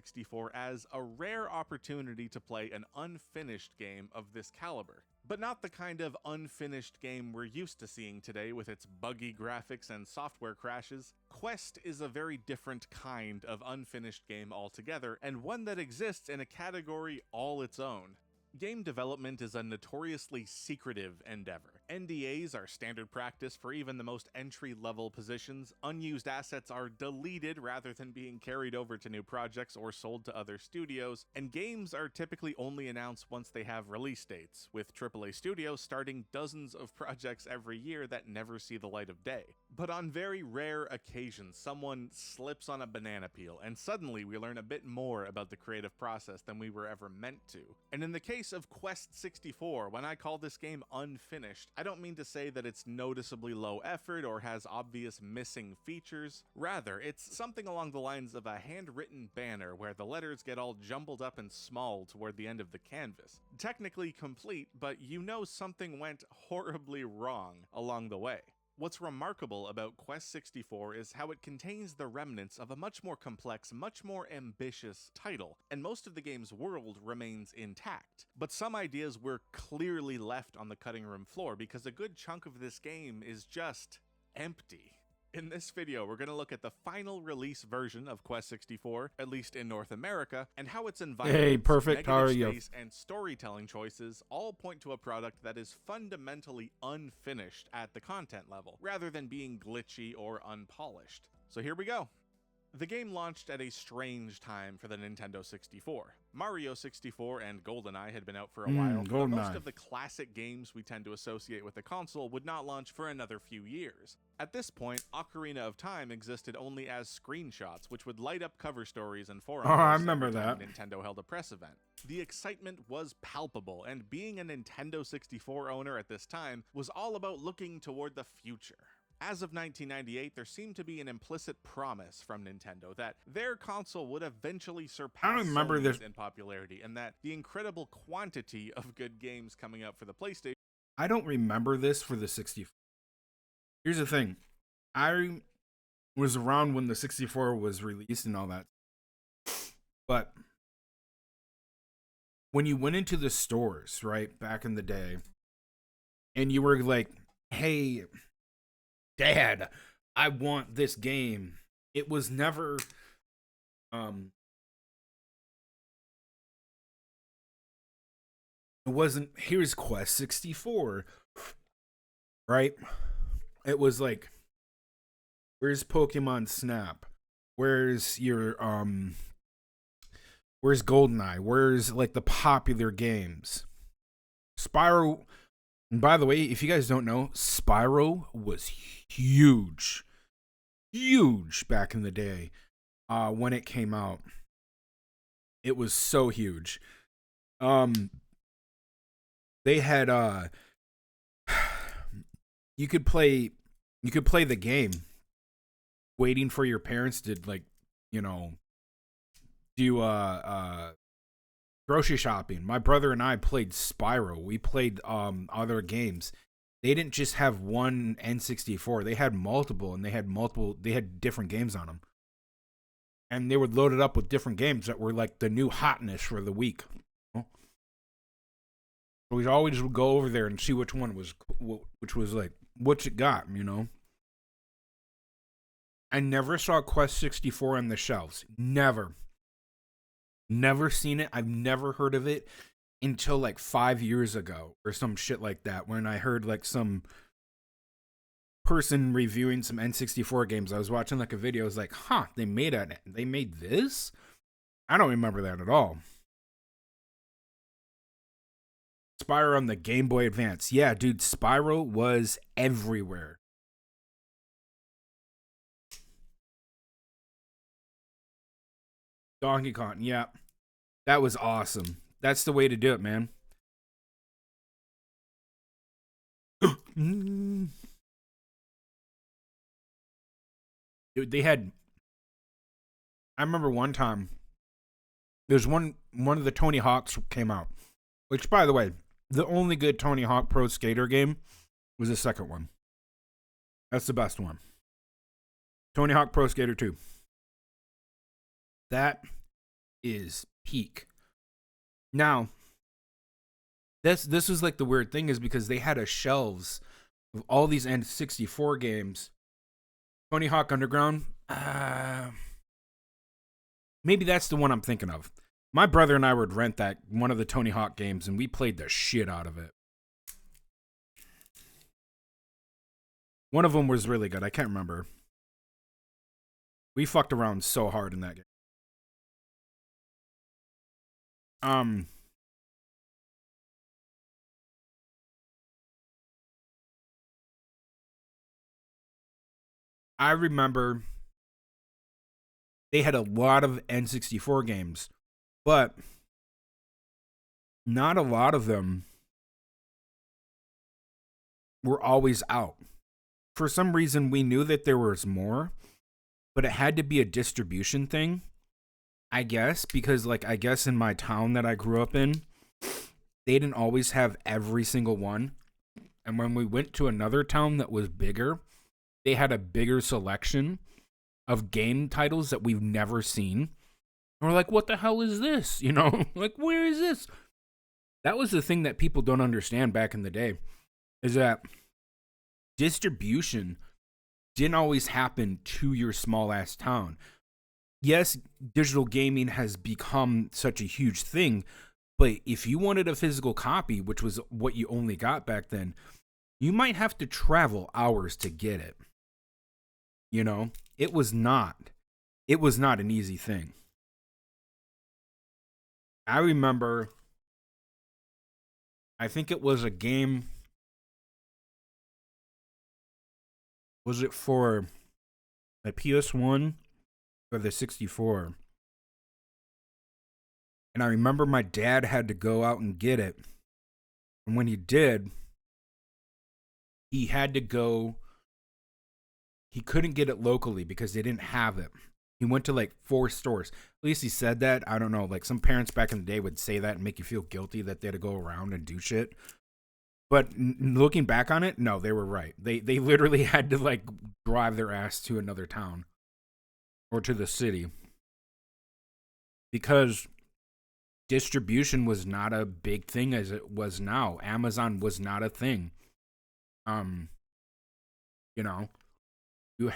64 as a rare opportunity to play an unfinished game of this caliber. But not the kind of unfinished game we're used to seeing today with its buggy graphics and software crashes. Quest is a very different kind of unfinished game altogether, and one that exists in a category all its own. Game development is a notoriously secretive endeavor. NDAs are standard practice for even the most entry-level positions, unused assets are deleted rather than being carried over to new projects or sold to other studios, and games are typically only announced once they have release dates, with AAA studios starting dozens of projects every year that never see the light of day. But on very rare occasions, someone slips on a banana peel, and suddenly we learn a bit more about the creative process than we were ever meant to. And in the case of Quest 64, when I call this game unfinished, I don't mean to say that it's noticeably low effort or has obvious missing features. Rather, it's something along the lines of a handwritten banner where the letters get all jumbled up and small toward the end of the canvas. Technically complete, but you know something went horribly wrong along the way. What's remarkable about Quest 64 is how it contains the remnants of a much more complex, much more ambitious title, and most of the game's world remains intact. But some ideas were clearly left on the cutting room floor because a good chunk of this game is just empty. In this video, we're going to look at the final release version of Quest 64, at least in North America, and how its environment, negative space, and storytelling choices all point to a product that is fundamentally unfinished at the content level, rather than being glitchy or unpolished. So here we go. The game launched at a strange time for the Nintendo 64. Mario 64 and GoldenEye had been out for a while, but most of the classic games we tend to associate with the console would not launch for another few years. At this point, Ocarina of Time existed only as screenshots, which would light up cover stories and forum posts I remember that. Nintendo held a press event. The excitement was palpable, and being a Nintendo 64 owner at this time was all about looking toward the future. As of 1998, there seemed to be an implicit promise from Nintendo that their console would eventually surpass Sony's in popularity, and that the incredible quantity of good games coming out for the PlayStation... I don't remember this for the 64. Here's the thing. I was around when the 64 was released and all that. But when you went into the stores, right, back in the day, and you were like, hey... Dad, I want this game. It was never, it wasn't, here's Quest 64, right? It was like, where's Pokemon Snap? Where's your, where's GoldenEye? Where's, like, the popular games? Spyro... And by the way, if you guys don't know, Spyro was huge back in the day when it came out. It was so huge. They had you could play the game waiting for your parents to, like, you know, do grocery shopping. My brother and I played Spyro. We played other games. They didn't just have one N64. They had multiple, and they had different games on them. And they would load it up with different games that were like the new hotness for the week. So we always would go over there and see which one was like what you got, you know. I never saw Quest 64 on the shelves. Never seen it. I've never heard of it until like 5 years ago or some shit like that, when I heard like some person reviewing some N64 games. I was watching like a video. I was like, huh, they made this? I don't remember that at all. Spyro on the Game Boy Advance. Yeah, dude, Spyro was everywhere. Donkey Kong, yeah. That was awesome. That's the way to do it, man. Dude, they had... I remember one time, there's one of the Tony Hawks came out. Which, by the way, the only good Tony Hawk Pro Skater game was the second one. That's the best one. Tony Hawk Pro Skater 2. That is peak. Now, this was like the weird thing is because they had a shelves of all these N64 games. Tony Hawk Underground, maybe that's the one I'm thinking of. My brother and I would rent that one of the Tony Hawk games, and we played the shit out of it. One of them was really good. I can't remember. We fucked around so hard in that game. I remember they had a lot of N64 games, but not a lot of them were always out. For some reason, we knew that there was more, but it had to be a distribution thing, I guess, because, like, I guess in my town that I grew up in, they didn't always have every single one. And when we went to another town that was bigger, they had a bigger selection of game titles that we've never seen. And we're like, what the hell is this? You know, like, where is this? That was the thing that people don't understand back in the day, is that distribution didn't always happen to your small ass town. Yes, digital gaming has become such a huge thing, but if you wanted a physical copy, which was what you only got back then, you might have to travel hours to get it. You know, it was not an easy thing. I remember, I think it was a game. Was it for a PS1 or the 64? And I remember my dad had to go out and get it. And when he did, he had to go. He couldn't get it locally because they didn't have it. He went to like 4 stores. At least he said that. I don't know. Like some parents back in the day would say that and make you feel guilty that they had to go around and do shit. But looking back on it, no, they were right. They literally had to like drive their ass to another town or to the city because distribution was not a big thing as it was now. Amazon was not a thing. You know, you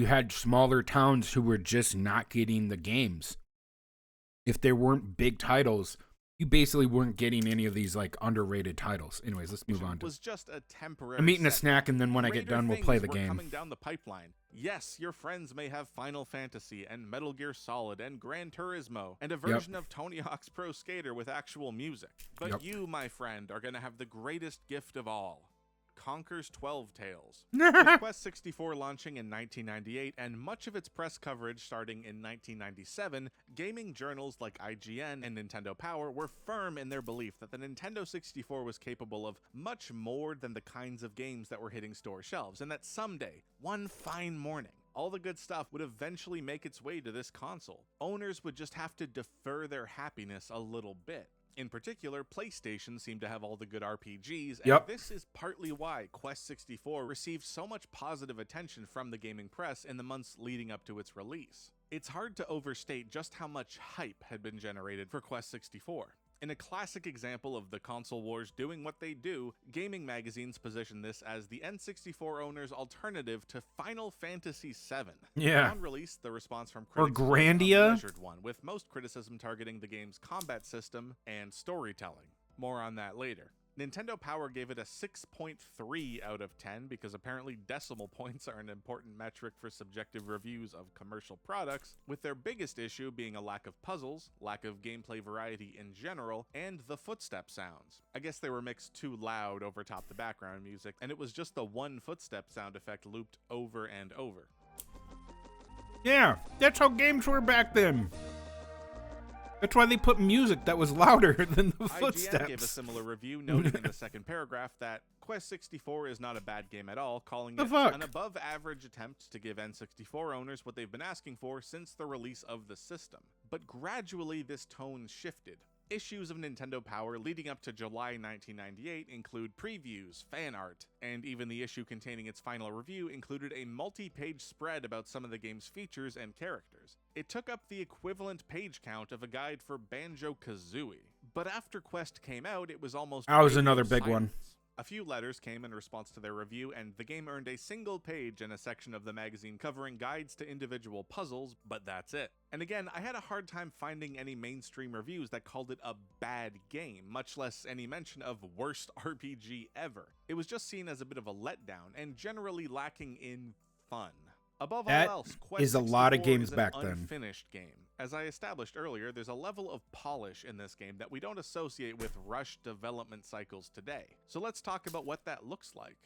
had smaller towns who were just not getting the games. If there weren't big titles, you basically weren't getting any of these like underrated titles. Anyways, let's move on. Was just a temporary. I'm eating a snack, and then when I get done, we'll play the game. Coming down the pipeline. Yes, your friends may have Final Fantasy and Metal Gear Solid and Gran Turismo and a version of Tony Hawk's Pro Skater with actual music. But you, my friend, are gonna have the greatest gift of all. Conker's 12 Tales. With Quest 64 launching in 1998 and much of its press coverage starting in 1997, gaming journals like IGN and Nintendo Power were firm in their belief that the Nintendo 64 was capable of much more than the kinds of games that were hitting store shelves, and that someday, one fine morning, all the good stuff would eventually make its way to this console. Owners would just have to defer their happiness a little bit. In particular, PlayStation seemed to have all the good RPGs, and this is partly why Quest 64 received so much positive attention from the gaming press in the months leading up to its release. It's hard to overstate just how much hype had been generated for Quest 64. In a classic example of the console wars doing what they do, gaming magazines position this as the N64 owner's alternative to Final Fantasy VII. Yeah. On release, the response from critics was a measured one, with most criticism targeting the game's combat system and storytelling. More on that later. Nintendo Power gave it a 6.3 out of 10 because apparently decimal points are an important metric for subjective reviews of commercial products, with their biggest issue being a lack of puzzles, lack of gameplay variety in general, and the footstep sounds. I guess they were mixed too loud over top the background music, and it was just the one footstep sound effect looped over and over. Yeah, that's how games were back then. That's why they put music that was louder than the footsteps. IGN gave a similar review, noting in the second paragraph that Quest 64 is not a bad game at all, calling it an above-average attempt to give N64 owners what they've been asking for since the release of the system. But gradually this tone shifted. Issues of Nintendo Power leading up to July 1998 include previews, fan art, and even the issue containing its final review included a multi-page spread about some of the game's features and characters. It took up the equivalent page count of a guide for Banjo-Kazooie. But after Quest came out, it was almost That was radio another big one. silence. A few letters came in response to their review, and the game earned a single page in a section of the magazine covering guides to individual puzzles, but that's it. And again, I had a hard time finding any mainstream reviews that called it a bad game, much less any mention of worst RPG ever. It was just seen as a bit of a letdown, and generally lacking in fun. Above That all else, Quest is a lot of 64 games is an back then. unfinished game. As I established earlier, there's a level of polish in this game that we don't associate with rushed development cycles today. So let's talk about what that looks like.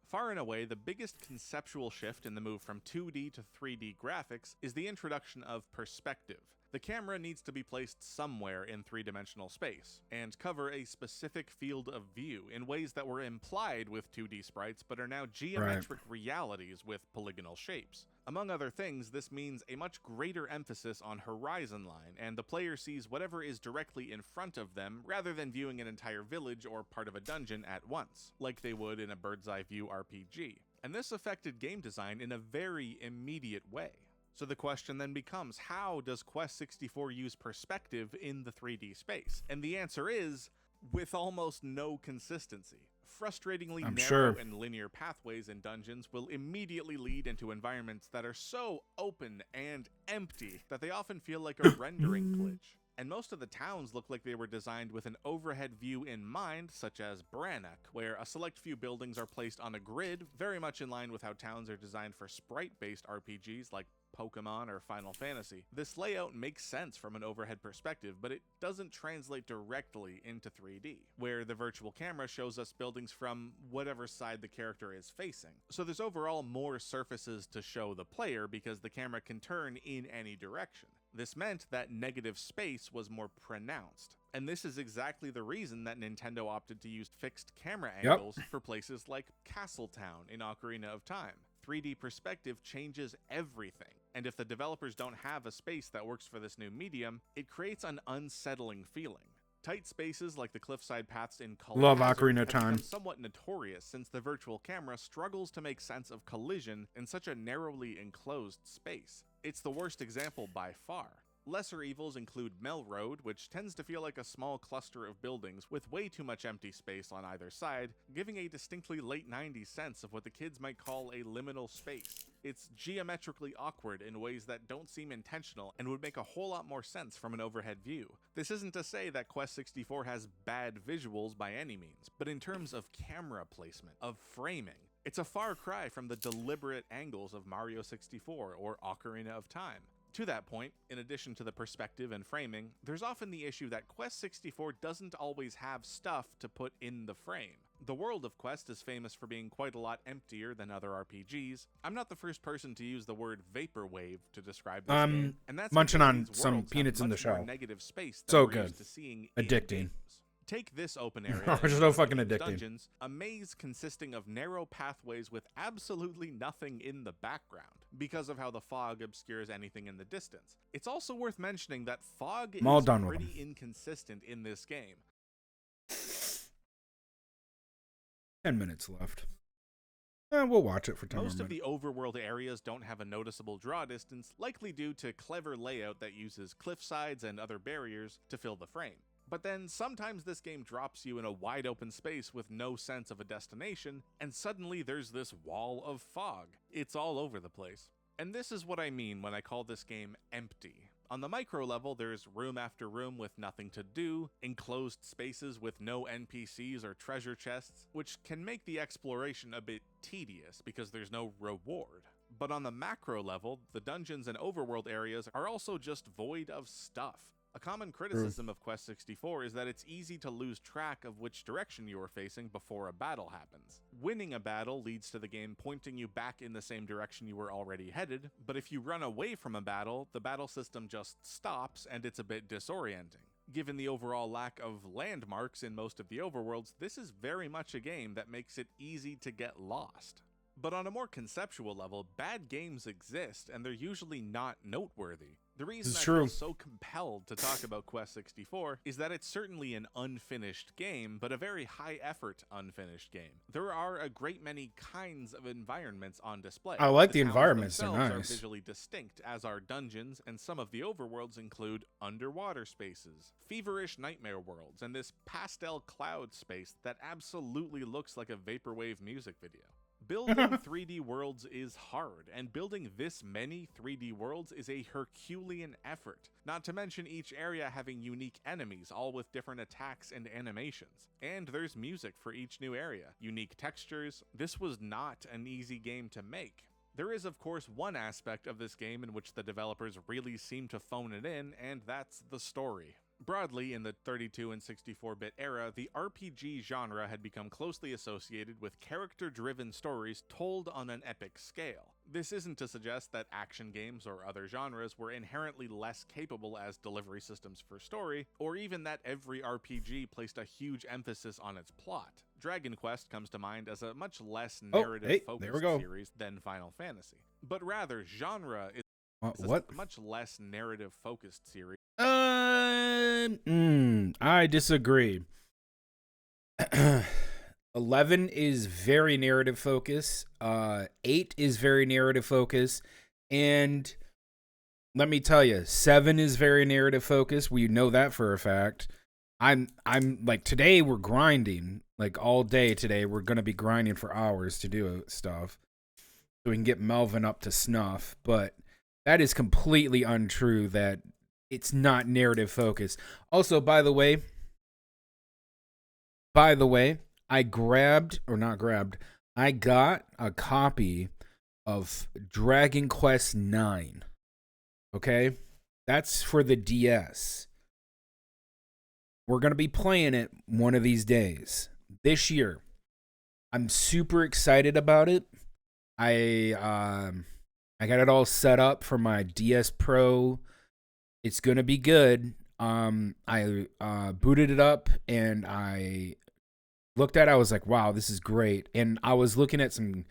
Far and away, the biggest conceptual shift in the move from 2D to 3D graphics is the introduction of perspective. The camera needs to be placed somewhere in three-dimensional space, and cover a specific field of view in ways that were implied with 2D sprites but are now geometric realities with polygonal shapes. Among other things, this means a much greater emphasis on horizon line, and the player sees whatever is directly in front of them rather than viewing an entire village or part of a dungeon at once, like they would in a bird's-eye view RPG. And this affected game design in a very immediate way. So the question then becomes, how does Quest 64 use perspective in the 3D space? And the answer is, with almost no consistency. Frustratingly narrow and linear pathways in dungeons will immediately lead into environments that are so open and empty that they often feel like a rendering glitch. And most of the towns look like they were designed with an overhead view in mind, such as Brannock, where a select few buildings are placed on a grid, very much in line with how towns are designed for sprite-based RPGs like Pokemon or Final Fantasy. This layout makes sense from an overhead perspective, but it doesn't translate directly into 3D, where the virtual camera shows us buildings from whatever side the character is facing. So there's overall more surfaces to show the player because the camera can turn in any direction. This meant that negative space was more pronounced. And this is exactly the reason that Nintendo opted to use fixed camera angles for places like Castletown in Ocarina of Time. 3D perspective changes everything, and if the developers don't have a space that works for this new medium, it creates an unsettling feeling. Tight spaces like the cliffside paths in Love Hazard Ocarina have of Time. become somewhat notorious since the virtual camera struggles to make sense of collision in such a narrowly enclosed space. It's the worst example by far. Lesser evils include Melroad, which tends to feel like a small cluster of buildings with way too much empty space on either side, giving a distinctly late 90s sense of what the kids might call a liminal space. It's geometrically awkward in ways that don't seem intentional and would make a whole lot more sense from an overhead view. This isn't to say that Quest 64 has bad visuals by any means, but in terms of camera placement, of framing, it's a far cry from the deliberate angles of Mario 64 or Ocarina of Time. To that point, in addition to the perspective and framing, there's often the issue that Quest 64 doesn't always have stuff to put in the frame. The world of Quest is famous for being quite a lot emptier than other RPGs. I'm not the first person to use the word vaporwave to describe this game, and that's munching on these some worlds have peanuts in the much more shell. negative space than So we're good. used to seeing in Addicting. games. Take this open area, Oh, just so fucking addicting. dungeons, a maze consisting of narrow pathways with absolutely nothing in the background, because of how the fog obscures anything in the distance. It's also worth mentioning that fog I'm all is done with pretty inconsistent in this game. 10 minutes left. We'll watch it for 10 Most more of the overworld areas don't have a noticeable draw distance, likely due to clever layout that uses cliff sides and other barriers to fill the frame. But then sometimes this game drops you in a wide open space with no sense of a destination, and suddenly there's this wall of fog. It's all over the place. And this is what I mean when I call this game empty. On the micro level, there's room after room with nothing to do, enclosed spaces with no NPCs or treasure chests, which can make the exploration a bit tedious because there's no reward. But on the macro level, the dungeons and overworld areas are also just void of stuff. A common criticism of Quest 64 is that it's easy to lose track of which direction you are facing before a battle happens. Winning a battle leads to the game pointing you back in the same direction you were already headed, but if you run away from a battle, the battle system just stops and it's a bit disorienting. Given the overall lack of landmarks in most of the overworlds, this is very much a game that makes it easy to get lost. But on a more conceptual level, bad games exist, and they're usually not noteworthy. The reason I feel so compelled to talk about Quest 64 is that it's certainly an unfinished game, but a very high-effort unfinished game. There are a great many kinds of environments on display. I like the towns environments, they're themselves nice. Are visually distinct, as are dungeons, and some of the overworlds include underwater spaces, feverish nightmare worlds, and this pastel cloud space that absolutely looks like a vaporwave music video. Building 3D worlds is hard, and building this many 3D worlds is a Herculean effort, not to mention each area having unique enemies, all with different attacks and animations. And there's music for each new area, unique textures. This was not an easy game to make. There is, of course, one aspect of this game in which the developers really seem to phone it in, and that's the story. Broadly, in the 32 and 64-bit era, the RPG genre had become closely associated with character-driven stories told on an epic scale. This isn't to suggest that action games or other genres were inherently less capable as delivery systems for story, or even that every RPG placed a huge emphasis on its plot. Dragon Quest comes to mind as a much less narrative-focused series than Final Fantasy. But rather, genre is a much less narrative-focused series. I disagree. 11 is very narrative focused. 8 is very narrative focused, and let me tell you, 7 is very narrative focused. We know that for a fact. I'm like, today we're grinding like all day. Today we're gonna be grinding for hours to do stuff so we can get Melvin up to snuff. But that is completely untrue. That it's not narrative focused. Also, by the way, I got a copy of Dragon Quest 9. Okay? That's for the DS. We're going to be playing it one of these days. This year. I'm super excited about it. I got it all set up for my DS Pro. It's gonna be good. I booted it up and I looked at it. I was like, wow, this is great. And I was looking at some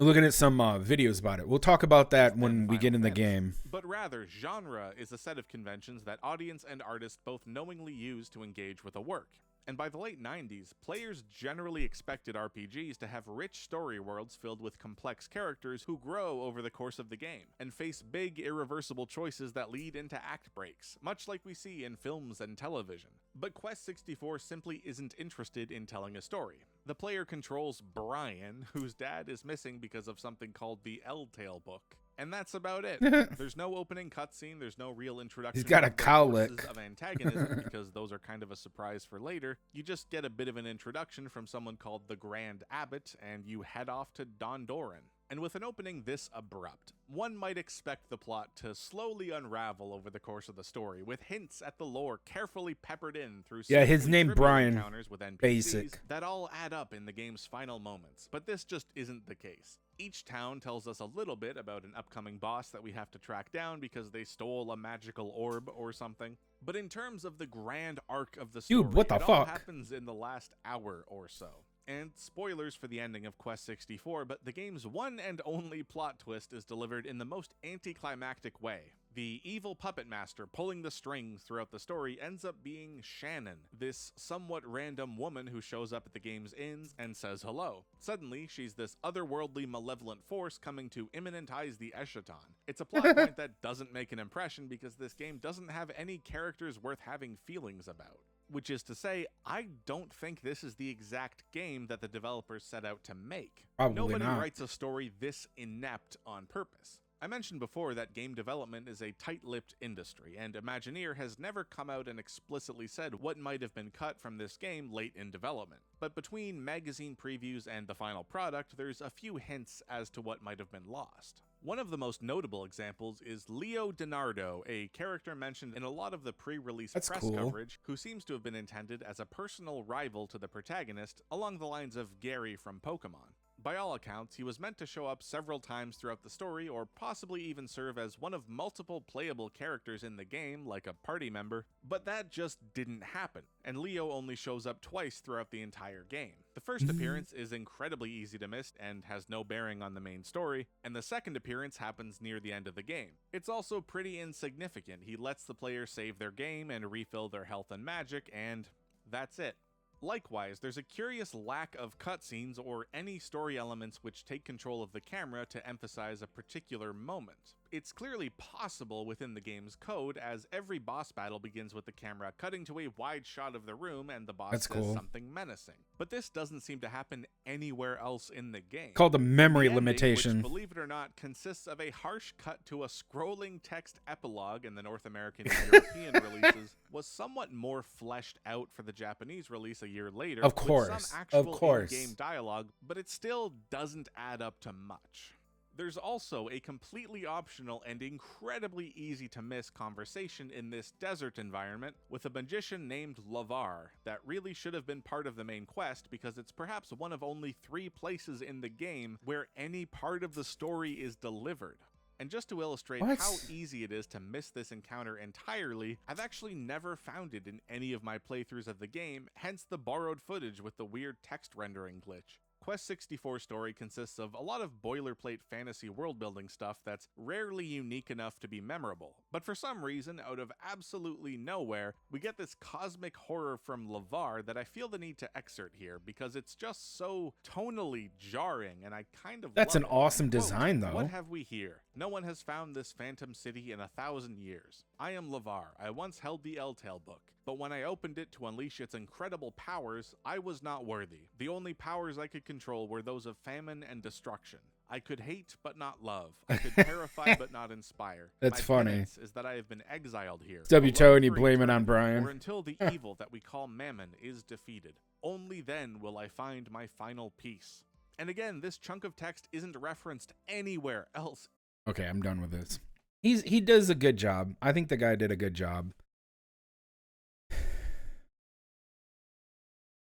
videos about it. We'll talk about that when we get in the game. But rather, genre is a set of conventions that audience and artist both knowingly use to engage with a work. And by the late 90s, players generally expected RPGs to have rich story worlds filled with complex characters who grow over the course of the game, and face big, irreversible choices that lead into act breaks, much like we see in films and television. But Quest 64 simply isn't interested in telling a story. The player controls Brian, whose dad is missing because of something called the L-Tail book. And that's about it. There's no opening cutscene, there's no real introduction. He's got a cowlick of antagonism, because those are kind of a surprise for later. You just get a bit of an introduction from someone called the Grand Abbot, and you head off to Dondoran. And with an opening this abrupt, one might expect the plot to slowly unravel over the course of the story, with hints at the lore carefully peppered in through his name Brian encounters with NPCs Basic that all add up in the game's final moments. But this just isn't the case. Each town tells us a little bit about an upcoming boss that we have to track down because they stole a magical orb or something. But in terms of the grand arc of the story, dude, what the fuck? All happens in the last hour or so. And spoilers for the ending of Quest 64, but the game's one and only plot twist is delivered in the most anticlimactic way. The evil puppet master pulling the strings throughout the story ends up being Shannon, this somewhat random woman who shows up at the game's inns and says hello. Suddenly, she's this otherworldly malevolent force coming to immanentize the Eschaton. It's a plot point that doesn't make an impression because this game doesn't have any characters worth having feelings about. Which is to say, I don't think this is the exact game that the developers set out to make. Probably Nobody not. writes a story this inept on purpose. I mentioned before that game development is a tight-lipped industry, and Imagineer has never come out and explicitly said what might have been cut from this game late in development. But between magazine previews and the final product, there's a few hints as to what might have been lost. One of the most notable examples is Leo DiNardo, a character mentioned in a lot of the pre-release press coverage, who seems to have been intended as a personal rival to the protagonist, along the lines of Gary from Pokemon. By all accounts, he was meant to show up several times throughout the story, or possibly even serve as one of multiple playable characters in the game, like a party member, but that just didn't happen, and Leo only shows up twice throughout the entire game. The first appearance is incredibly easy to miss and has no bearing on the main story, and the second appearance happens near the end of the game. It's also pretty insignificant. He lets the player save their game and refill their health and magic, and that's it. Likewise, there's a curious lack of cutscenes or any story elements which take control of the camera to emphasize a particular moment. It's clearly possible within the game's code, as every boss battle begins with the camera cutting to a wide shot of the room and the boss says something menacing. But this doesn't seem to happen anywhere else in the game. Called a memory ending, limitation. Which, believe it or not, consists of a harsh cut to a scrolling text epilogue in the North American and European releases, was somewhat more fleshed out for the Japanese release a year later. Of course, with some actual of in-game dialogue, but it still doesn't add up to much. There's also a completely optional and incredibly easy to miss conversation in this desert environment with a magician named Lavar that really should have been part of the main quest, because it's perhaps one of only 3 places in the game where any part of the story is delivered. And just to illustrate how easy it is to miss this encounter entirely, I've actually never found it in any of my playthroughs of the game, hence the borrowed footage with the weird text rendering glitch. Quest 64 story consists of a lot of boilerplate fantasy world-building stuff that's rarely unique enough to be memorable, but for some reason, out of absolutely nowhere, we get this cosmic horror from Lavar that I feel the need to excerpt here, because it's just so tonally jarring, and I kind of That's love an it. awesome Quote, design, though. "What have we here? No one has found this phantom city in 1,000 years. I am Lavar. I once held the Eltale book, but when I opened it to unleash its incredible powers, I was not worthy. The only powers I could control were those of famine and destruction. I could hate but not love. I could terrify but not inspire. That's My funny. penance is that I have been exiled here. W alone Tony for blaming on eternity, Brian. or until the evil that we call Mammon is defeated. Only then will I find my final peace." And again, this chunk of text isn't referenced anywhere else. Okay, I'm done with this. He does a good job. I think the guy did a good job.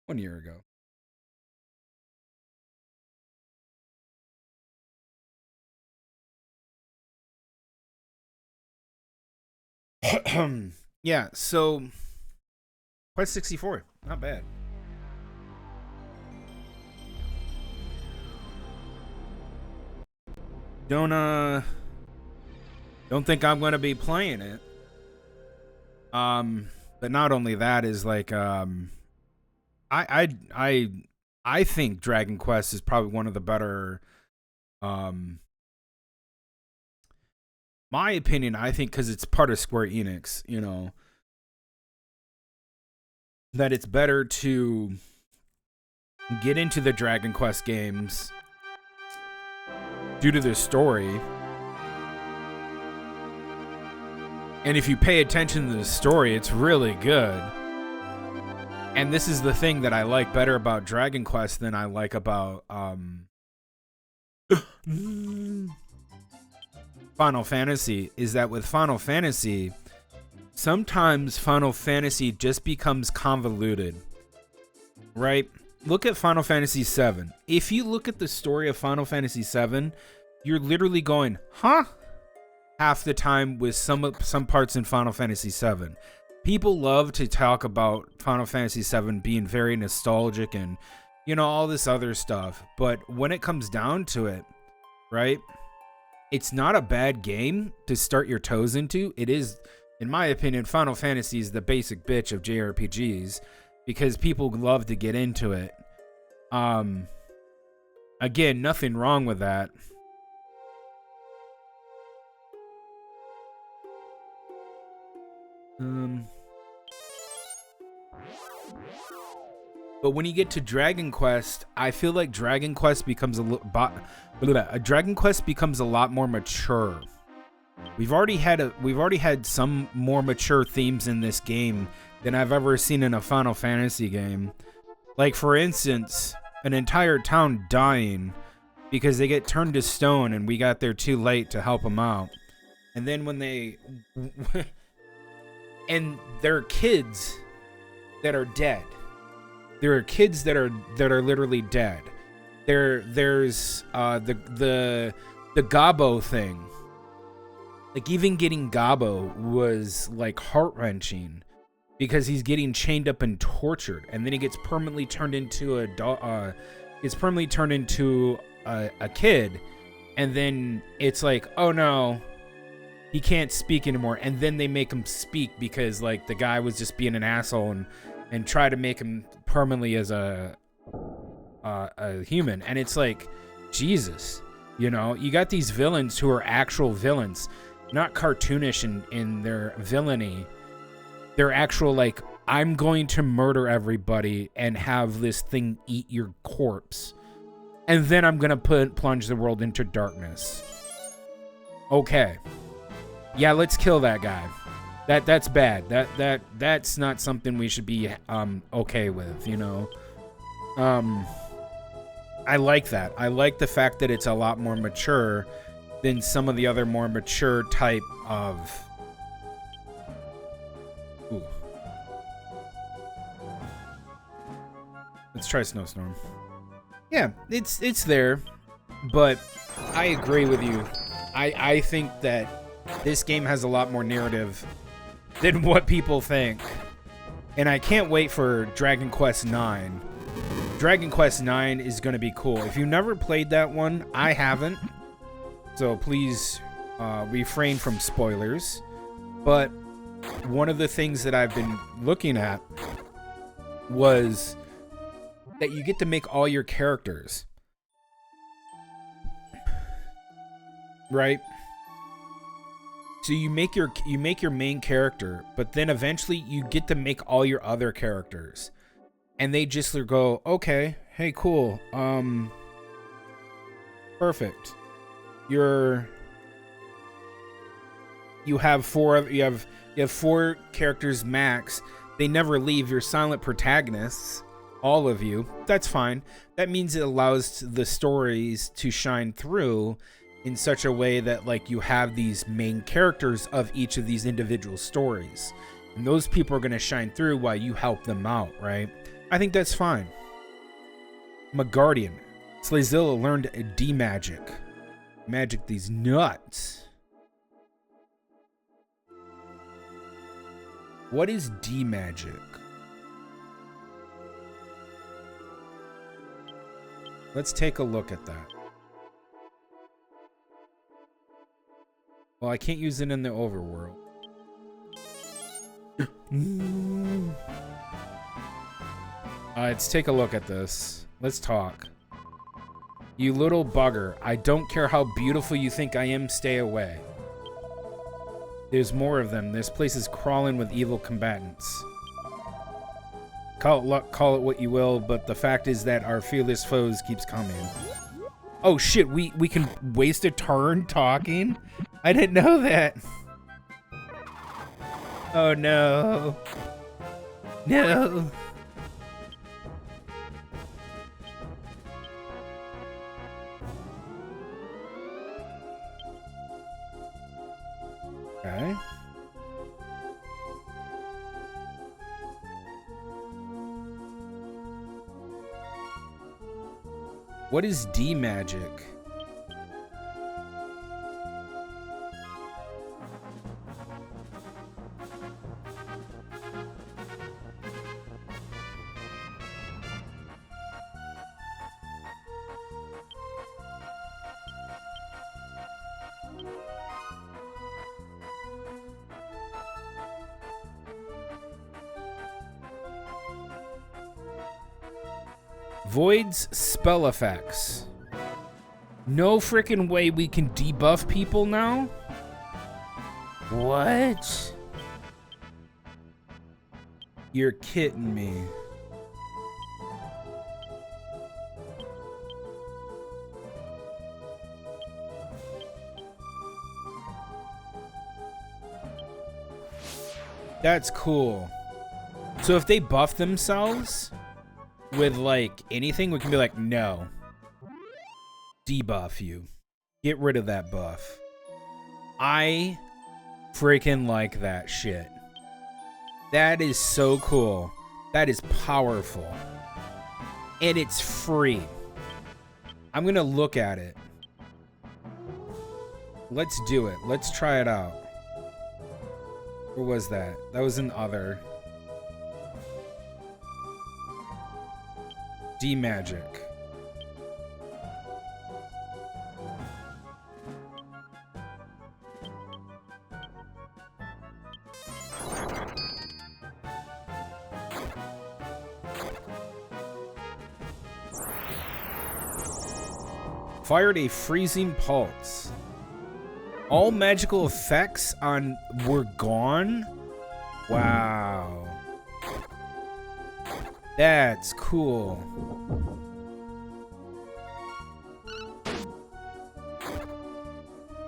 1 year ago. Yeah, so Quest 64, not bad. Don't think I'm gonna be playing it. But not only that is like I think Dragon Quest is probably one of the better my opinion, I think, because it's part of Square Enix, you know, that it's better to get into the Dragon Quest games due to the story. And if you pay attention to the story, it's really good. And this is the thing that I like better about Dragon Quest than I like about Final Fantasy, is that with Final Fantasy, sometimes Final Fantasy just becomes convoluted, right? Look at Final Fantasy VII. If you look at the story of Final Fantasy VII, you're literally going, huh? Half the time with some parts in Final Fantasy VII. People love to talk about Final Fantasy VII being very nostalgic and, you know, all this other stuff. But when it comes down to it, right? It's not a bad game to start your toes into. It is, in my opinion, Final Fantasy is the basic bitch of JRPGs because people love to get into it. Again, nothing wrong with that. But when you get to Dragon Quest, I feel like Dragon Quest becomes a lot more mature. We've already had some more mature themes in this game than I've ever seen in a Final Fantasy game. Like, for instance, an entire town dying because they get turned to stone and we got there too late to help them out. And then when they and there are kids that are dead. There are kids that are literally dead. there's the Gabo thing. Like, even getting Gabo was like heart-wrenching because he's getting chained up and tortured, and then he gets permanently turned into a kid, and then it's like, oh no, he can't speak anymore, and then they make him speak because like the guy was just being an asshole and try to make him permanently as a human. And it's like, Jesus, you know, you got these villains who are actual villains, not cartoonish in their villainy. They're actual, like, I'm going to murder everybody and have this thing eat your corpse, and then I'm gonna plunge the world into darkness. Okay, yeah, let's kill that guy. That's bad. That's not something we should be okay with, you know. I like that. I like the fact that it's a lot more mature than some of the other more mature type of... Ooh. Let's try Snowstorm. Yeah, it's there, but I agree with you. I think that this game has a lot more narrative than what people think. And I can't wait for Dragon Quest IX. Dragon Quest IX is going to be cool. If you've never played that one, I haven't. So please refrain from spoilers. But one of the things that I've been looking at was that you get to make all your characters. Right? So you make your main character, but then eventually you get to make all your other characters. And they just go, okay, hey, cool. Perfect. You have four characters max. They never leave. You're silent protagonists, all of you. That's fine. That means it allows the stories to shine through in such a way that, like, you have these main characters of each of these individual stories, and those people are going to shine through while you help them out, right? I think that's fine. I'm a guardian. Tlightzero learned D-magic. Magic these nuts. What is D-magic? Let's take a look at that. Well, I can't use it in the overworld. Let's take a look at this. Let's talk. You little bugger. I don't care how beautiful you think I am, stay away. There's more of them. This place is crawling with evil combatants. Call it luck, call it what you will, but the fact is that our fearless foes keeps coming. Oh shit, we can waste a turn talking? I didn't know that. Oh no. No. Okay. What is D-magic? Voids spell effects. No freaking way we can debuff people now? What? You're kidding me. That's cool. So if they buff themselves with, like, anything, we can be like, no. Debuff you. Get rid of that buff. I freaking like that shit. That is so cool. That is powerful. And it's free. I'm gonna look at it. Let's do it. Let's try it out. Where was that? That was an other. D magic. Fired a freezing pulse. All magical effects on were gone? Wow. That's cool.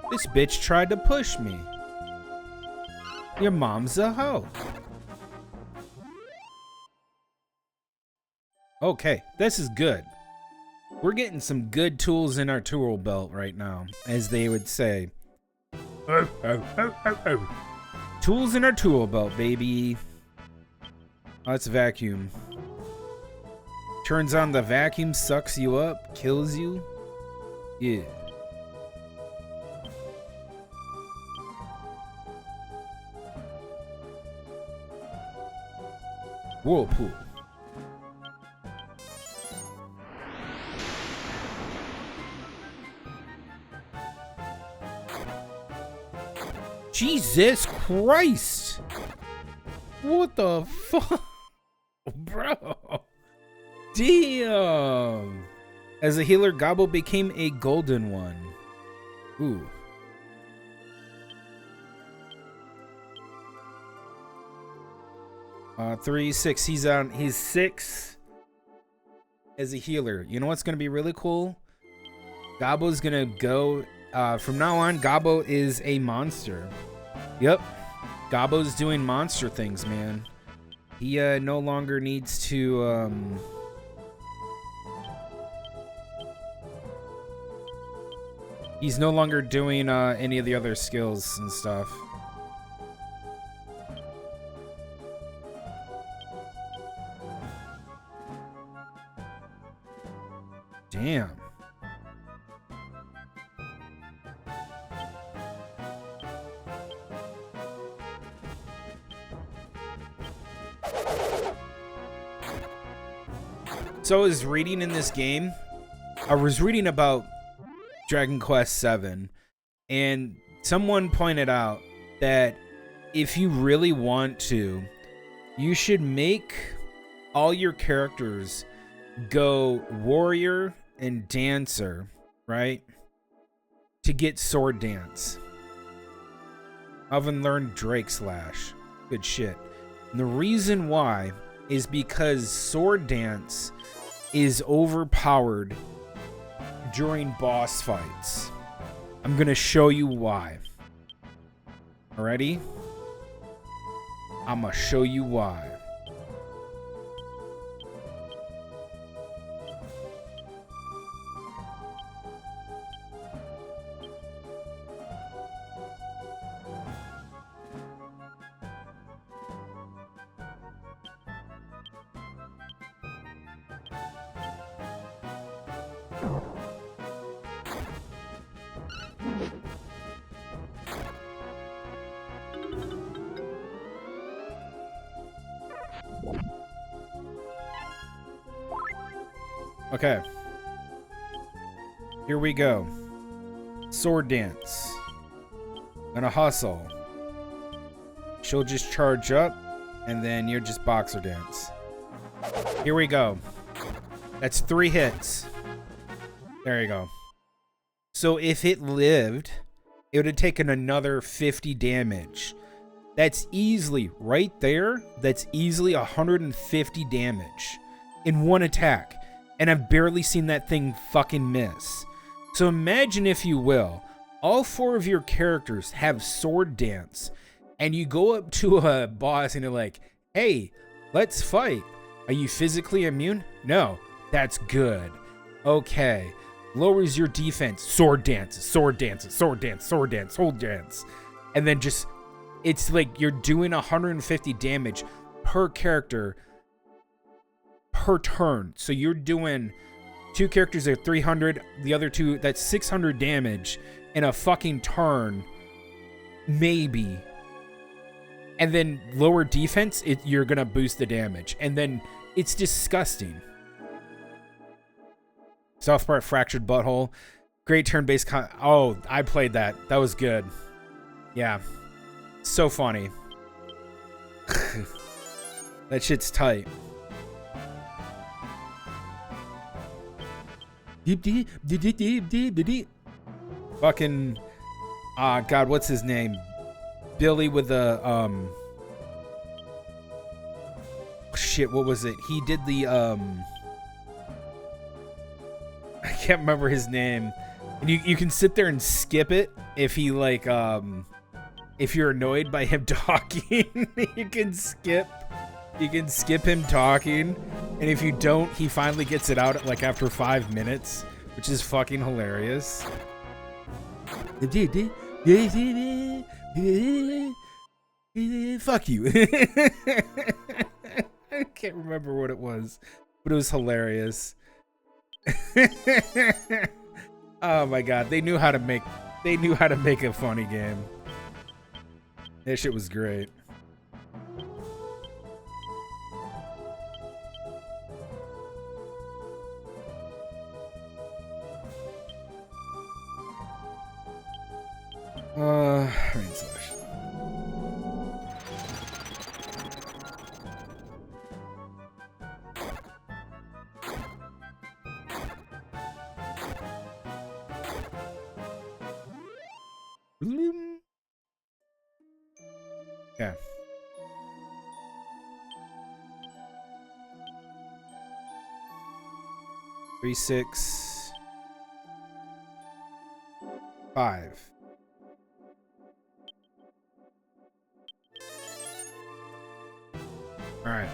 This bitch tried to push me. Your mom's a hoe. Okay, this is good. We're getting some good tools in our tool belt right now, as they would say. Tools in our tool belt, baby. Oh, it's a vacuum. Turns on the vacuum, sucks you up, kills you. Yeah. Whirlpool. Jesus Christ! What the fuck? Bro. Damn! As a healer, Gobbo became a golden one. Ooh. Three, 6. He's 6 as a healer. You know what's gonna be really cool? Gobbo's gonna go from now on, Gobbo is a monster. Yep. Gobbo's doing monster things, man. He no longer needs to he's no longer doing any of the other skills and stuff. Damn. So I was reading in this game, I was reading about Dragon Quest VII, and someone pointed out that if you really want to, you should make all your characters go warrior and dancer, right? To get sword dance. I haven't learned Drake Slash. Good shit. And the reason why is because sword dance is overpowered during boss fights. I'm gonna show you why. Alrighty? I'm gonna show you why. Okay. Here we go. Sword dance. Gonna hustle. She'll just charge up, and then you'll just boxer dance. Here we go. That's 3 hits. There you go. So if it lived, it would have taken another 50 damage. That's easily, right there, that's easily 150 damage in one attack. And I've barely seen that thing fucking miss. So imagine, if you will, all 4 of your characters have sword dance, and you go up to a boss and you're like, hey, let's fight. Are you physically immune? No. That's good. Okay. Lowers your defense. Sword dance, sword dance, sword dance, sword dance, sword dance. And then just, it's like you're doing 150 damage per character per turn. So you're doing 2 characters are 300. The other 2, that's 600 damage in a fucking turn. Maybe. And then lower defense, you're going to boost the damage. And then it's disgusting. South Park Fractured Butthole. Great turn-based oh, I played that. That was good. Yeah. So funny. That shit's tight. Fucking God, what's his name? Billy with the shit, what was it? He did the I can't remember his name. And you can sit there and skip it if he like if you're annoyed by him talking. you can skip him talking, and if you don't, he finally gets it out like after 5 minutes, which is fucking hilarious. Fuck you. I can't remember what it was, but it was hilarious. Oh my god, they knew how to make a funny game. That shit was great. Rain slash. Yeah. Three, 6, 5. All right.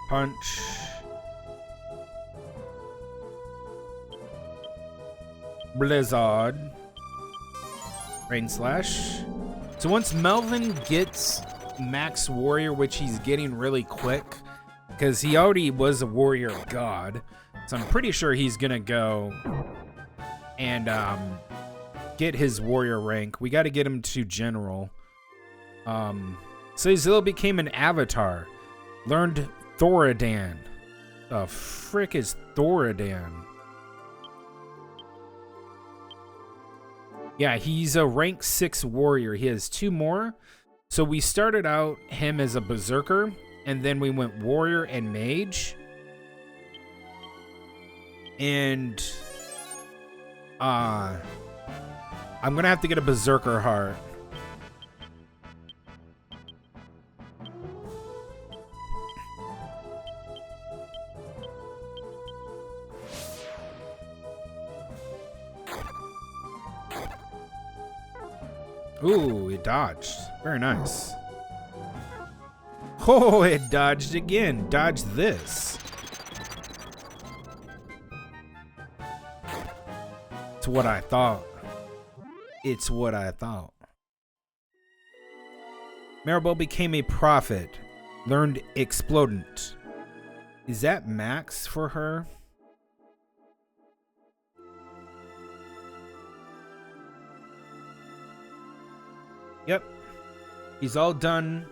Punch. Blizzard. Rain slash. So once Melvin gets max warrior, which he's getting really quick, because he already was a warrior god, so I'm pretty sure he's gonna go and get his warrior rank. We got to get him to general. So Zilla became an avatar. Learned Thoradin. The frick is Thoradin? Yeah, he's a rank 6 warrior. He has 2 more. So we started out him as a berserker, and then we went warrior and mage. And I'm gonna have to get a berserker heart. Ooh, it dodged. Very nice. Oh, it dodged again. Dodge this. It's what I thought. It's what I thought. Maribel became a prophet. Learned Explodent. Is that max for her? Yep. He's all done.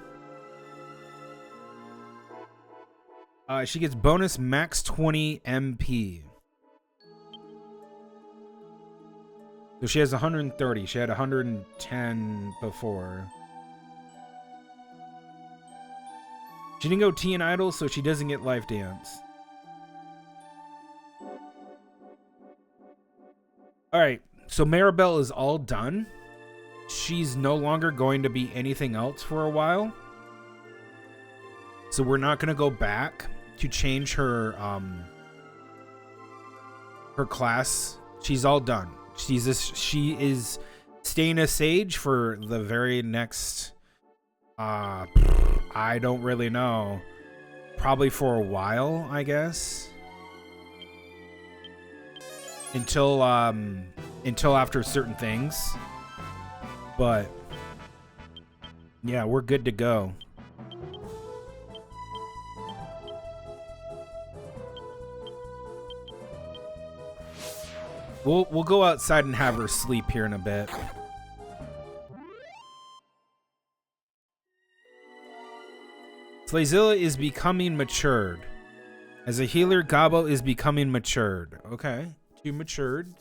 She gets bonus max 20 MP. So she has 130. She had 110 before. She didn't go T and Idol, so she doesn't get Life Dance. Alright, so Maribel is all done. She's no longer going to be anything else for a while. So we're not going to go back to change her her class. She's all done. She is staying a sage for the very next I don't really know. Probably for a while, I guess. Until after certain things. But yeah, we're good to go. We'll go outside and have her sleep here in a bit. Tlightzero is becoming matured. As a healer, Gabo is becoming matured. Okay, 2 matured.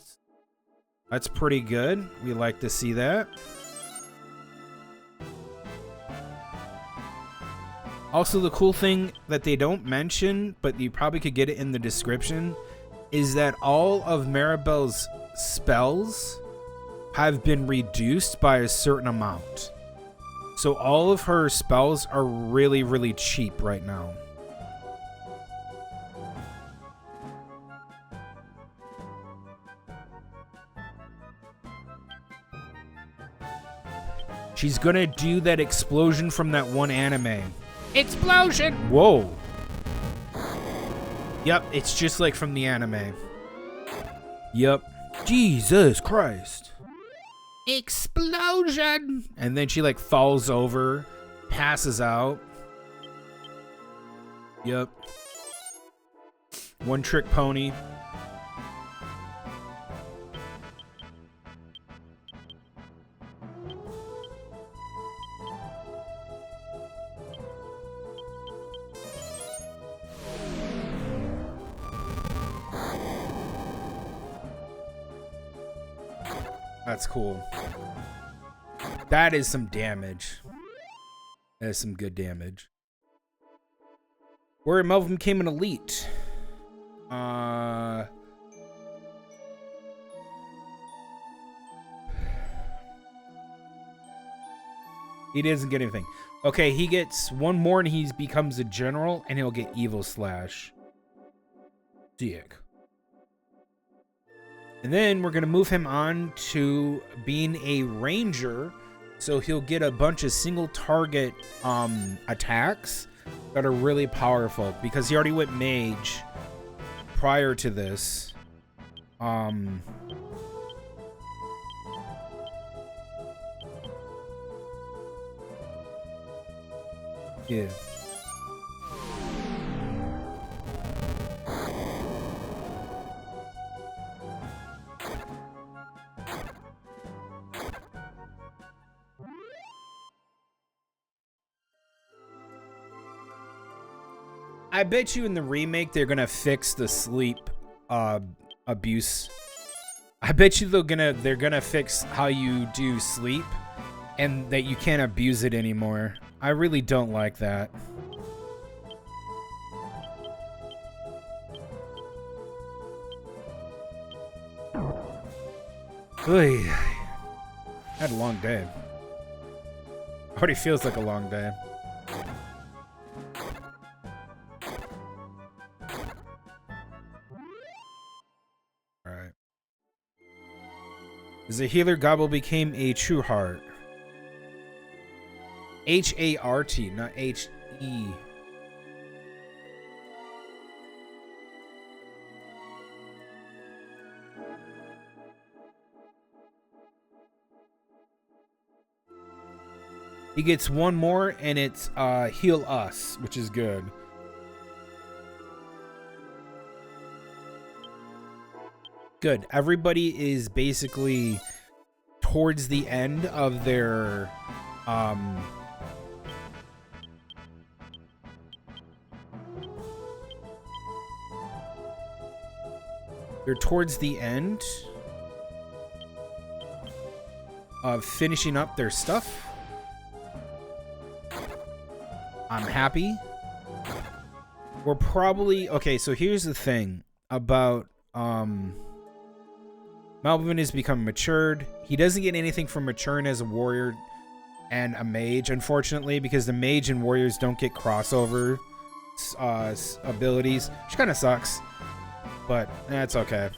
That's pretty good. We like to see that. Also, the cool thing that they don't mention, but you probably could get it in the description, is that all of Maribel's spells have been reduced by a certain amount. So all of her spells are really, really cheap right now. She's gonna do that explosion from that one anime. Explosion! Whoa. Yep, it's just like from the anime. Yep. Jesus Christ. Explosion! And then she like falls over, passes out. Yep. One trick pony. That's cool. That is some damage. That is some good damage. Warrior Melvin became an elite. He doesn't get anything. Okay, he gets one more and he becomes a general and he'll get Evil Slash. Dick. And then we're going to move him on to being a ranger. So he'll get a bunch of single target attacks that are really powerful. Because he already went mage prior to this. Yeah. I bet you in the remake they're gonna fix the sleep abuse. I bet you they're gonna fix how you do sleep and that you can't abuse it anymore. I really don't like that. Oy. I had a long day. Already feels like a long day. Alright. As a healer, Gobble became a true heart. H-A-R-T, not H-E. He gets one more, and it's Heal Us, which is good. Good. Everybody is basically towards the end of their... they're towards the end of finishing up their stuff. I'm happy. We're probably... Okay, so here's the thing about... Melvin has become matured. He doesn't get anything from maturing as a warrior and a mage, unfortunately, because the mage and warriors don't get crossover abilities, which kind of sucks. But that's okay.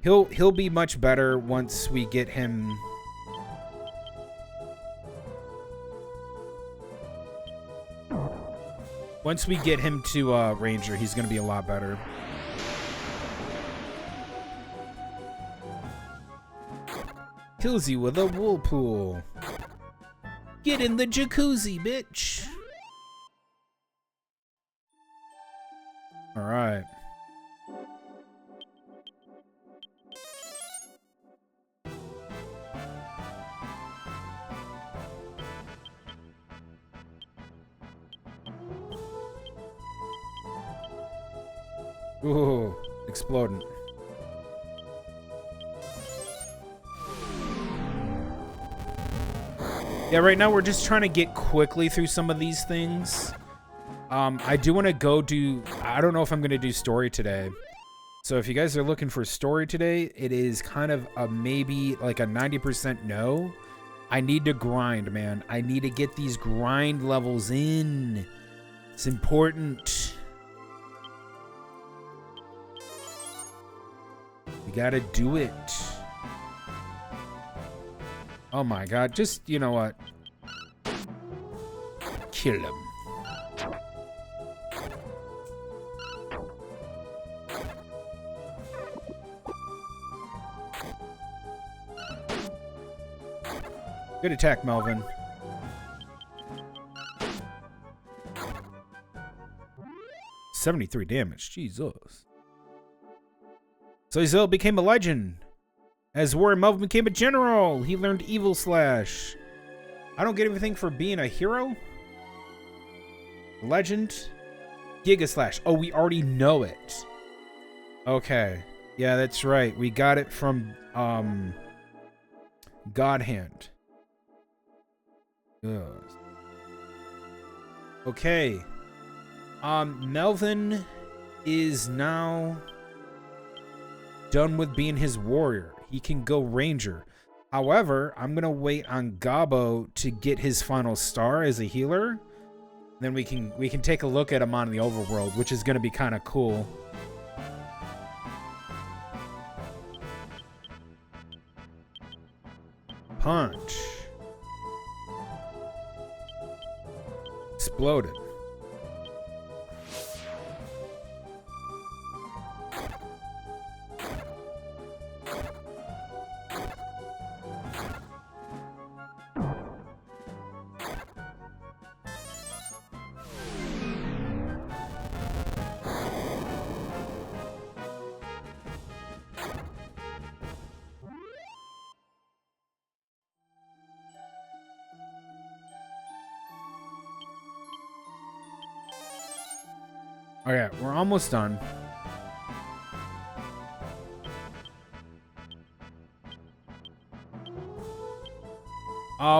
He'll be much better once we get him... Once we get him to Ranger, he's going to be a lot better. Kills you with a whirlpool. Get in the jacuzzi, bitch. All right. Ooh, exploding. Yeah, right now we're just trying to get quickly through some of these things. I do want to go do... I don't know if I'm going to do story today. So if you guys are looking for story today, it is kind of a maybe, like a 90% no. I need to grind, man. I need to get these grind levels in. It's important. We gotta do it. Oh my god, just, you know what? Kill him. Good attack, Melvin. $73 damage. Jesus. So Tlightzero became a legend. As Warrior Melvin became a general, he learned Evil Slash. I don't get anything for being a hero? Legend? Giga Slash. Oh, we already know it. Okay. Yeah, that's right. We got it from God Hand. Ugh. Okay. Melvin is now done with being his warrior. He can go ranger. However, I'm gonna wait on Gabo to get his final star as a healer. Then we can take a look at him on the overworld, which is gonna be kind of cool. Punch. Exploded. Okay, we're almost done.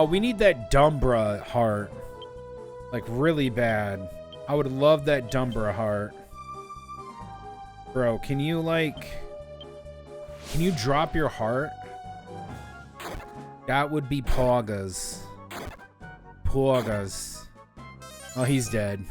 We need that Dumbra heart. Like, really bad. I would love that Dumbra heart. Bro, can you, like... Can you drop your heart? That would be Pogas. Pogas. Oh, he's dead.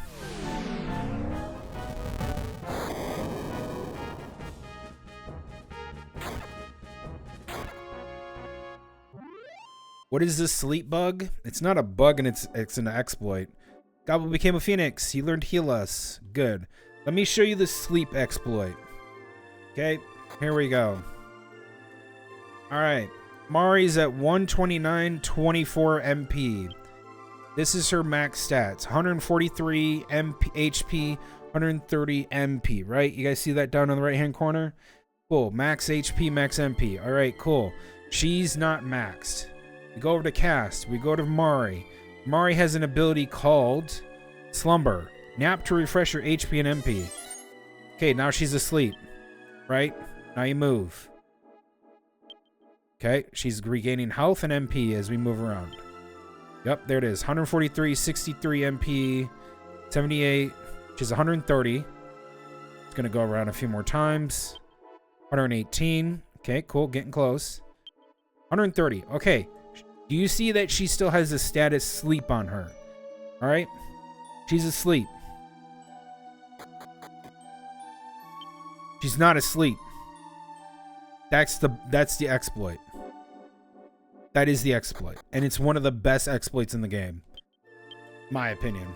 What is this sleep bug? It's not a bug, and it's an exploit. Gobble became a phoenix. He learned heal us. Good. Let me show you the sleep exploit. Okay, here we go. Alright. Mari's at 129.24 MP. This is her max stats. 143 MP, HP, 130 MP, right? You guys see that down in the right-hand corner? Cool. Max HP, max MP. Alright, cool. She's not maxed. We go over to Cast. We go to Mari. Mari has an ability called Slumber. Nap to refresh your HP and MP. Okay, now she's asleep. Right? Now you move. Okay, she's regaining health and MP as we move around. Yep, there it is. 143, 63 MP, 78. She's 130. It's going to go around a few more times. 118. Okay, cool. Getting close. 130. Okay. Do you see that she still has the status sleep on her? All right? She's asleep. She's not asleep. That's the exploit. That is the exploit. And it's one of the best exploits in the game. My opinion.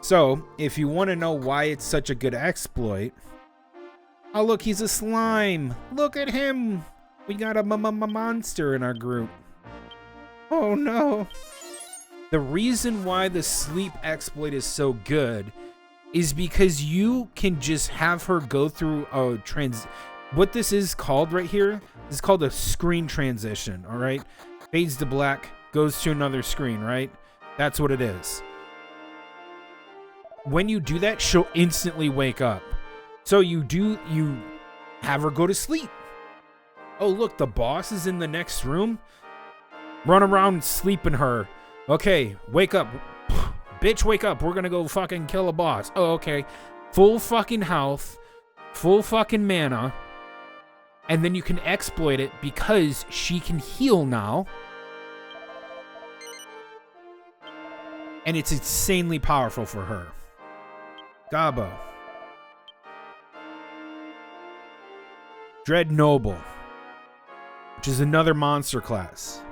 So, if you want to know why it's such a good exploit... Oh, look, he's a slime. Look at him. We got a monster in our group. Oh, no. The reason why the sleep exploit is so good is because you can just have her go through a what this is called right here is called a screen transition, all right? fades to black, goes to another screen, right? That's what it is. When you do that, she'll instantly wake up. So you have her go to sleep. Oh, look, the boss is in the next room. Run around sleeping her. Okay, wake up. Bitch, wake up. We're gonna go fucking kill a boss. Oh, okay. Full fucking health. Full fucking mana. And then you can exploit it because she can heal now. And it's insanely powerful for her. Gabo. Dread Noble, which is another monster class.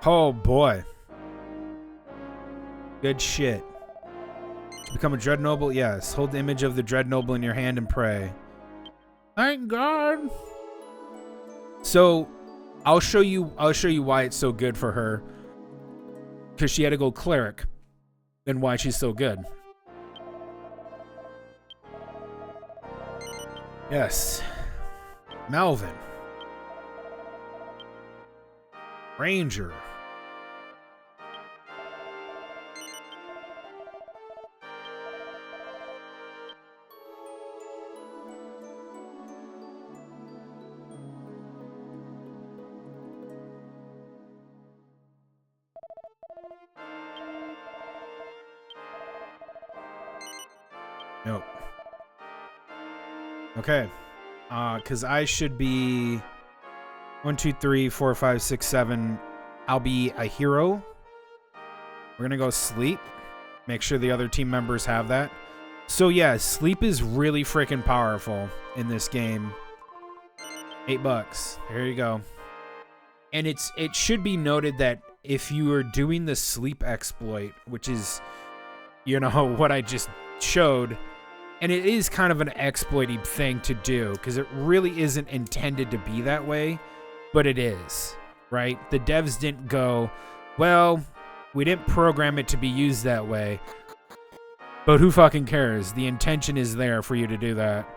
Oh boy. Good shit. To become a Dread Noble, yes. Hold the image of the Dread Noble in your hand and pray. Thank God. So I'll show you why it's so good for her. Because she had to go cleric. And why she's so good. Yes. Melvin. Ranger. Nope. Okay. Because I should be 1, 2, 3, 4, 5, 6, 7. I'll be a hero. We're going to go sleep. Make sure the other team members have that. So yeah, sleep is really freaking powerful in this game. $8. There you go. And it should be noted that if you are doing the sleep exploit, which is, you know, what I just showed, and it is kind of an exploity thing to do because it really isn't intended to be that way, but it is, right? The devs didn't go, well, we didn't program it to be used that way, but who fucking cares? The intention is there for you to do that.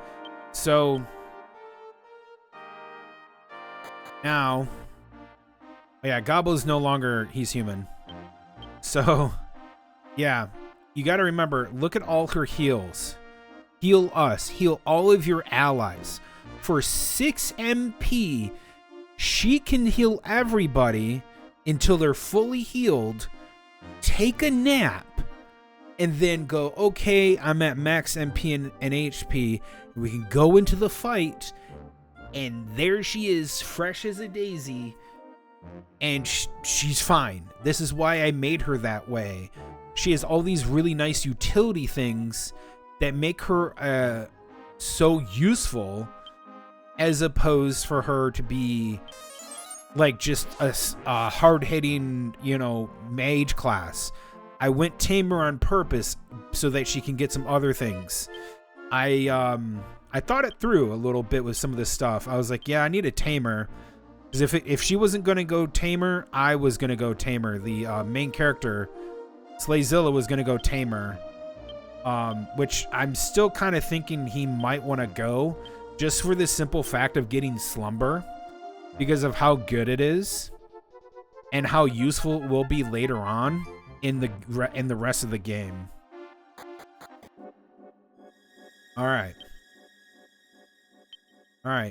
So now, yeah, Gobbo's no longer, he's human. So yeah, you got to remember, look at all her heals. Heal us. Heal all of your allies. For 6 MP, she can heal everybody until they're fully healed, take a nap, and then go, okay, I'm at max MP and HP. And we can go into the fight, and there she is, fresh as a daisy, and she's fine. This is why I made her that way. She has all these really nice utility things that make her so useful, as opposed for her to be like just a hard-hitting, you know, mage class. I went tamer on purpose so that she can get some other things. I thought it through a little bit with some of this stuff. I was like, yeah, I need a tamer, because if she wasn't gonna go tamer, I was gonna go tamer. The main character, Tlightzero, was gonna go tamer. Which I'm still kind of thinking he might want to go, just for the simple fact of getting slumber, because of how good it is and how useful it will be later on in the rest of the game. All right.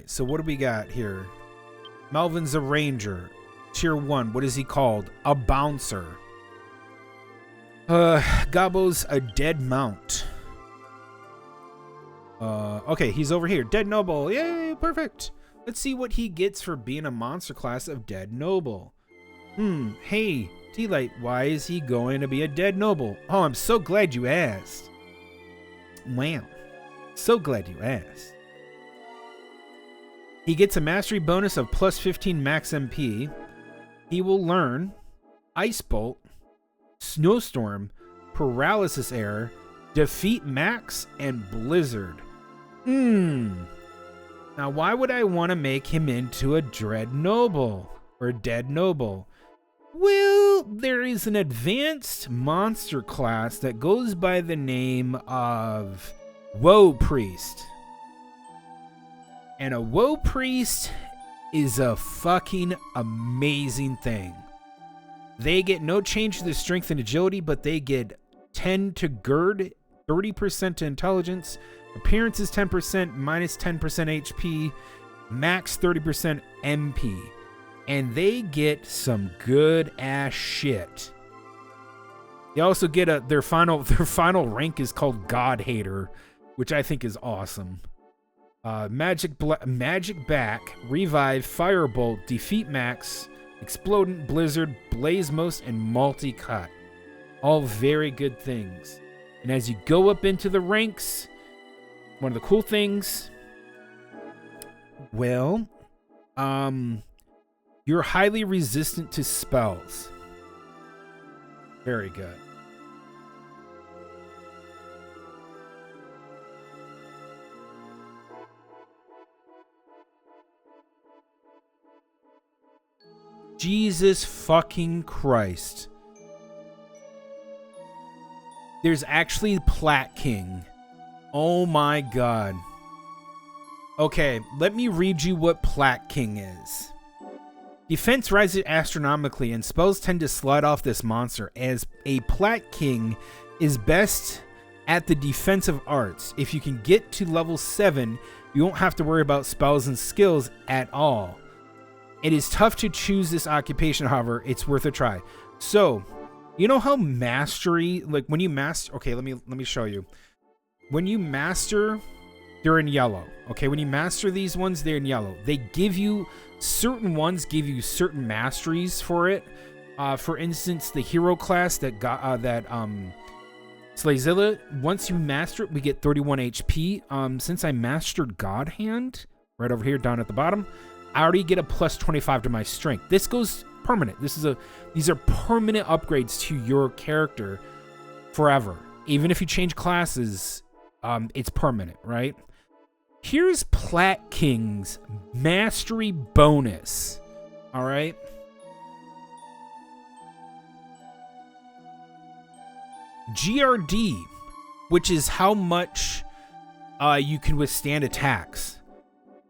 So what do we got here? Melvin's a ranger, tier 1. What is he called? A bouncer. Gobbo's a dead mount. Okay, he's over here. Dead Noble. Yay, perfect. Let's see what he gets for being a monster class of Dead Noble. Hey, T-Light, why is he going to be a Dead Noble? Oh, I'm so glad you asked. Wow. So glad you asked. He gets a mastery bonus of plus 15 max MP. He will learn Ice Bolt, Snowstorm, Paralysis Air, Defeat Max, and Blizzard. Now, why would I want to make him into a Dread Noble or Dead Noble? Well, there is an advanced monster class that goes by the name of Woe Priest. And a Woe Priest is a fucking amazing thing. They get no change to their strength and agility, but they get 10 to gird, 30% to intelligence, appearance is 10%, minus 10% HP, max 30% MP. And they get some good ass shit. They also get their final rank is called God Hater, which I think is awesome. Magic Back, Revive, Firebolt, Defeat Max, Explodent, Blizzard, Blaze Most, and Multi-Cut. All very good things. And as you go up into the ranks, one of the cool things, well, you're highly resistant to spells. Very good. Jesus fucking Christ. There's actually Plat King. Oh my god. Okay, let me read you what Plat King is. Defense rises astronomically and spells tend to slide off this monster, as a Plat King is best at the defensive arts. If you can get to level 7, you won't have to worry about spells and skills at all. It is tough to choose this occupation, however, it's worth a try. So, you know how mastery, like when you master, okay, let me show you. When you master, they're in yellow. Okay, when you master these ones, they're in yellow. They give you, certain ones give you certain masteries for it. For instance, the hero class that got, Tlightzero, once you master it, we get 31 HP. Since I mastered God Hand, right over here down at the bottom, I already get a plus 25 to my strength. This goes permanent. These are permanent upgrades to your character forever. Even if you change classes, it's permanent, right? Here's Plat King's mastery bonus. All right. GRD, which is how much you can withstand attacks.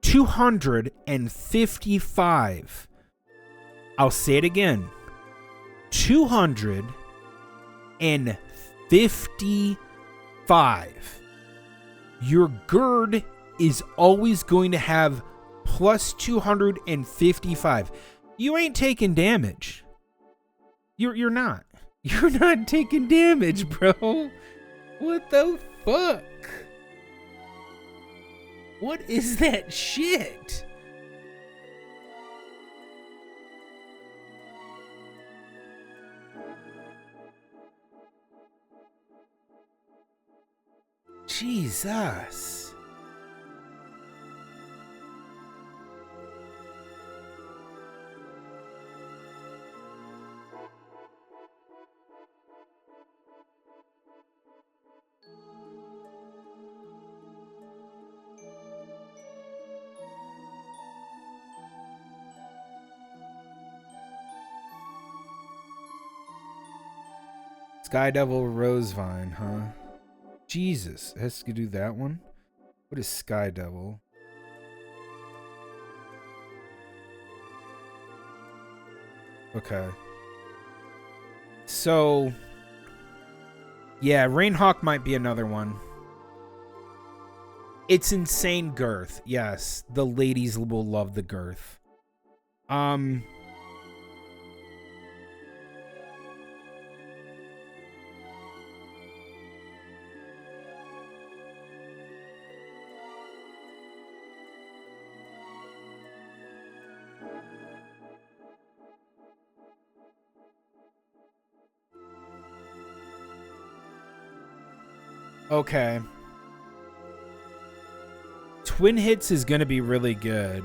255. I'll say it again. 255. Your gird is always going to have plus 255. You ain't taking damage. You're not. You're not taking damage, bro. What the fuck? What is that shit? Jesus. Sky Devil Rosevine, huh? Jesus, it has to do that one? What is Sky Devil? Okay. So, yeah, Rainhawk might be another one. It's insane girth. Yes, the ladies will love the girth. Okay. Twin hits is going to be really good.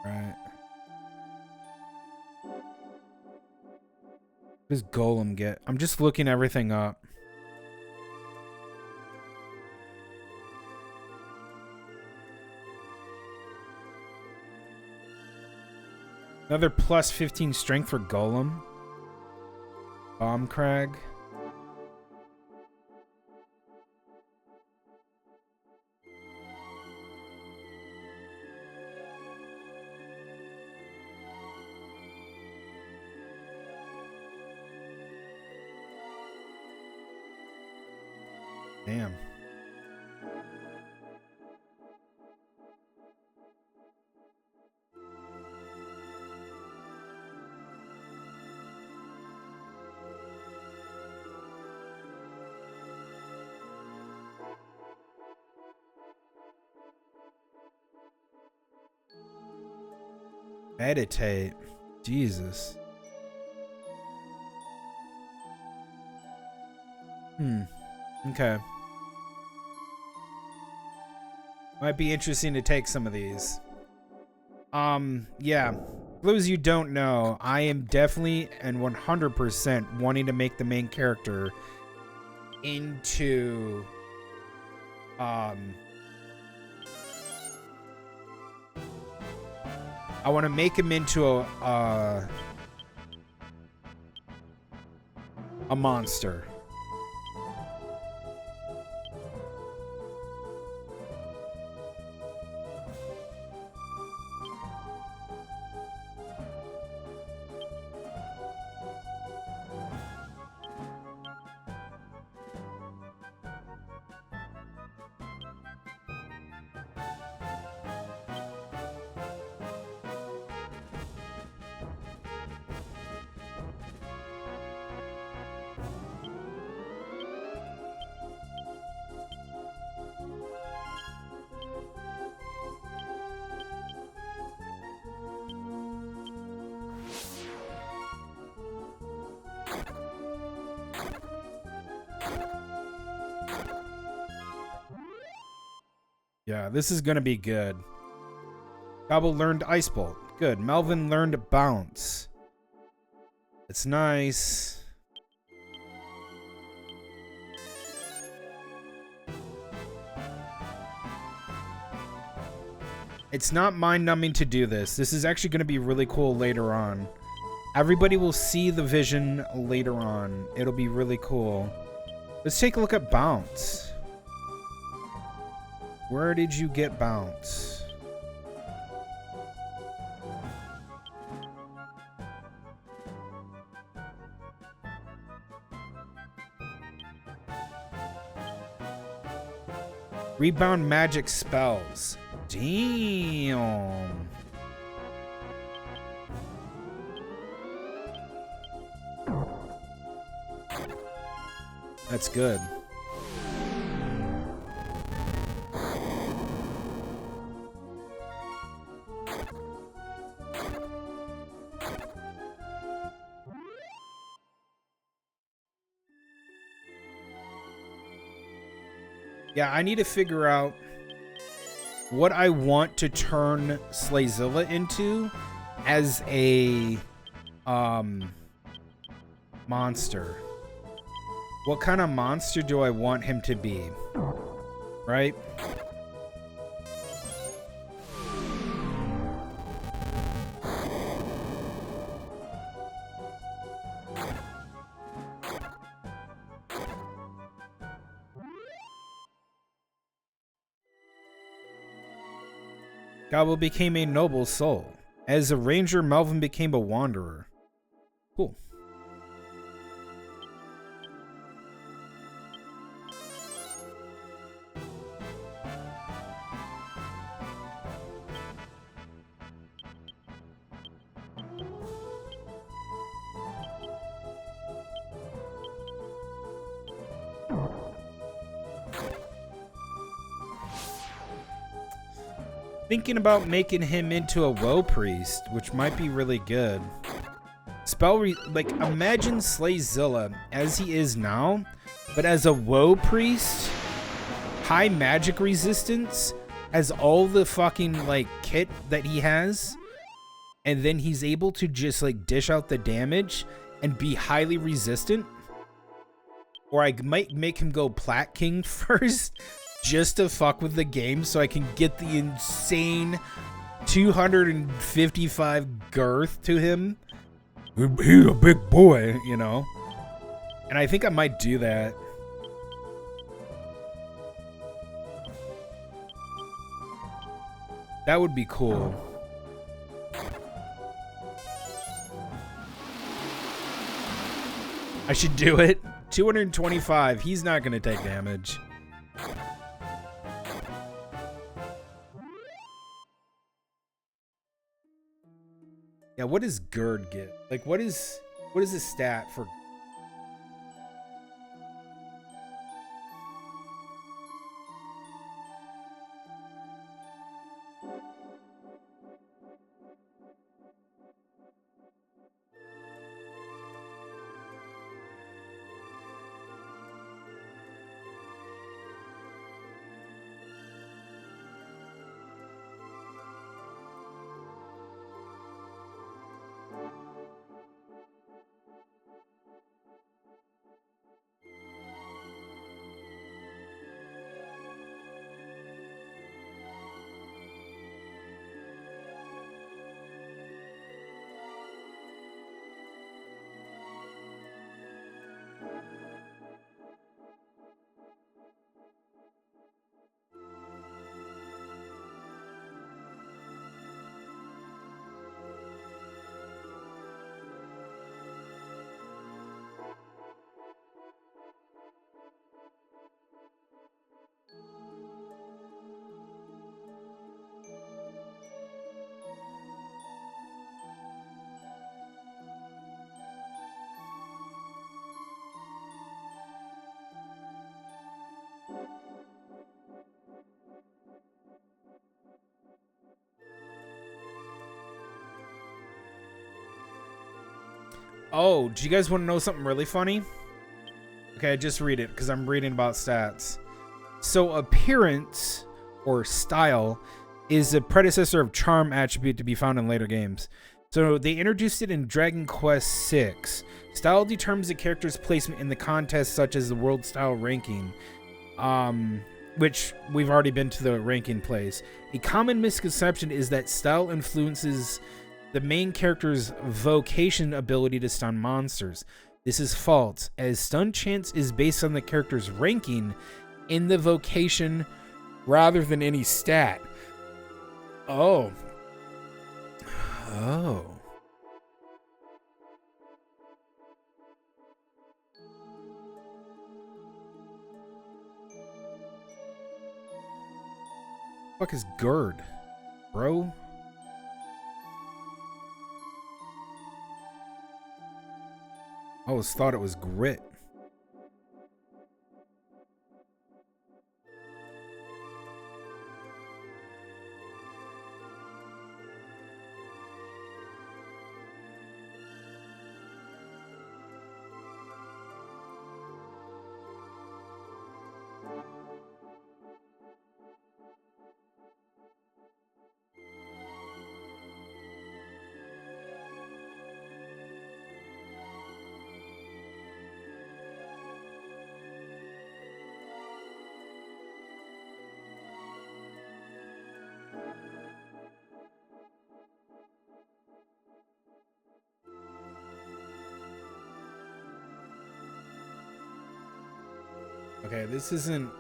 Right. What does Golem get? I'm just looking everything up. Another plus 15 strength for Golem. Bomb Crag. Damn. Meditate. Jesus. Okay. Might be interesting to take some of these. Yeah. For those you don't know, I am definitely and 100% wanting to make the main character into I want to make him into a monster. Yeah, this is gonna be good. Gobble learned Ice Bolt. Good. Melvin learned Bounce. It's nice. It's not mind-numbing to do this. This is actually gonna be really cool later on. Everybody will see the vision later on. It'll be really cool. Let's take a look at Bounce. Where did you get Bounce? Rebound magic spells. Damn. That's good. Yeah, I need to figure out what I want to turn Tlightzero into as a monster. What kind of monster do I want him to be? Right? Gobble became a noble soul. As a ranger, Melvin became a wanderer. Cool. Thinking about making him into a woe priest, which might be really good. Like, imagine Tlightzero as he is now, but as a woe priest, high magic resistance, has all the fucking, like, kit that he has, and then he's able to just, like, dish out the damage and be highly resistant. Or I might make him go Plat King first, just to fuck with the game so I can get the insane 255 girth to him. He's a big boy, you know. And I think I might do that. That would be cool. I should do it. 225. He's not going to take damage. Yeah, what does Gerd get? Like, what is the stat for... Oh, do you guys want to know something really funny? Okay, just read it, because I'm reading about stats. So appearance, or style, is the predecessor of charm attribute to be found in later games. So they introduced it in Dragon Quest VI. Style determines the character's placement in the contest, such as the World Style Ranking, which we've already been to the ranking place. A common misconception is that style influences the main character's vocation ability to stun monsters. This is false, as stun chance is based on the character's ranking in the vocation rather than any stat. Oh. Oh. Fuck is Gerd, bro? I always thought it was grit. Okay, this isn't...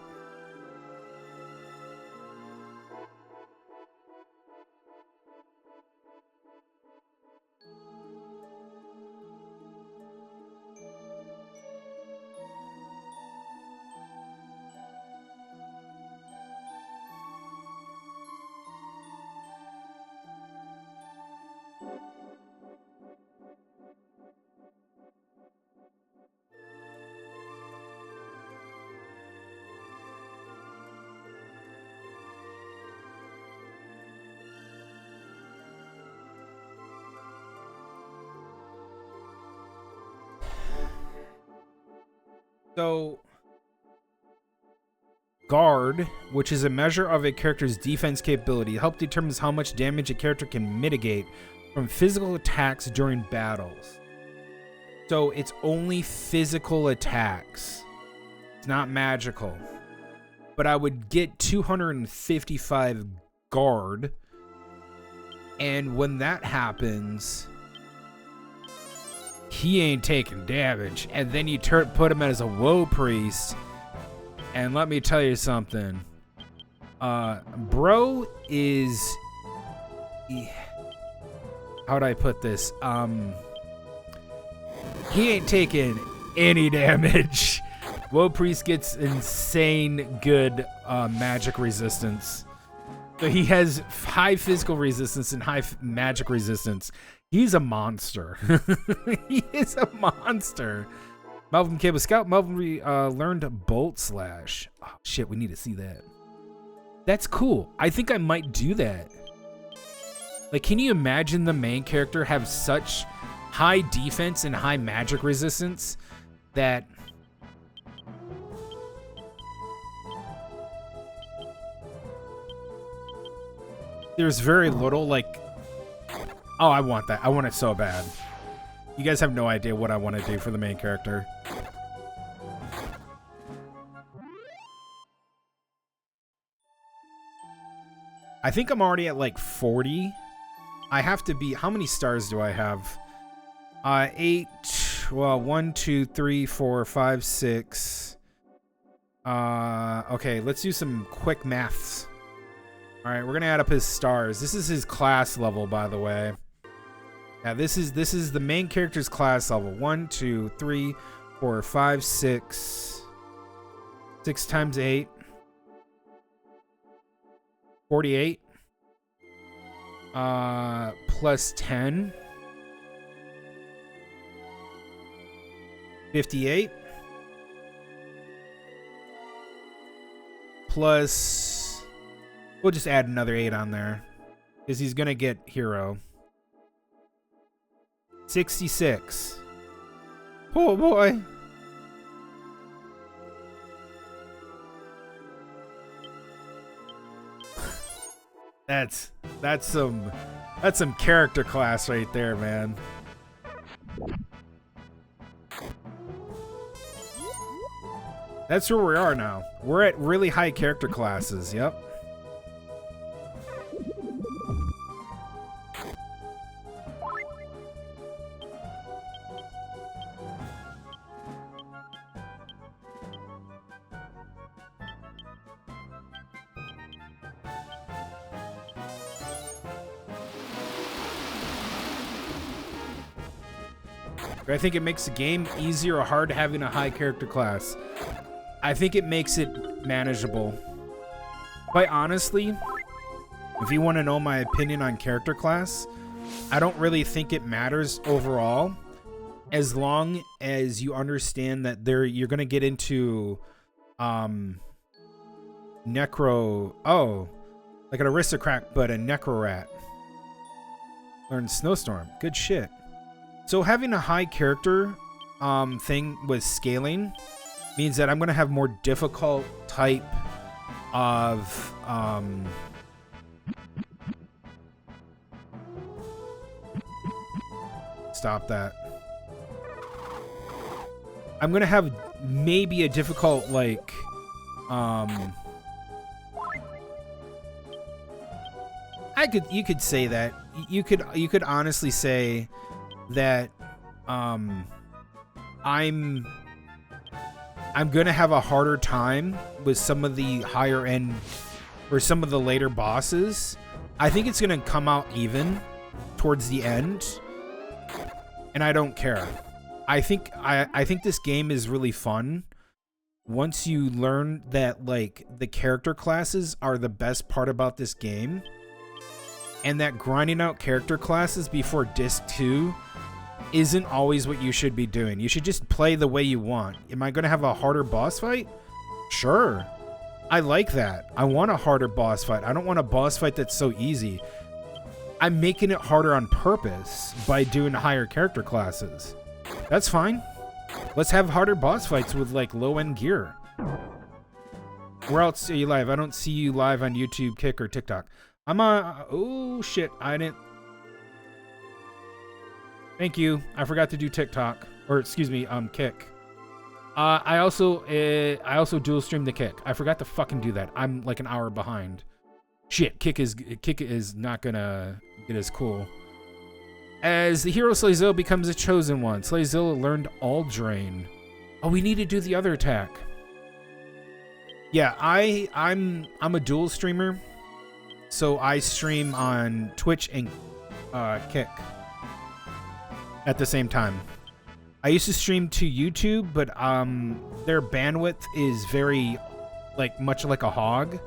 So, guard, which is a measure of a character's defense capability, help determines how much damage a character can mitigate from physical attacks during battles. So it's only physical attacks. It's not magical. But I would get 255 guard And when that happens, he ain't taking damage. And then you put him as a woe priest. And let me tell you something. Bro is... How'd I put this? He ain't taking any damage. Woe priest gets insane good magic resistance. So he has high physical resistance and high magic resistance. He's a monster. He is a monster. Melvin Cable Scout. Melvin learned Bolt Slash. Oh, shit, we need to see that. That's cool. I think I might do that. Like, can you imagine the main character have such high defense and high magic resistance that... There's very little, like... Oh, I want that. I want it so bad. You guys have no idea what I want to do for the main character. I think I'm already at, like, 40. I have to be... How many stars do I have? 8... Well, 1, 2, 3, 4, 5, 6... Okay, let's do some quick maths. Alright, we're gonna add up his stars. This is his class level, by the way. Yeah, this is the main character's class level. 1, 2, 3, 4, 5, 6. 6 times 8. 48. Plus 10. 58. Plus... We'll just add another 8 on there. Because he's going to get hero. 66. Oh, boy. That's some character class right there, man. That's where we are now. We're at really high character classes. Yep. I think it makes the game easier or hard having a high character class. I think it makes it manageable. Quite honestly, if you want to know my opinion on character class, I don't really think it matters overall, as long as you understand that you're going to get into like an aristocrat, but a necro rat. Learn Snowstorm. Good shit. So having a high character thing with scaling means that I'm going to have more difficult type of stop that. I'm going to have maybe a difficult, like you could say that. You could honestly say that I'm gonna have a harder time with some of the higher end or some of the later bosses. I think it's gonna come out even towards the end, and I don't care. I think this game is really fun once you learn that, like, the character classes are the best part about this game, and that grinding out character classes before Disc 2 isn't always what you should be doing. You should just play the way you want. Am I going to have a harder boss fight? Sure. I like that. I want a harder boss fight. I don't want a boss fight that's so easy. I'm making it harder on purpose by doing higher character classes. That's fine. Let's have harder boss fights with, like, low-end gear. Where else are you live? I don't see you live on YouTube, Kick, or TikTok. I'm on... Oh, shit. I didn't... Thank you. I forgot to do TikTok, or excuse me, Kick. I also dual stream the Kick. I forgot to fucking do that. I'm like an hour behind. Shit, kick is not gonna get as cool. As the hero Tlightzero becomes a chosen one, Tlightzero learned All Drain. Oh, we need to do the other attack. Yeah, I'm a dual streamer, so I stream on Twitch and Kick at the same time. I used to stream to YouTube, but their bandwidth is very much like a hog,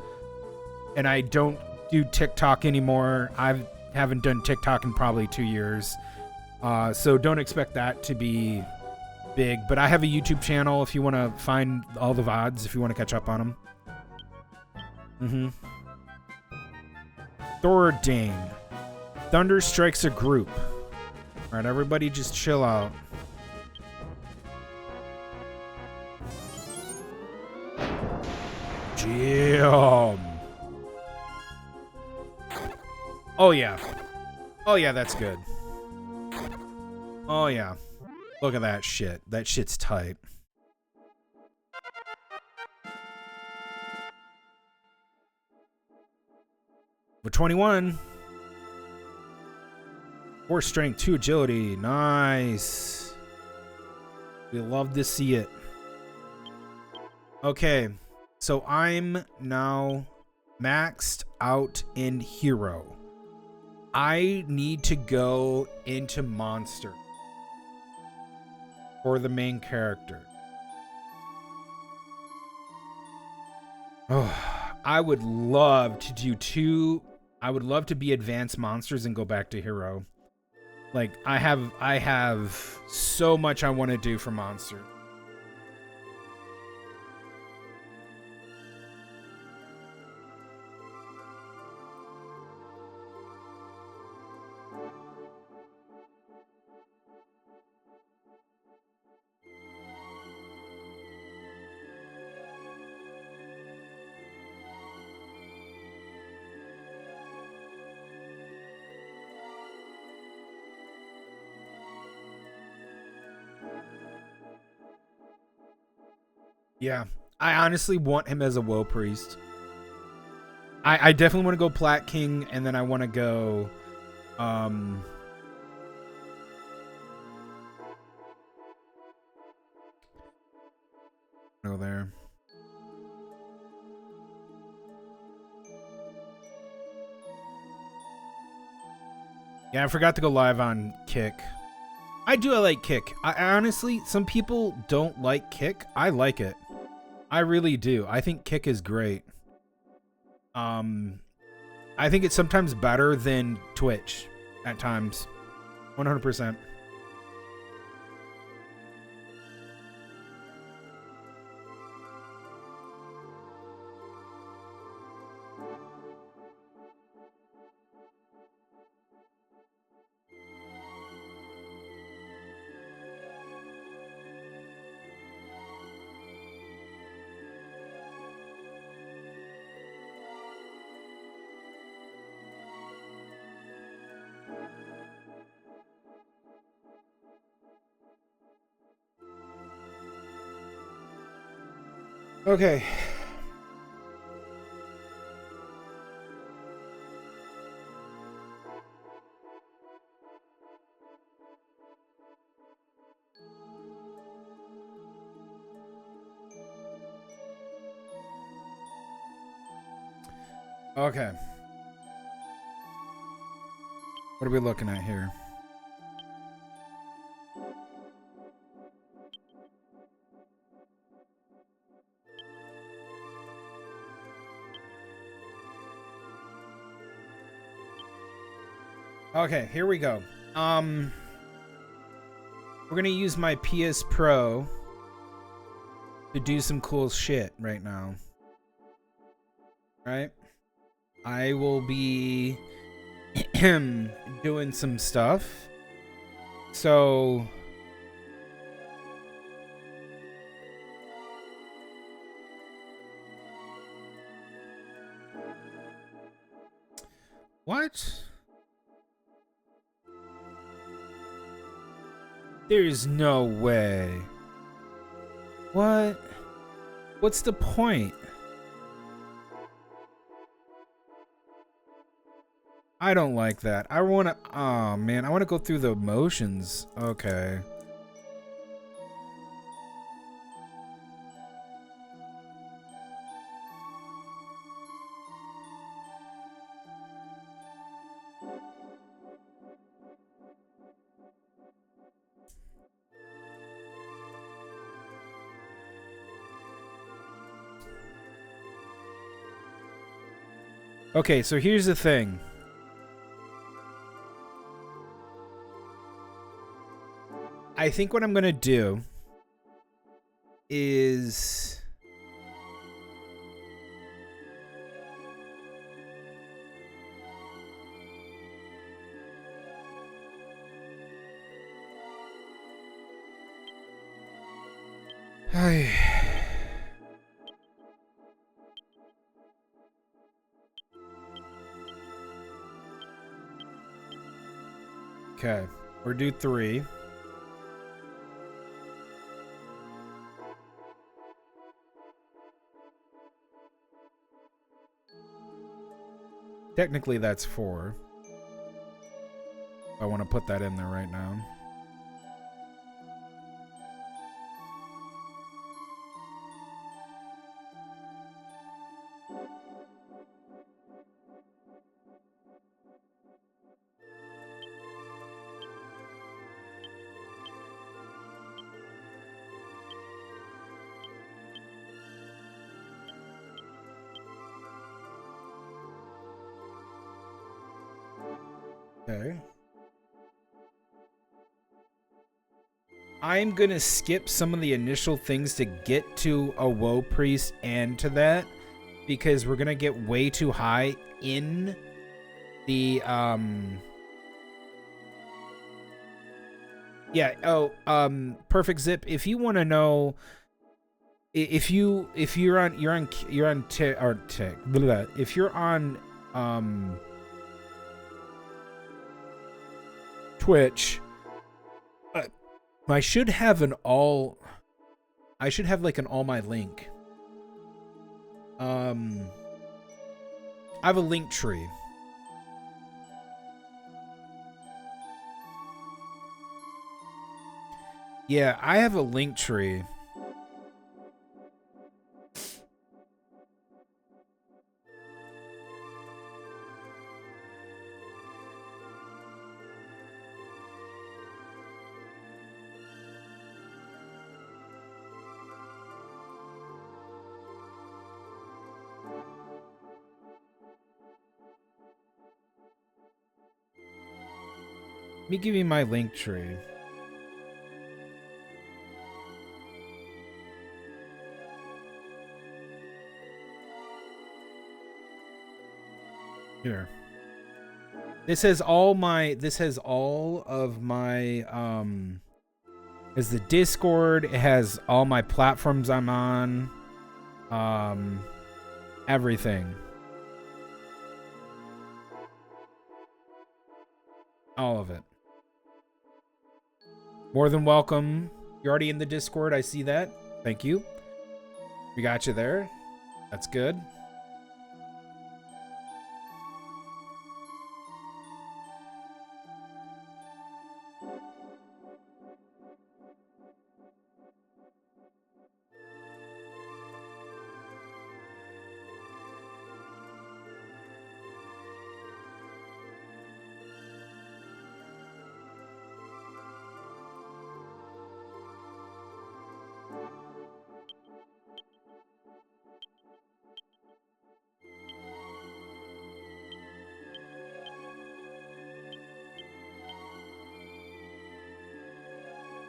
and I don't do TikTok anymore. I haven't done TikTok in probably 2 years, so don't expect that to be big. But I have a YouTube channel if you want to find all the VODs, if you want to catch up on them. Thordane. Thunder strikes a group. All right, everybody just chill out. Damn. Oh, yeah. Oh, yeah, that's good. Oh, yeah. Look at that shit. That shit's tight. For 21. 4 strength, 2 agility. Nice. We love to see it. Okay. So I'm now maxed out in hero. I need to go into monster for the main character. Oh, I would love to do 2. I would love to be advanced monsters and go back to hero. Like I have so much I want to do for monster. Yeah, I honestly want him as a woe priest. I definitely want to go Plat King, and then I want to go go there. Yeah, I forgot to go live on Kick. I like Kick. I honestly, some people don't like Kick. I like it. I really do. I think Kick is great. I think it's sometimes better than Twitch at times. 100%. Okay. Okay. What are we looking at here? Okay, here we go. We're gonna use my PS Pro to do some cool shit right now. Right? I will be doing some stuff. So what? There's no way. What? What's the point? I don't like that. I want to... Oh, man. I want to go through the motions. Okay. Okay, so here's the thing. I think what I'm going to do is... Okay, we're due 3. Technically, that's 4. I want to put that in there right now. Okay. I'm gonna skip some of the initial things to get to a woe priest and to that, because we're gonna get way too high in the Perfect Zip. If you want to know, if you're on if you're on Twitch, I should have like an all my link. I have a link tree. Yeah, I have a link tree. Let me give you my link tree. Here. This has all of my is the Discord, it has all my platforms I'm on. Everything. All of it. More than welcome. You're already in the Discord, I see that. Thank you. We got you there. That's good.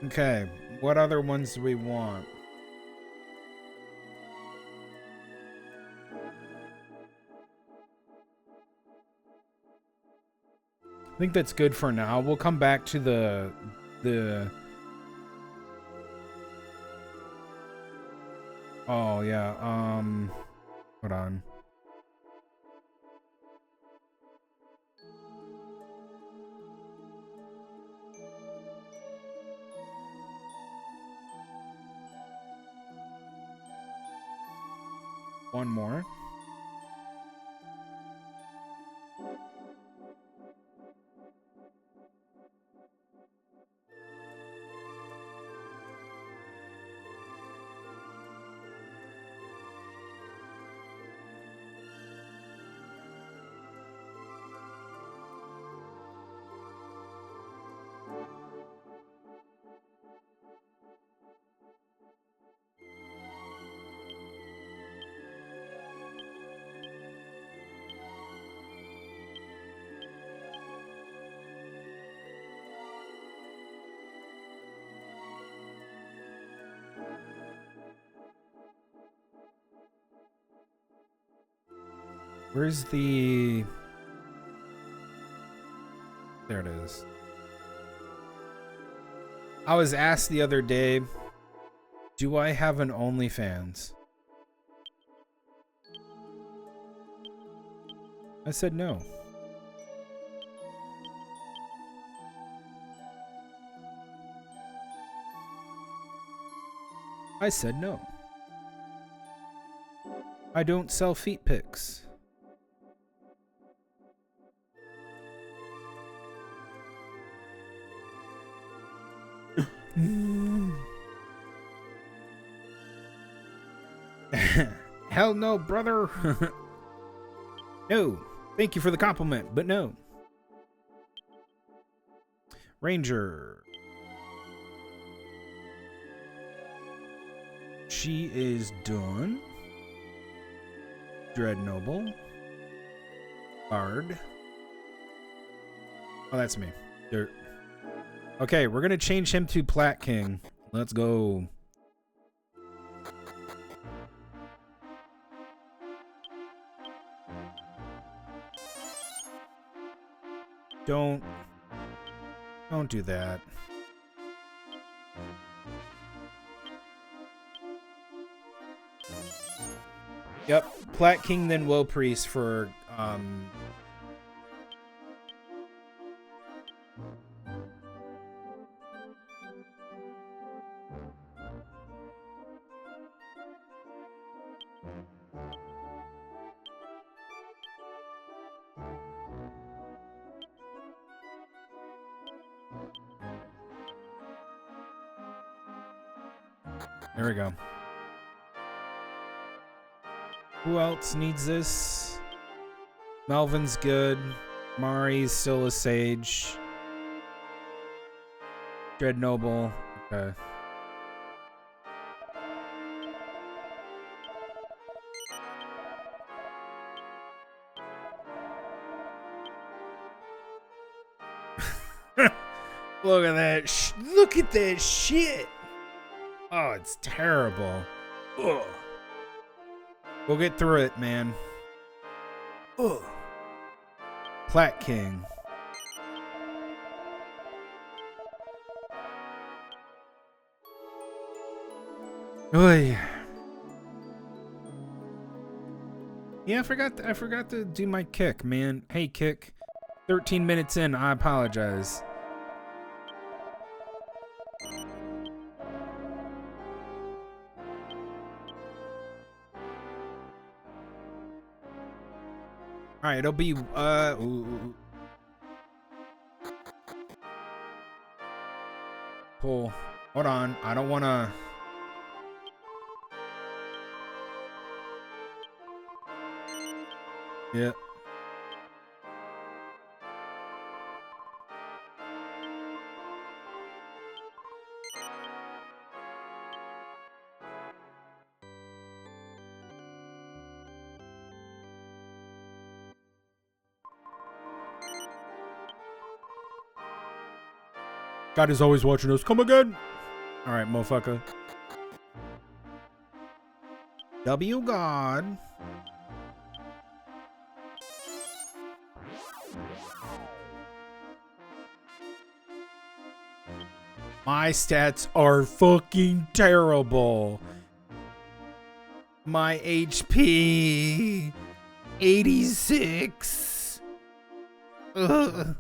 Okay, what other ones do we want? I think that's good for now. We'll come back to the Oh yeah, hold on. One more. Where's the... There it is. I was asked the other day, do I have an OnlyFans? I said no. I said no. I don't sell feet pics. Hell no, brother. No. Thank you for the compliment, but no. Ranger. She is done. Dread Noble. Bard. Oh, that's me. Dirt. Okay, we're gonna change him to Plat King. Let's go. Don't do that. Yep, Plat King then Woe Priest for there we go. Who else needs this? Melvin's good. Mari's still a sage. Dread Noble. Okay. Look at that. Look at that shit. Oh, it's terrible. Ugh. We'll get through it, man. Ugh. Plat King. Oy. Yeah, I forgot to do my kick, man. Hey, kick. 13 minutes in, I apologize. All right, it'll be ooh. Pull. Hold on. I don't want to. Yeah. God is always watching us. Come again. All right, motherfucker. W God. My stats are fucking terrible. My HP 86. Ugh.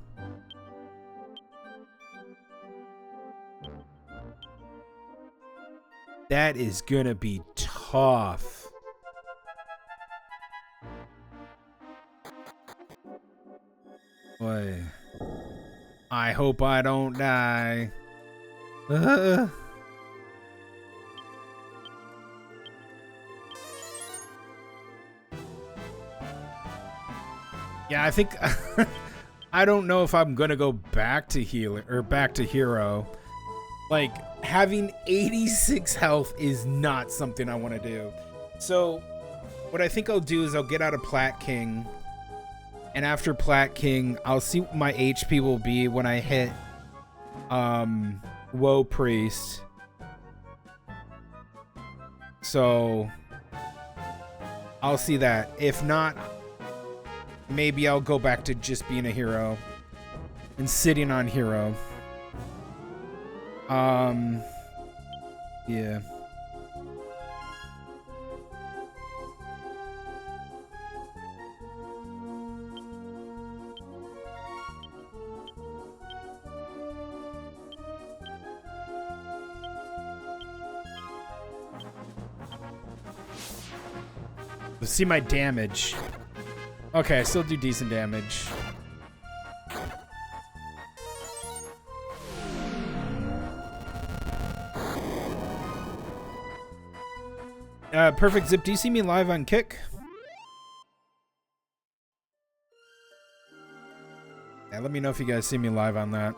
That is gonna be tough. Boy, I hope I don't die. Yeah, I think I don't know if I'm gonna go back to healer or back to hero. Like, having 86 health is not something I want to do. So what I think I'll do is I'll get out of Plat King, and after Plat King I'll see what my HP will be when I hit Woe Priest. So I'll see that. If not, maybe I'll go back to just being a hero and sitting on hero. Yeah. Let's see my damage. Okay, I still do decent damage. Perfect Zip, do you see me live on Kick? Yeah, let me know if you guys see me live on that.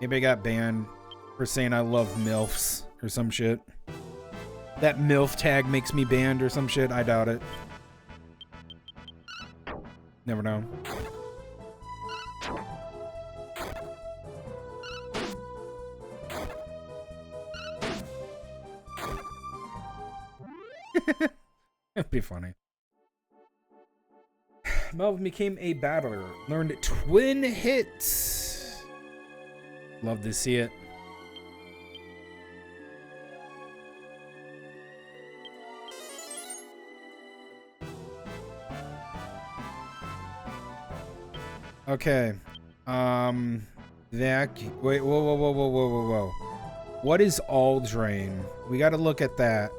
Maybe I got banned for saying I love MILFs or some shit. That MILF tag makes me banned or some shit. I doubt it. Never know. That'd be funny. Melvin became a battler. Learned twin hits. Love to see it. Okay. Wait, whoa. What is all drain? We gotta look at that.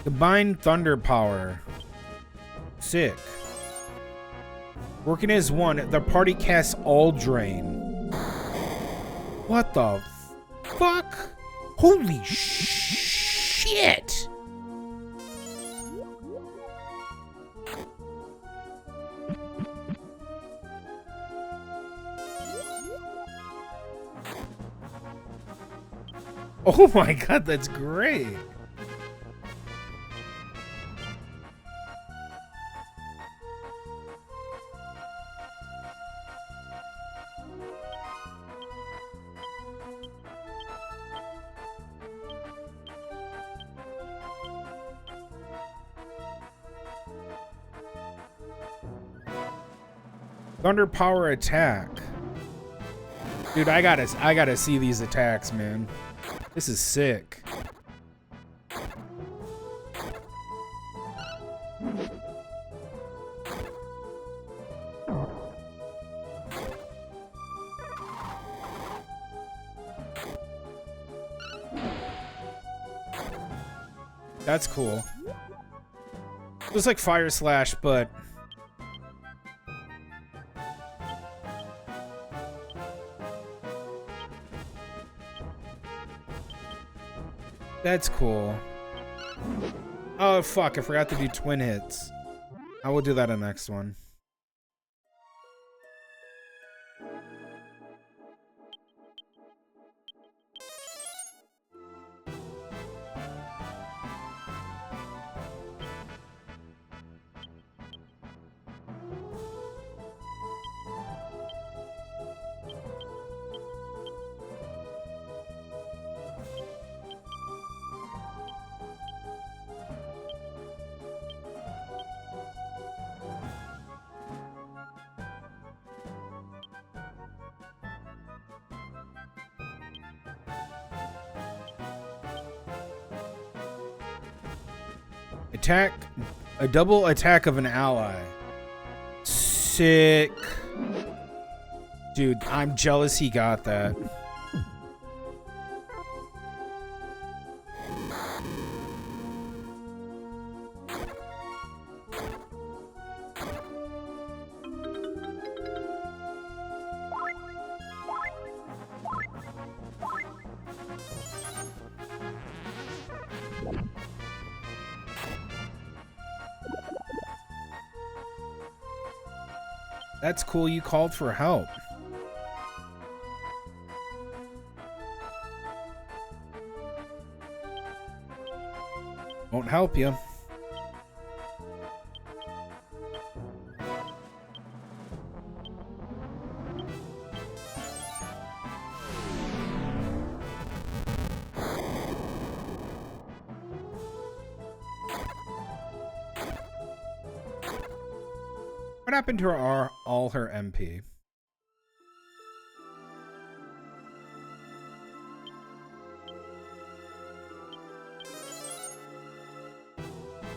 Combined Thunder Power. Sick. Working as one, the party casts all drain. What the fuck? Holy shit! Oh my god, that's great. Thunder Power attack. Dude, I gotta see these attacks, man. This is sick. That's cool. It was like Fire Slash, but that's cool. Oh, fuck. I forgot to do twin hits. I will do that in the next one. Attack, a double attack of an ally. Sick. Dude, I'm jealous he got that. That's cool, you called for help. Won't help you. What happened to all her MP?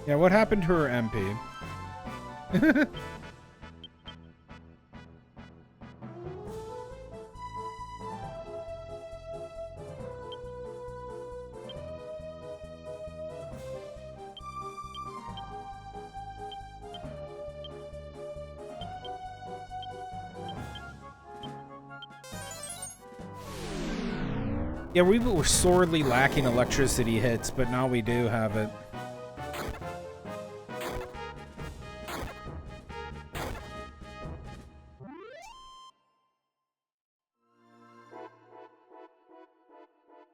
Yeah, what happened to her MP? Yeah, we were sorely lacking electricity hits, but now we do have it.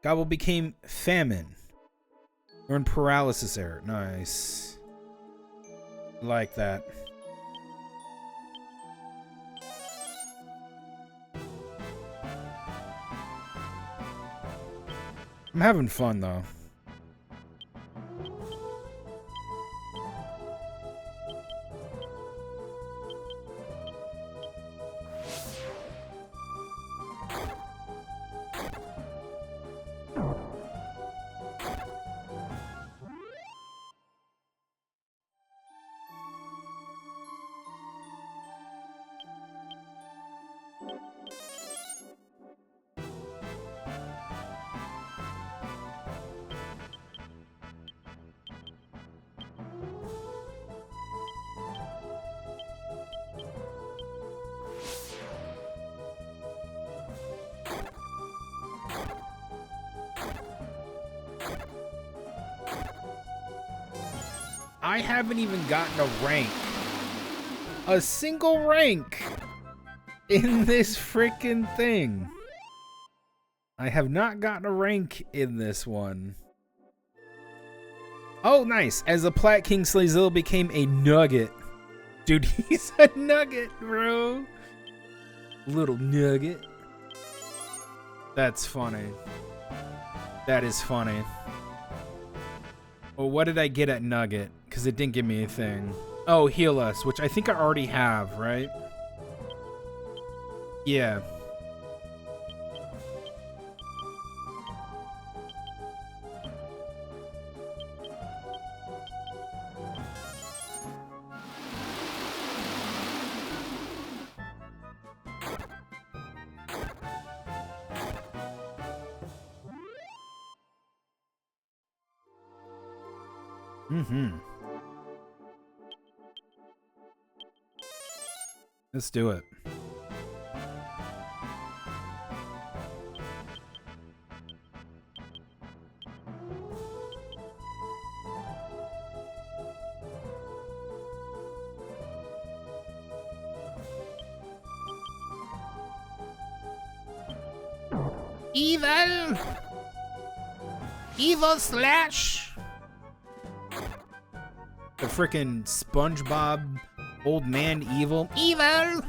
Gobble became famine. Learned paralysis error. Nice. Like that. I'm having fun, though. I haven't even gotten a rank. A single rank in this freaking thing. I have not gotten a rank in this one. Oh, nice. As a Plat King, Tlightzero became a nugget. Dude, he's a nugget, bro. Little nugget. That's funny. That is funny. Well, what did I get at Nugget? Because it didn't give me anything. Oh, heal us, which I think I already have, right? Yeah. Mm-hmm. Let's do it. Evil! Evil Slash! The frickin' SpongeBob old man evil. Evil!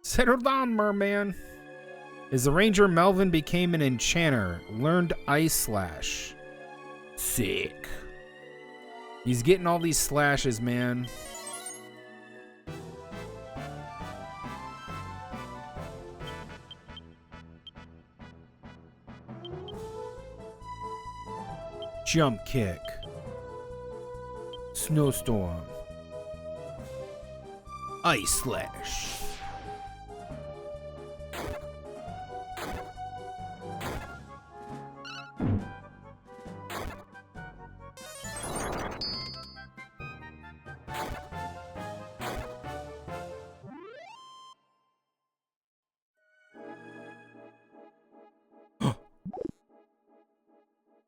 Settle down, merman. As the ranger, Melvin became an enchanter. Learned Ice Slash. Sick. He's getting all these slashes, man. Jump kick. Snowstorm. Ice Slash.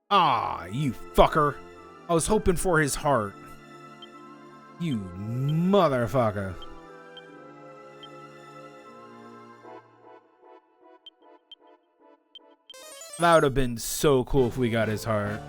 Ah, you fucker. I was hoping for his heart. You motherfucker. That would have been so cool if we got his heart.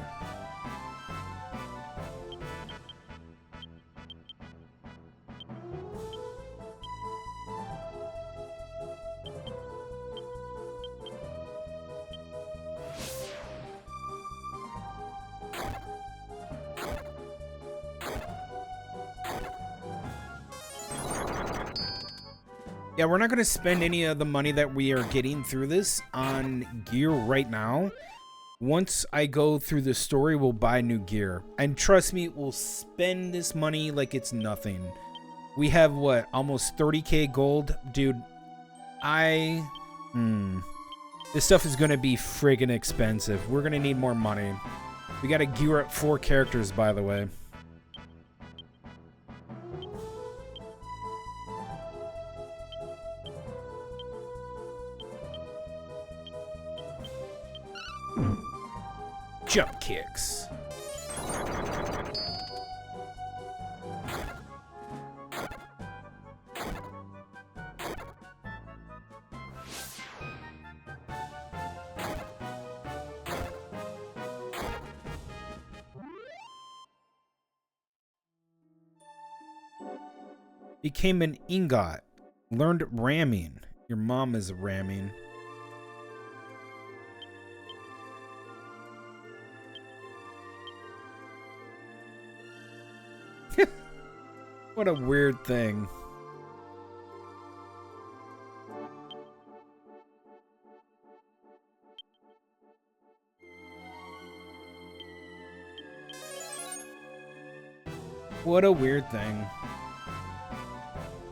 Yeah, we're not going to spend any of the money that we are getting through this on gear right now. Once I go through the story, we'll buy new gear. And trust me, we'll spend this money like it's nothing. We have, what, almost 30k gold? Dude, this stuff is going to be friggin' expensive. We're going to need more money. We got to gear up 4 characters, by the way. Jump kicks. Became an ingot. Learned ramming. Your mom is ramming. What a weird thing. What a weird thing.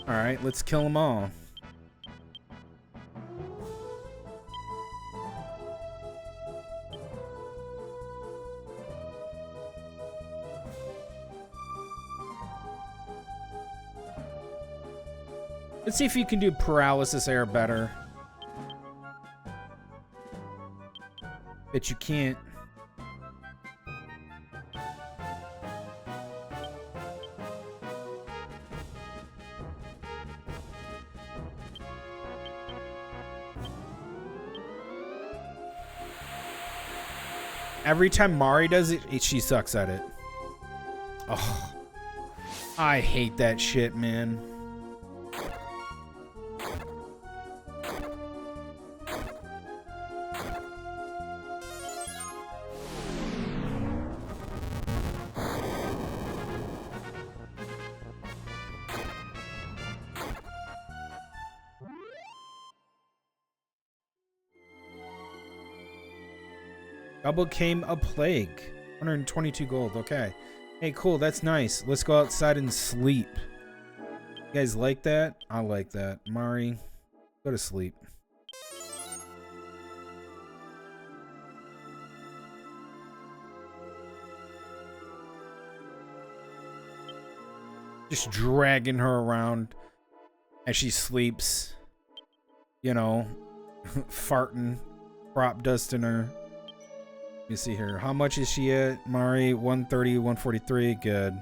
Alright, let's kill them all. Let's see if you can do paralysis air better. Bet you can't. Every time Mari does it, she sucks at it. Oh, I hate that shit, man. Double came a plague. 122 gold. Okay. Hey, cool. That's nice. Let's go outside and sleep. You guys like that? I like that. Mari, go to sleep. Just dragging her around as she sleeps. You know, farting, crop dusting her. Let me see here. How much is she at? Mari, 130, 143. Good.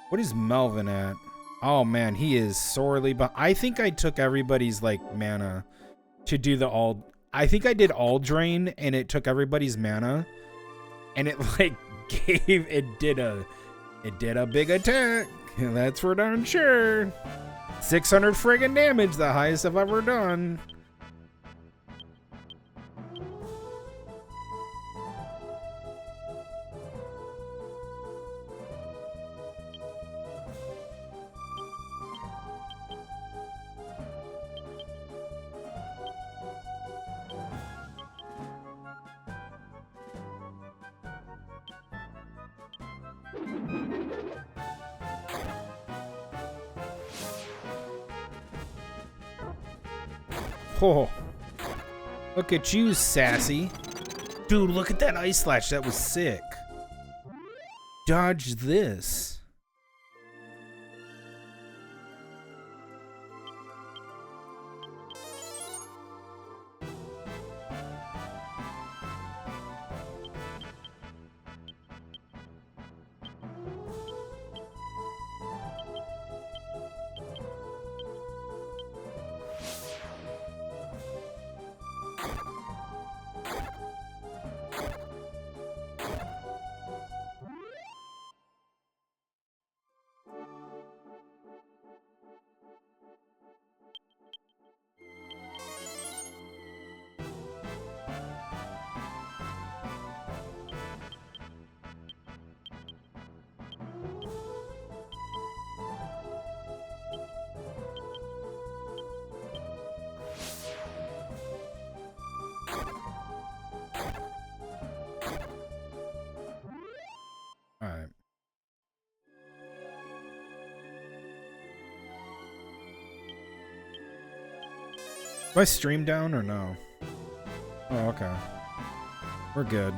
What is Melvin at? Oh, man. He is sorely... But I think I took everybody's, like, mana to do the all... I think I did all drain, and it took everybody's mana. And it, like, gave... It did a big attack. That's for darn sure. 600 friggin' damage. The highest I've ever done. Oh, look at you, sassy. Dude, look at that ice slash. That was sick. Dodge this. Do I stream down or no? Oh, okay. We're good.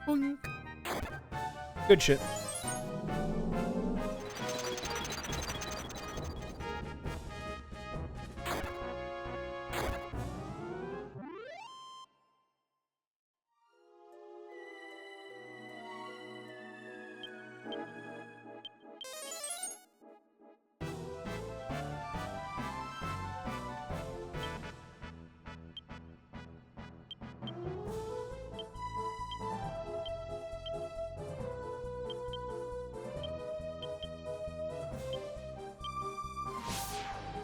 Boink. Good shit.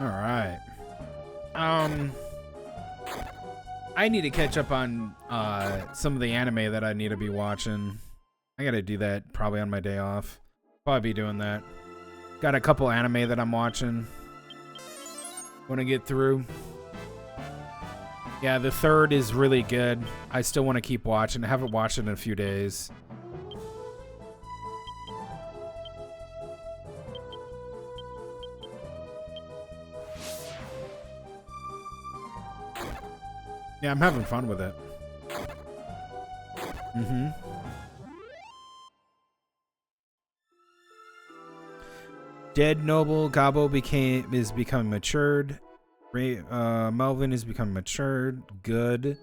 All right. I need to catch up on some of the anime that I need to be watching. I gotta do that probably on my day off. Probably be doing that. Got a couple anime that I'm watching. Want to get through. Yeah, the third is really good. I still want to keep watching. I haven't watched it in a few days. Yeah, I'm having fun with it. Mm-hmm. Dead Noble Gabo is becoming matured. Melvin is becoming matured. Good.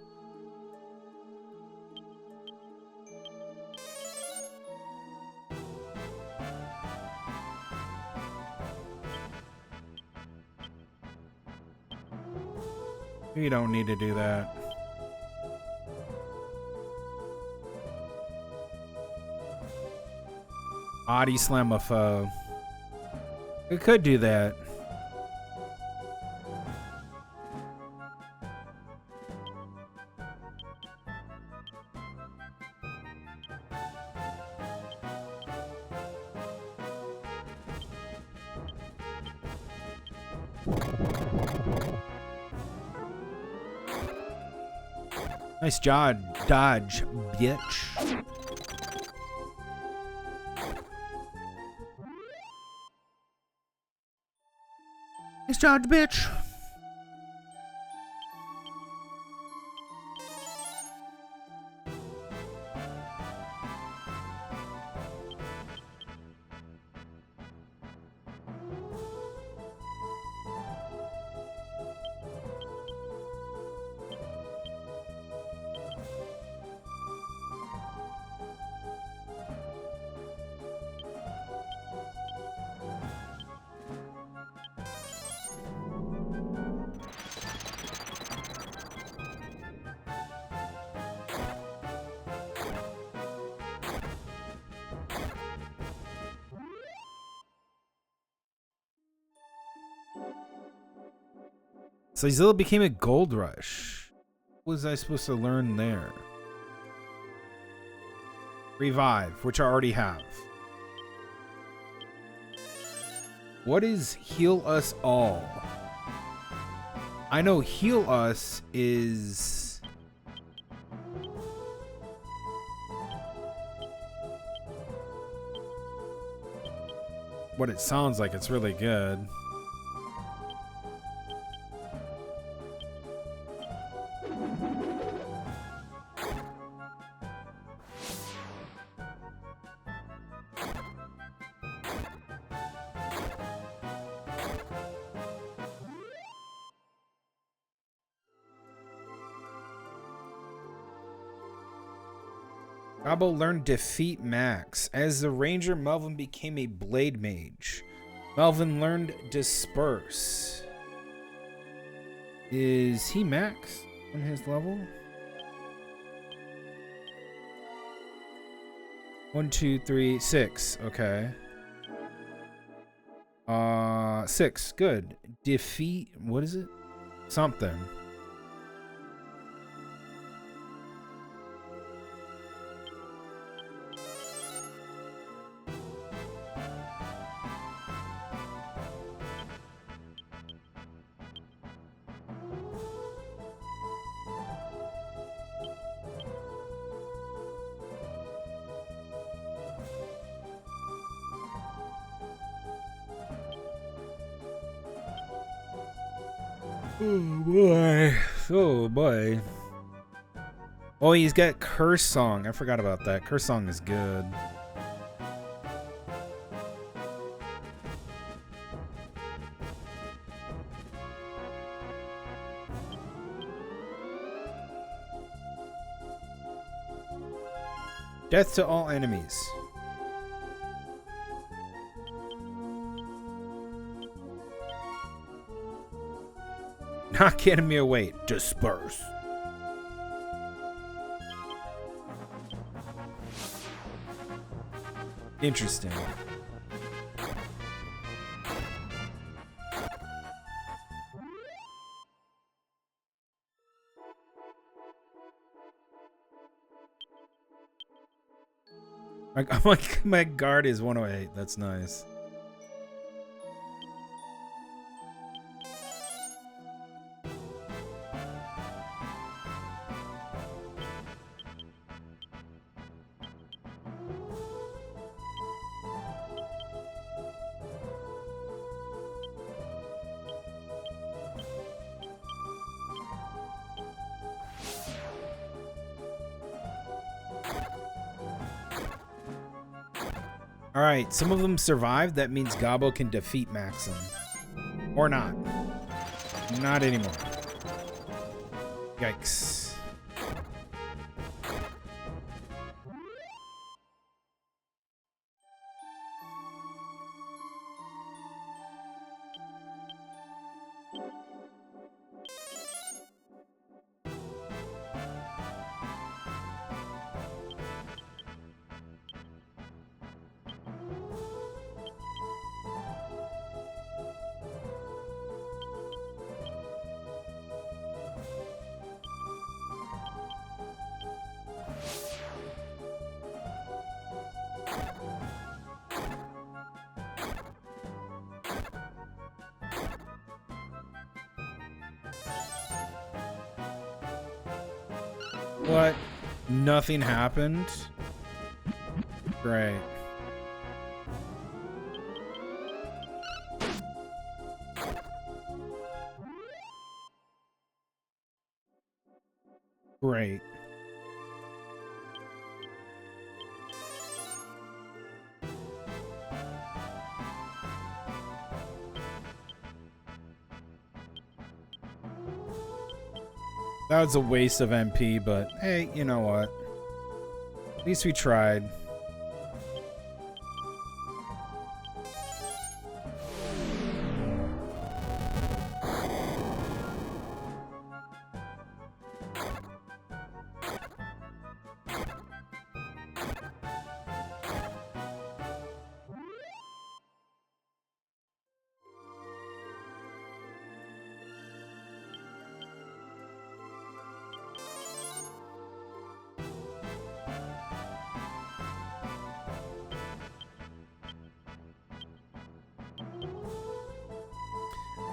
You don't need to do that. Body slam a foe. We could do that. Nice job, dodge, bitch. Nice job, bitch. So Zilla became a gold rush. What was I supposed to learn there? Revive, which I already have. What is heal us all? I know heal us is... what it sounds like. It's really good. Gabo learned Defeat Max. As the Ranger, Melvin became a Blade Mage. Melvin learned Disperse. Is he max on his level? 1, 2, 3, 6. Okay. 6. Good. Defeat. What is it? Something. Oh boy. Oh boy. Oh, he's got Curse Song. I forgot about that. Curse Song is good. Death to all enemies. Knock enemy away. Disperse. Interesting. My guard is 108. That's nice. Alright, some of them survived. That means Gobbo can defeat Maxim. Or not. Not anymore. Yikes. What? Nothing happened? Great. Great. That was a waste of MP, but hey, you know what? At least we tried.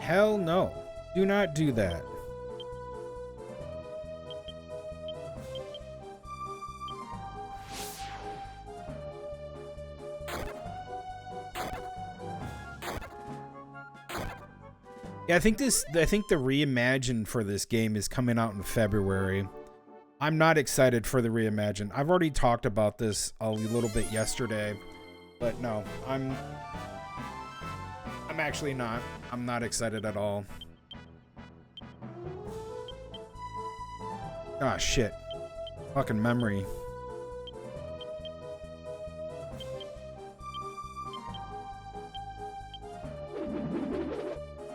Hell no. Do not do that. Yeah, I think the Reimagine for this game is coming out in February. I'm not excited for the Reimagine. I've already talked about this a little bit yesterday, but no, I'm actually not. I'm not excited at all. Ah, shit. Fucking memory.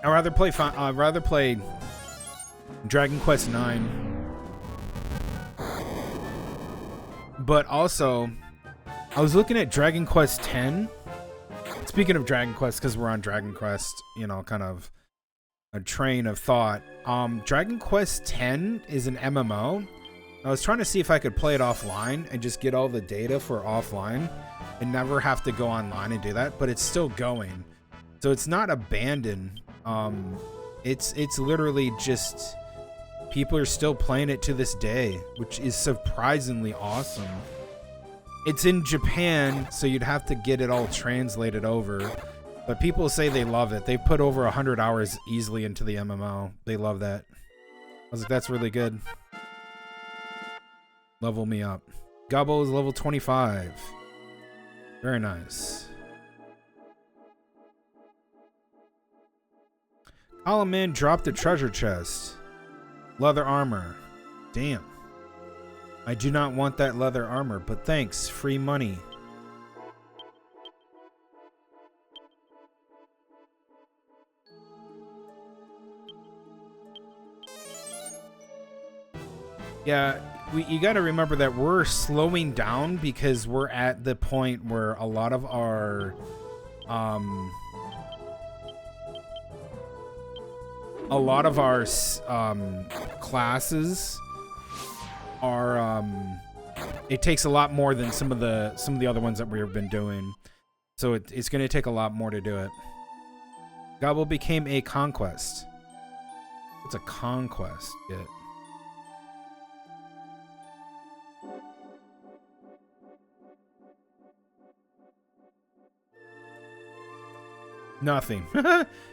I'd rather play Dragon Quest 9. But also, I was looking at Dragon Quest 10. Speaking of Dragon Quest, because we're on Dragon Quest, you know, kind of a train of thought. Dragon Quest 10 is an MMO. I was trying to see if I could play it offline and just get all the data for offline and never have to go online and do that, but it's still going. So it's not abandoned. It's literally just people are still playing it to this day, which is surprisingly awesome. It's in Japan, so you'd have to get it all translated over. But people say they love it. They put over 100 hours easily into the MMO. They love that. I was like, that's really good. Level me up. Gobbo is level 25. Very nice. Column dropped a treasure chest. Leather armor. Damn. I do not want that leather armor, but thanks. Free money. Yeah, you got to remember that we're slowing down because we're at the point where a lot of our classes are it takes a lot more than some of the other ones that we've been doing, so it's going to take a lot more to do it. Gobble became a conquest. What's a conquest? Get nothing.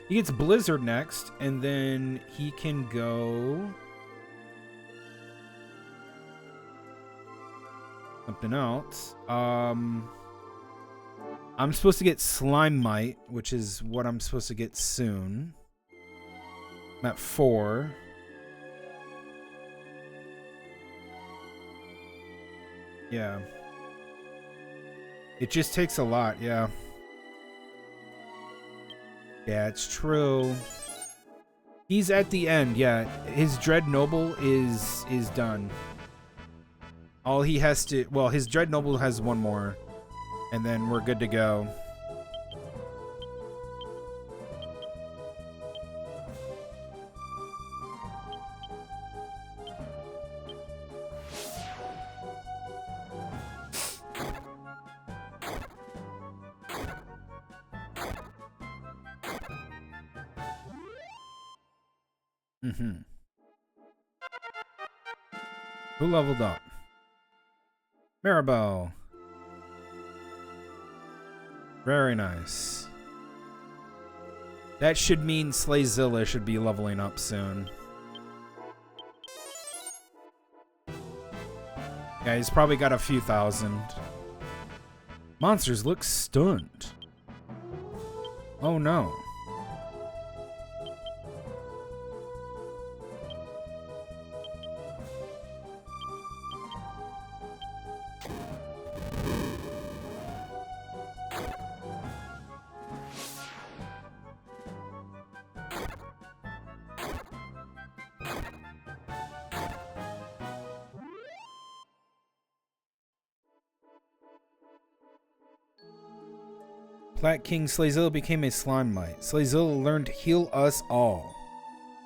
He gets Blizzard next, and then he can go something else. I'm supposed to get Slime Mite, which is what I'm supposed to get soon. I'm at 4. Yeah. It just takes a lot, yeah. Yeah, it's true. He's at the end, yeah. His Dread Noble is done. All he has to... Well, his Dread Noble has one more. And then we're good to go. Who leveled up? Maribel. Very nice. That should mean Tlightzero should be leveling up soon. Yeah, he's probably got a few thousand. Monsters look stunned. Oh no. Plat King Tlightzero became a Slime Mite. Tlightzero learned Heal Us All.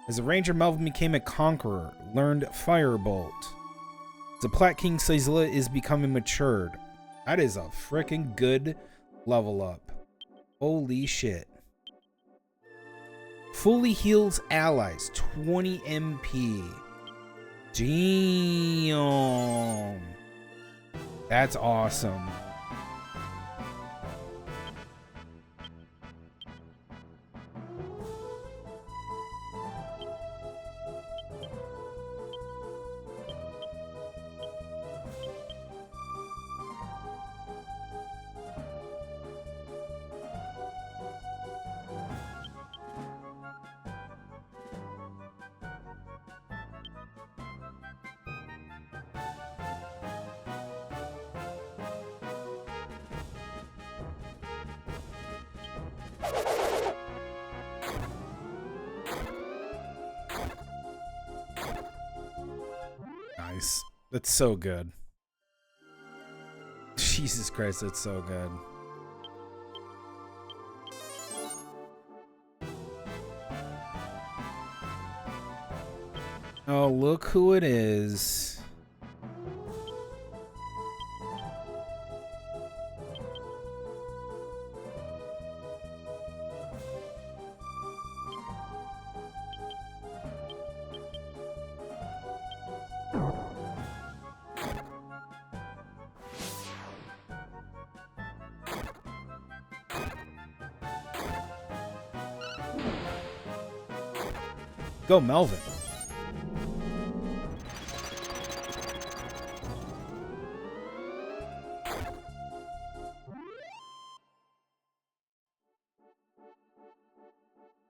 As a Ranger, Melvin became a Conqueror, learned Firebolt. The Plat King Tlightzero is becoming matured. That is a freaking good level up. Holy shit. Fully heals allies, 20 MP. Damn. That's awesome. Nice. That's so good. Jesus Christ, that's so good. Oh, look who it is. Go Melvin.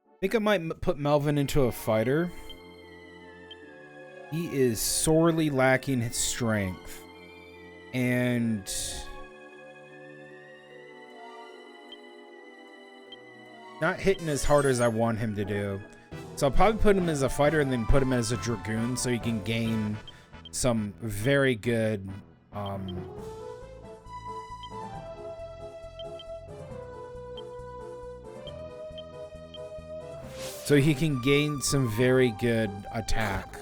I think I might put Melvin into a fighter. He is sorely lacking his strength. And not hitting as hard as I want him to do. So I'll probably put him as a fighter and then put him as a dragoon so he can gain some very good attack.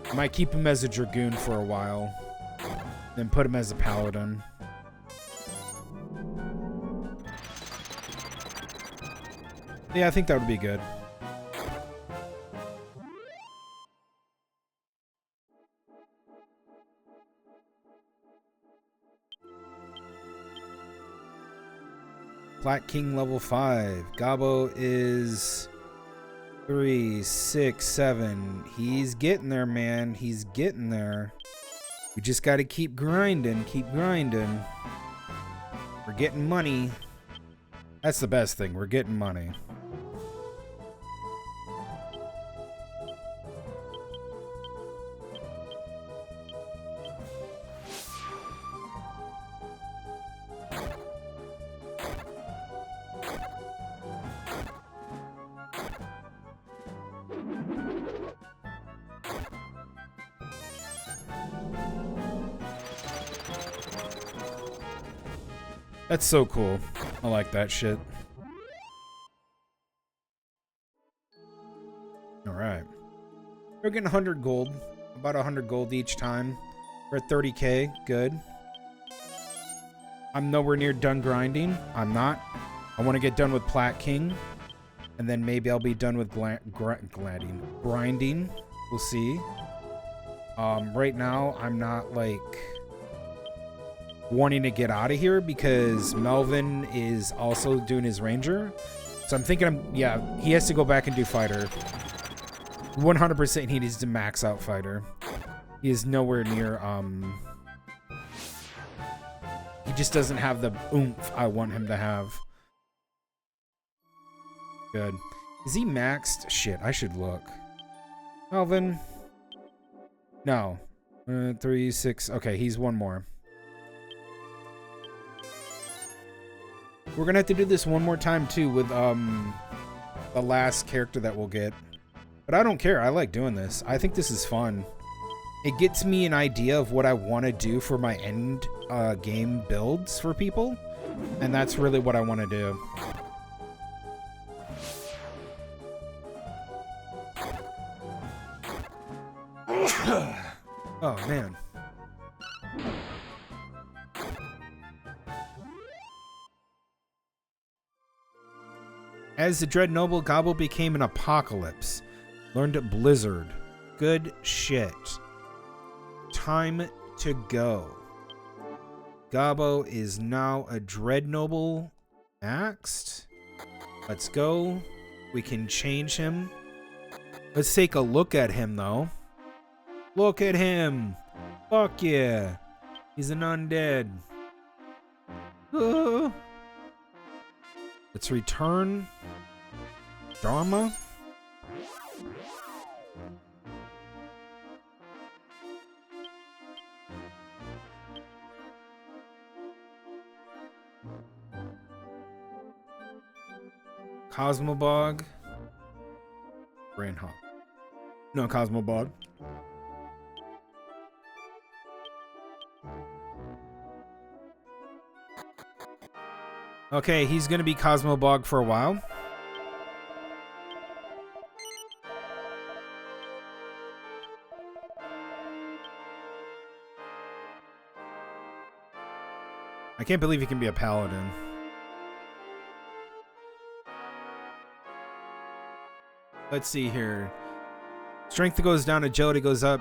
I might keep him as a dragoon for a while, then put him as a paladin. Yeah, I think that would be good. Plat King level 5. Gabo is 3, 6, 7. He's getting there, man. He's getting there. We just got to keep grinding. Keep grinding. We're getting money. That's the best thing. We're getting money. That's so cool. I like that shit. Alright. We're getting 100 gold. About 100 gold each time. We're at 30k. Good. I'm nowhere near done grinding. I'm not. I want to get done with Plat King. And then maybe I'll be done with grinding. We'll see. Right now, I'm not, like, wanting to get out of here because Melvin is also doing his ranger. So I'm thinking, yeah, he has to go back and do fighter. 100% he needs to max out fighter. He is nowhere near, he just doesn't have the oomph I want him to have. Good. Is he maxed? Shit, I should look. Melvin. No. 3, 6. Okay, he's one more. We're gonna have to do this one more time too with the last character that we'll get. But I don't care. I like doing this. I think this is fun. It gets me an idea of what I want to do for my end game builds for people. And that's really what I want to do. Oh, man. As the Dread Noble, Gobble became an apocalypse. Learned at Blizzard. Good shit. Time to go. Gabo is now a Dread Noble maxed. Let's go. We can change him. Let's take a look at him, though. Look at him. Fuck yeah. He's an undead. Let's return Dharma. Cosmobog. Brainhawk. No, Cosmobog. Okay, he's gonna be Cosmobog for a while. I can't believe he can be a paladin. Let's see here. Strength goes down, agility goes up.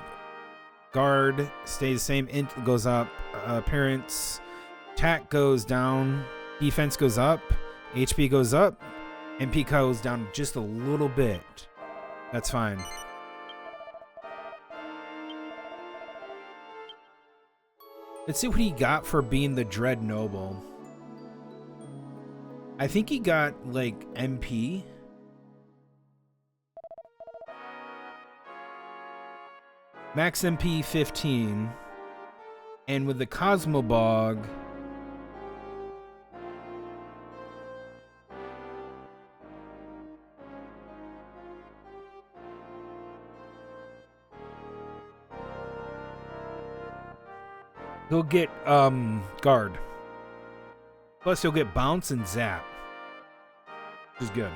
Guard stays the same, int goes up. Appearance, attack goes down. Defense goes up. HP goes up. MP goes down just a little bit. That's fine. Let's see what he got for being the Dread Noble. I think he got, like, MP. Max MP 15. And with the Cosmobog... he'll get, Guard. Plus he'll get Bounce and Zap. Which is good.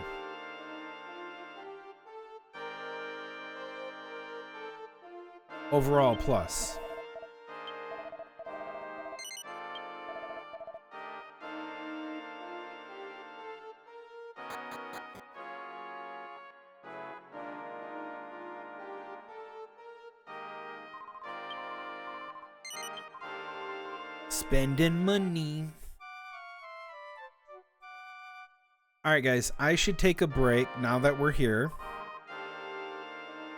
Overall plus. Spending money. Alright guys, I should take a break now that we're here.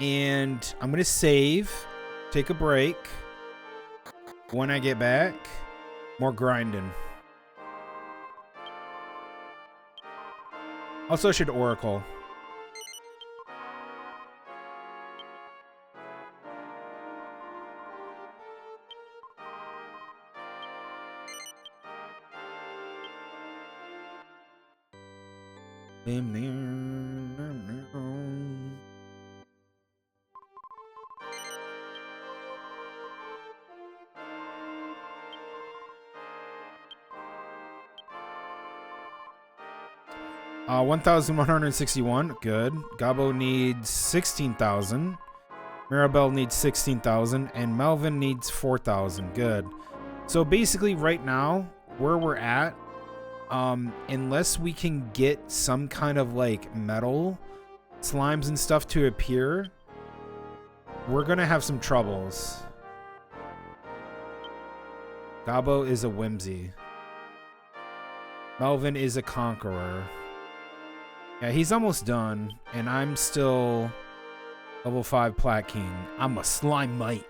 And I'm going to save, take a break. When I get back, more grinding. Also, I should Oracle. Uh, 1,161. Good. Gabo needs 16,000. Mirabelle needs 16,000. And Melvin needs 4,000. Good. So basically right now, where we're at, unless we can get some kind of like metal slimes and stuff to appear, we're gonna have some troubles. Gabo is a whimsy. Melvin is a conqueror. Yeah, he's almost done, and I'm still level 5 Plat King. I'm a slime mite.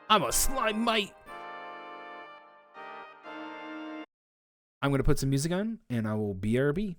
I'm a slime mite. I'm gonna put some music on, and I will BRB.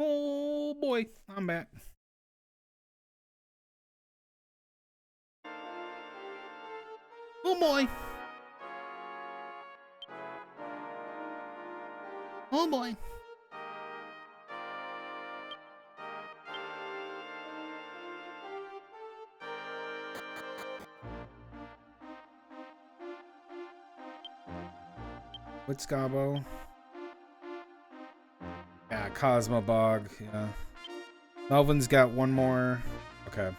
Oh boy, I'm back. Oh boy. Oh boy. What's Gabo? Yeah, Cosmo Bog. Yeah. Melvin's got one more. Okay.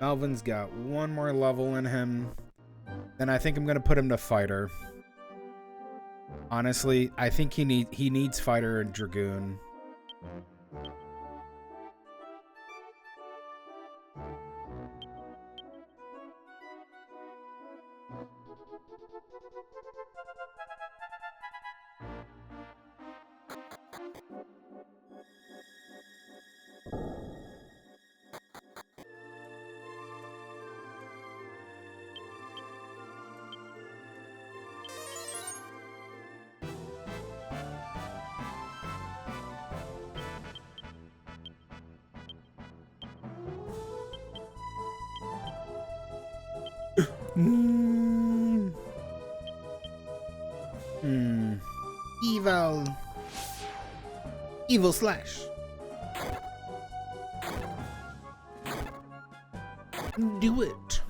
Melvin's got one more level in him. Then I think I'm gonna put him to fighter. Honestly, I think he needs fighter and dragoon. Evil. Evil Slash. Do it.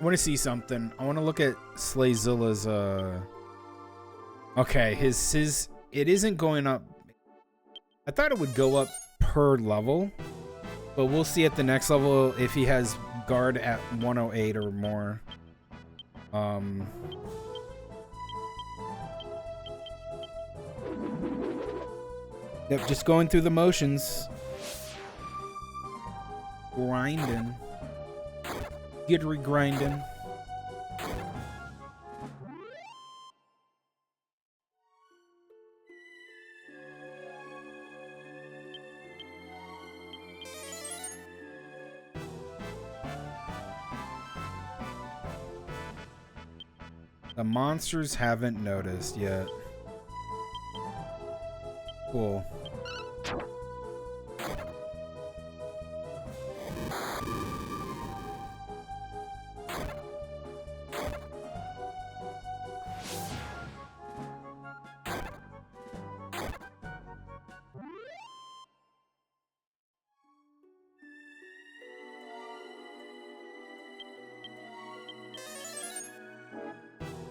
I want to see something. I want to look at Slayzilla's, Okay, his... It isn't going up... I thought it would go up per level. But we'll see at the next level if he has guard at 108 or more. Yep, just going through the motions. Grinding. Gittery grinding. The monsters haven't noticed yet. Cool.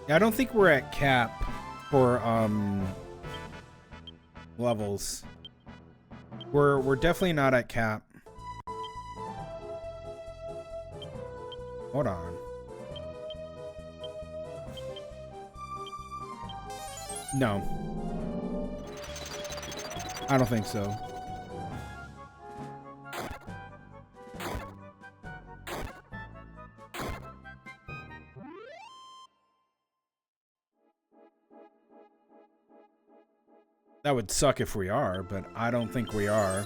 Yeah, I don't think we're at cap for levels. We're definitely not at cap. Hold on. No. I don't think so. That would suck if we are, but I don't think we are.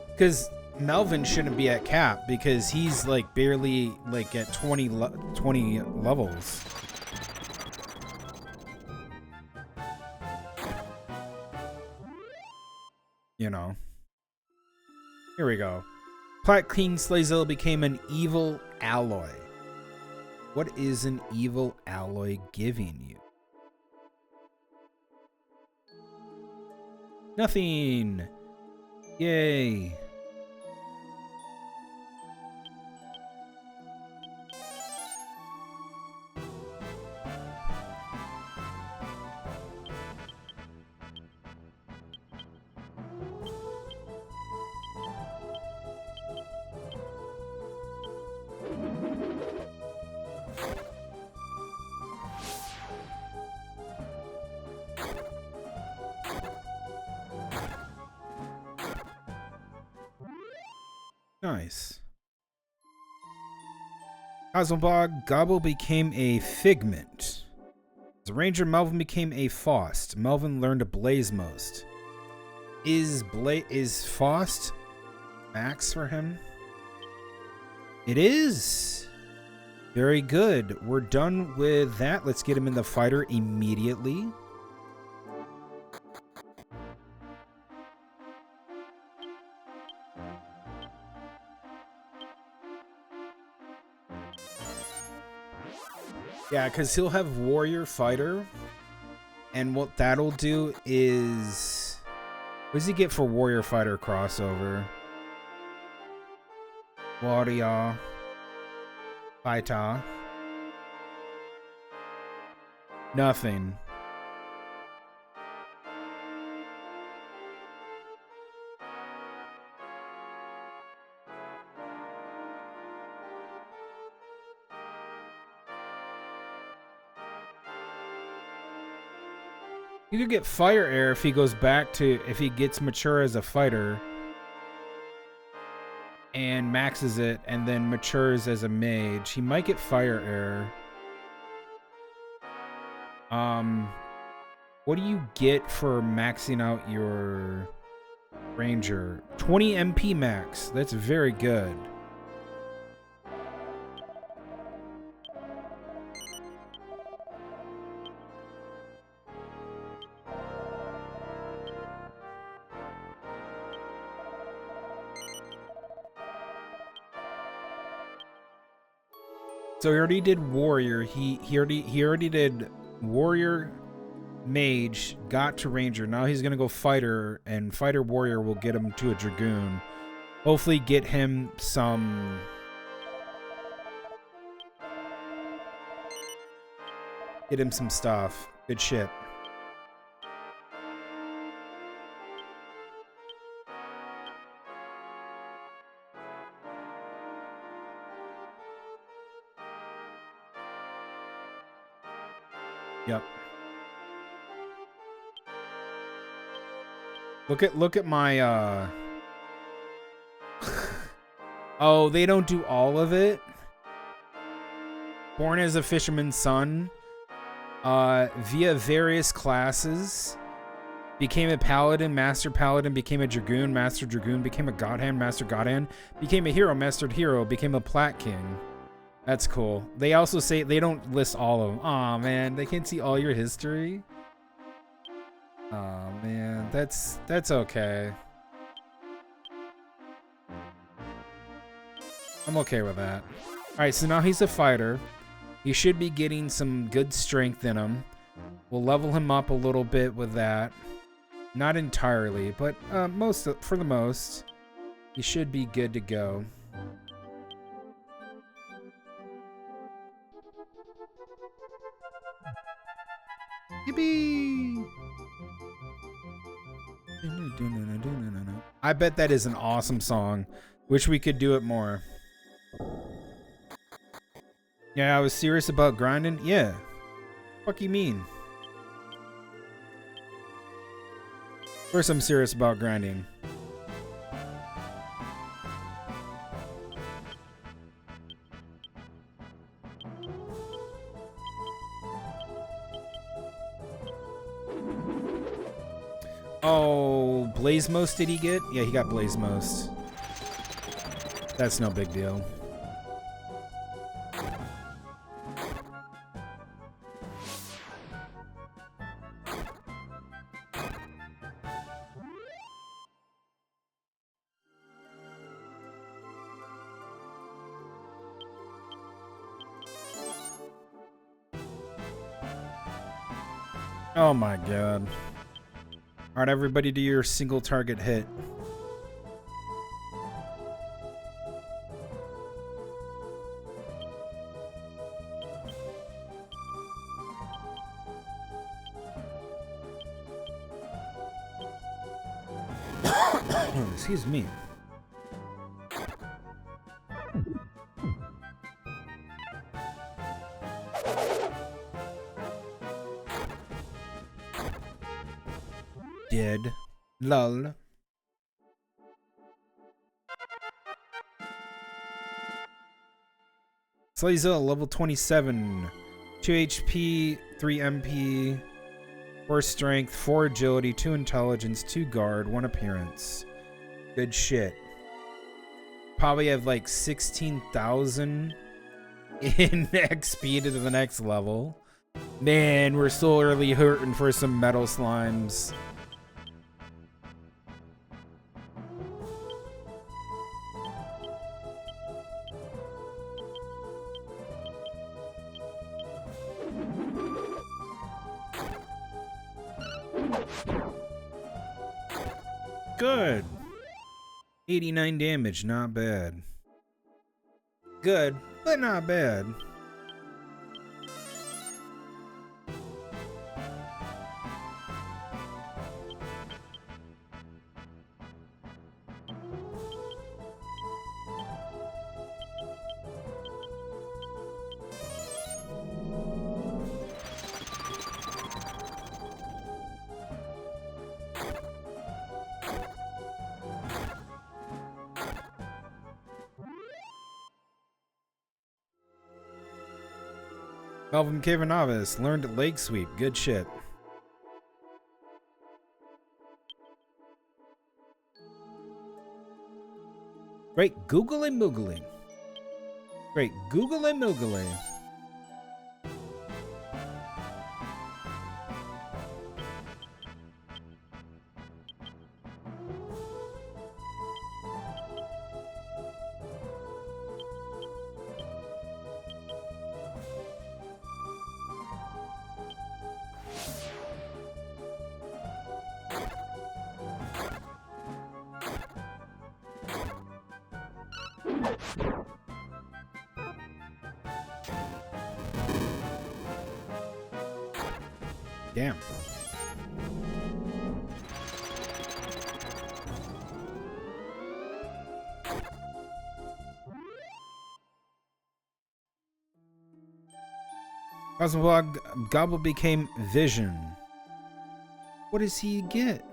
Because Melvin shouldn't be at cap because he's like barely like at 20 levels. You know. Here we go. Plat King Slayzilla became an evil alloy. What is an evil alloy giving you? Nothing. Yay. Nice. Cosmobog, Gobble became a Figment. As a Ranger, Melvin became a Faust. Melvin learned to Blaze most. Is Faust max for him? It is. Very good. We're done with that. Let's get him in the fighter immediately. Yeah, because he'll have Warrior Fighter. And what that'll do is... What does he get for Warrior Fighter crossover? Warrior Fighter. Nothing. You could get Fire Air if he goes back to... If he gets mature as a fighter... and maxes it and then matures as a mage. He might get Fire Air. What do you get for maxing out your Ranger? 20 MP max. That's very good. So he already did Warrior. He already did Warrior, Mage, got to Ranger. Now he's gonna go Fighter, and Fighter Warrior will get him to a Dragoon. Hopefully get him some... Get him some stuff. Good shit. Yep. Look at my Oh, they don't do all of it. Born as a fisherman's son, via various classes, became a paladin, master paladin, became a dragoon, master dragoon, became a god hand, master god hand, became a hero, mastered hero, became a plat king. That's cool. They also say they don't list all of them. Aw, man, they can't see all your history. Aw, man, that's okay. I'm okay with that. All right, so now he's a fighter. He should be getting some good strength in him. We'll level him up a little bit with that. Not entirely, but for the most, he should be good to go. Yippee! I bet that is an awesome song. Wish we could do it more. Yeah, I was serious about grinding. Yeah. Fuck you mean? Of course I'm serious about grinding. Oh, Blaze Most did he get? Yeah, he got Blaze Most. That's no big deal. Oh my god. Alright, everybody do your single target hit. Excuse me. Dead. Lol. Tlightzero, level 27. 2 HP, 3 MP, 4 strength, 4 agility, 2 intelligence, 2 guard, 1 appearance. Good shit. Probably have like 16,000 in XP to the next level. Man, we're so early hurting for some metal slimes. Good. 89 damage, not bad. Good, but not bad. Melvin Cavanavis learned at Lake Sweep. Good shit. Great googly moogly. Great googly moogly. Damn. Cosmobog Gobble became Vision. What does he get?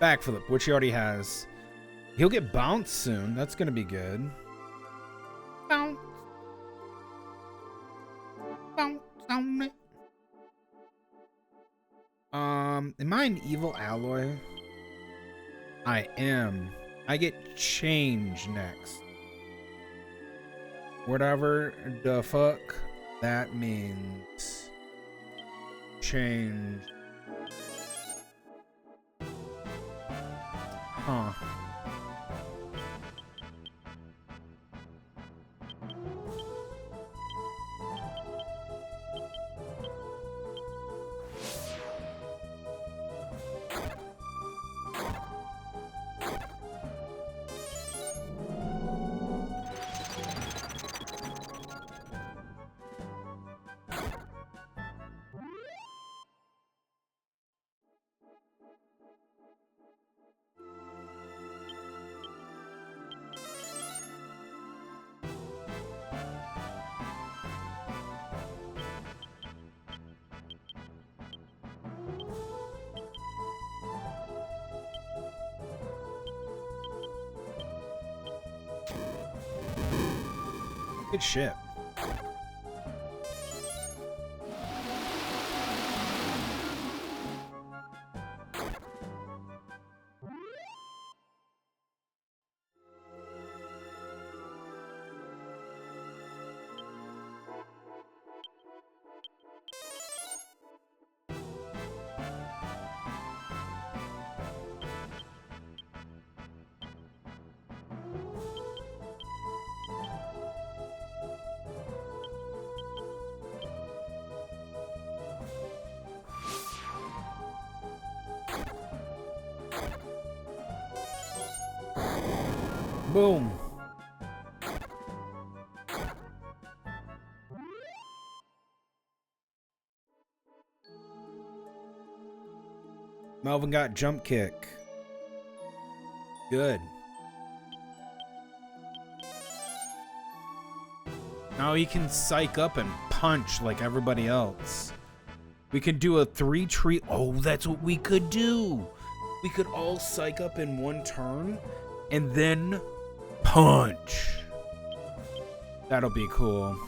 Backflip, which he already has. He'll get bounced soon. That's gonna be good. Bounce. Bounce on it. Am I an evil alloy? I am. I get change next. Whatever the fuck that means. Change. Huh. Good shit. Boom. Melvin got jump kick. Good. Now he can psych up and punch like everybody else. We could do a 3-tree. Oh, that's what we could do. We could all psych up in one turn and then punch. That'll be cool.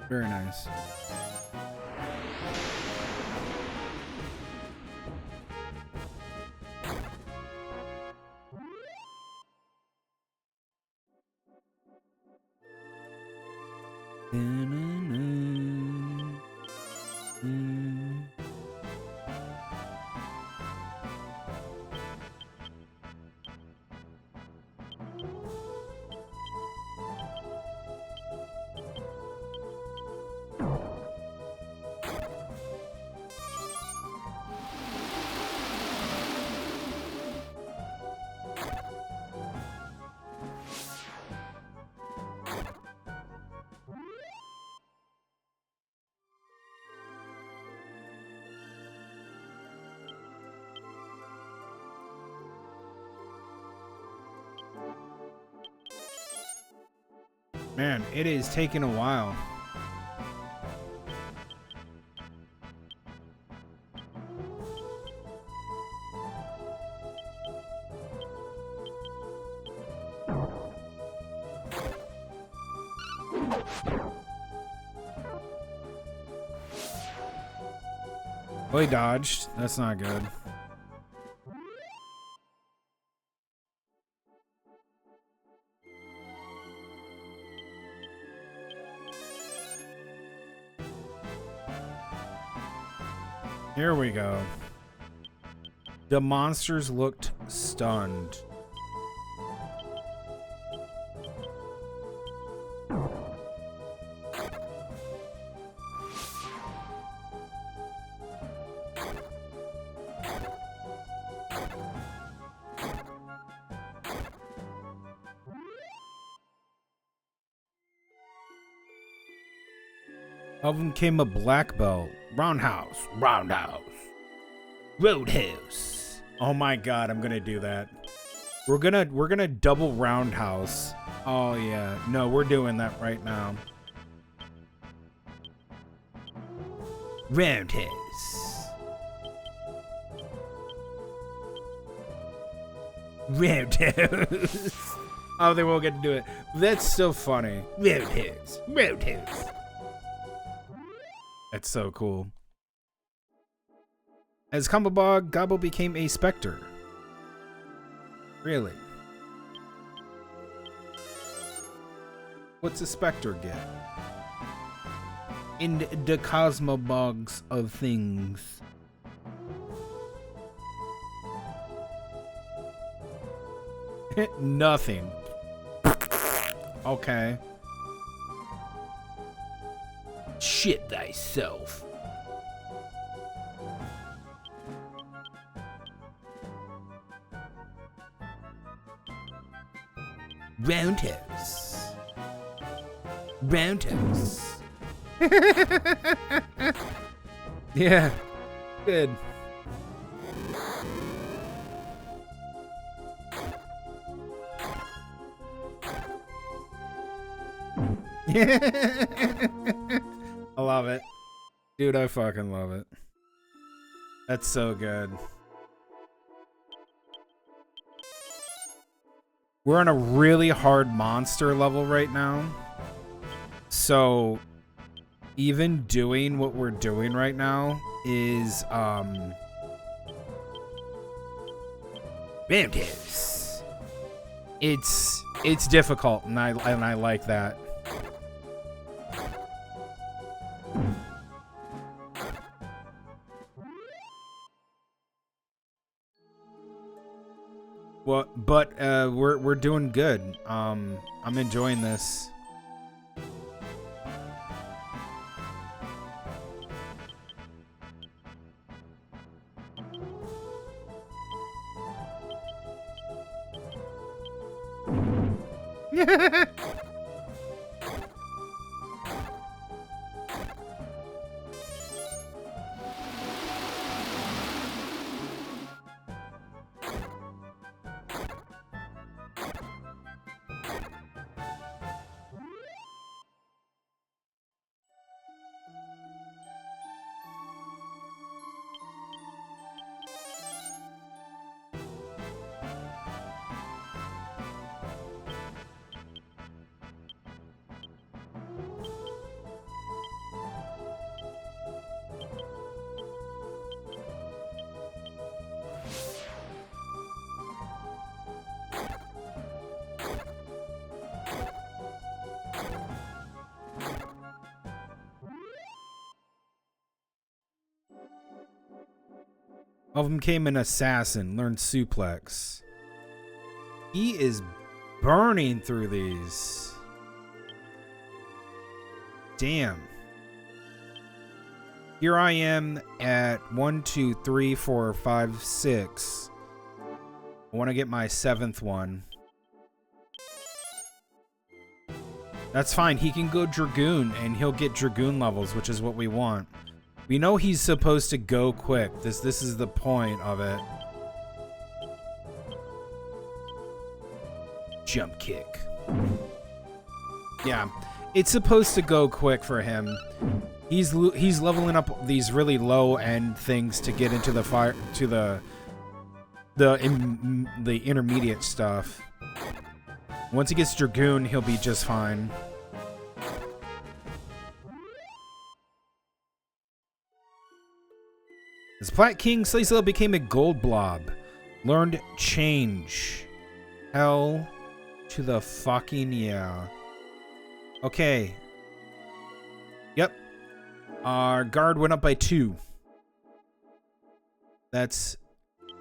Very nice. Man, it is taking a while. Oh, he dodged. That's not good. Here we go. The monsters looked stunned. Of them came a black belt. Roundhouse. Roundhouse. Roadhouse. Oh my god, I'm gonna do that. We're gonna double roundhouse. Oh yeah. No, we're doing that right now. Roundhouse. Roundhouse. Oh, they won't get to do it. That's so funny. Roundhouse. Roundhouse. That's so cool. As Combo Bog, Gobble became a Spectre. Really? What's a Spectre get? In the Cosmobogs of things. Nothing. Okay. Shit thyself. Roundhouse. Roundhouse. Yeah. Good. I love it. Dude, I fucking love it. That's so good. We're on a really hard monster level right now. So even doing what we're doing right now is it's difficult, and I like that. Well, but we're doing good. I'm enjoying this. Of them came an assassin, learned suplex. He is burning through these. Damn. Here I am at 1, 2, 3, 4, 5, 6. I want to get my 7th one. That's fine. He can go Dragoon, and he'll get Dragoon levels, which is what we want. We know he's supposed to go quick. This is the point of it. Jump kick. Yeah, it's supposed to go quick for him. He's leveling up these really low end things to get into the fire to the intermediate stuff. Once he gets Dragoon, he'll be just fine. As Plat King, Tlightzero became a gold blob. Learned change. Hell to the fucking yeah. Okay. Yep. Our guard went up by 2. That's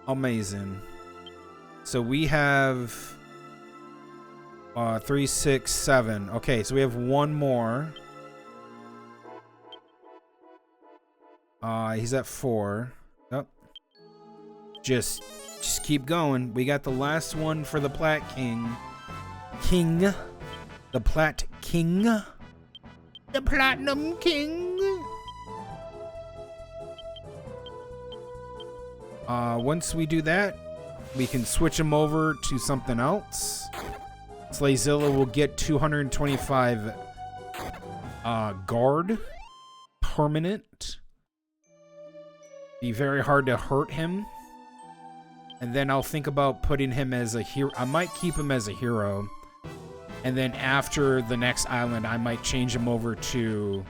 amazing. So we have 3, 6, 7. Okay, so we have one more. He's at 4. Yep. Just keep going. We got the last one for the Plat King. The Plat King. The Platinum King. Once we do that, we can switch him over to something else. Tlightzero will get 225 guard permanent. Be very hard to hurt him. And then I'll think about putting him as a hero. I might keep him as a hero. And then after the next island, I might change him over to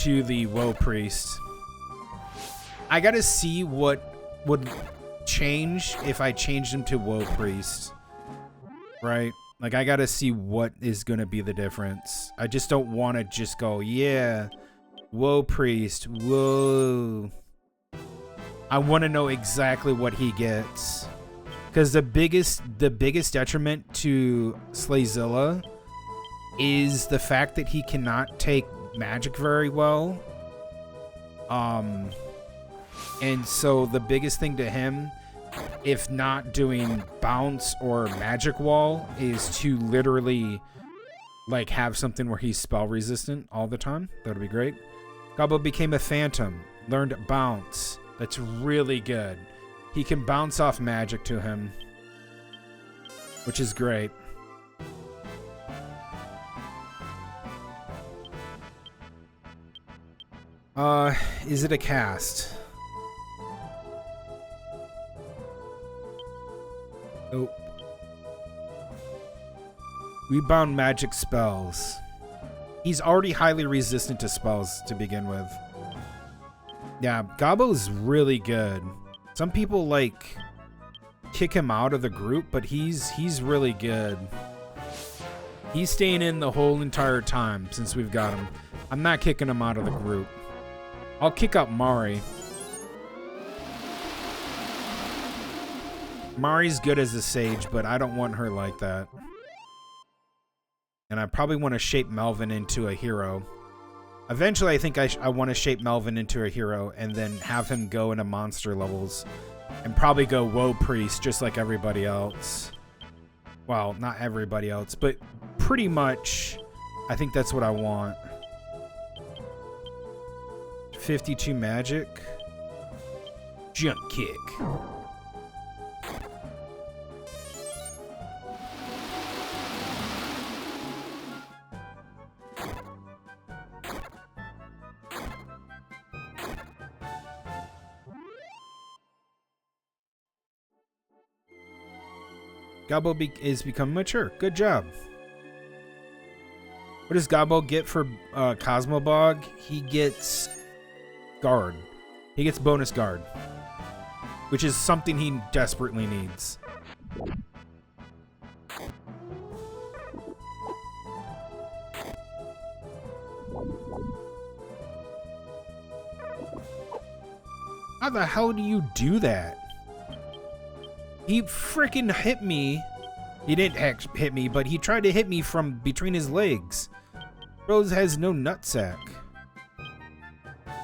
the Woe Priest. I gotta see what would change if I changed him to Woe Priest. Right? Like, I gotta see what is gonna be the difference. I just don't want to just go, yeah, Woe Priest, whoa. I want to know exactly what he gets. Because the biggest detriment to Tlightzero is the fact that he cannot take magic very well. And so the biggest thing to him, if not doing bounce or magic wall, is to literally like have something where he's spell resistant all the time. That would be great. Gobbo became a phantom, learned bounce. That's really good. He can bounce off magic to him, which is great. Is it a cast? Nope. Rebound magic spells. He's already highly resistant to spells to begin with. Yeah, Gabbo's really good. Some people like kick him out of the group, but he's really good. He's staying in the whole entire time since we've got him. I'm not kicking him out of the group. I'll kick out Mari. Mari's good as a sage, but I don't want her like that. And I probably want to shape Melvin into a hero. Eventually, I think I want to shape Melvin into a hero and then have him go into monster levels. And probably go Woe Priest just like everybody else. Well, not everybody else, but pretty much I think that's what I want. 52 magic. Jump kick. Gabbo is becoming mature. Good job. What does Gabbo get for Cosmobog? He gets guard. He gets bonus guard, which is something he desperately needs. How the hell do you do that? He freaking hit me. He didn't hit me, but he tried to hit me from between his legs. Rose has no nutsack.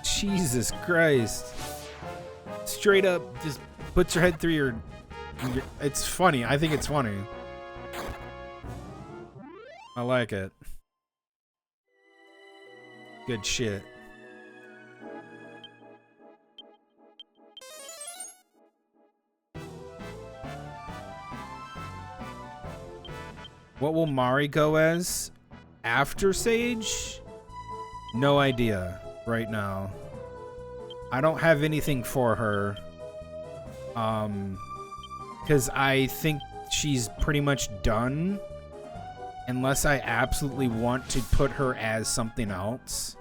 Jesus Christ. Straight up just puts your head through your... It's funny. I think it's funny. I like it. Good shit. What will Mari go as? After Sage? No idea right now. I don't have anything for her. Because I think she's pretty much done. Unless I absolutely want to put her as something else.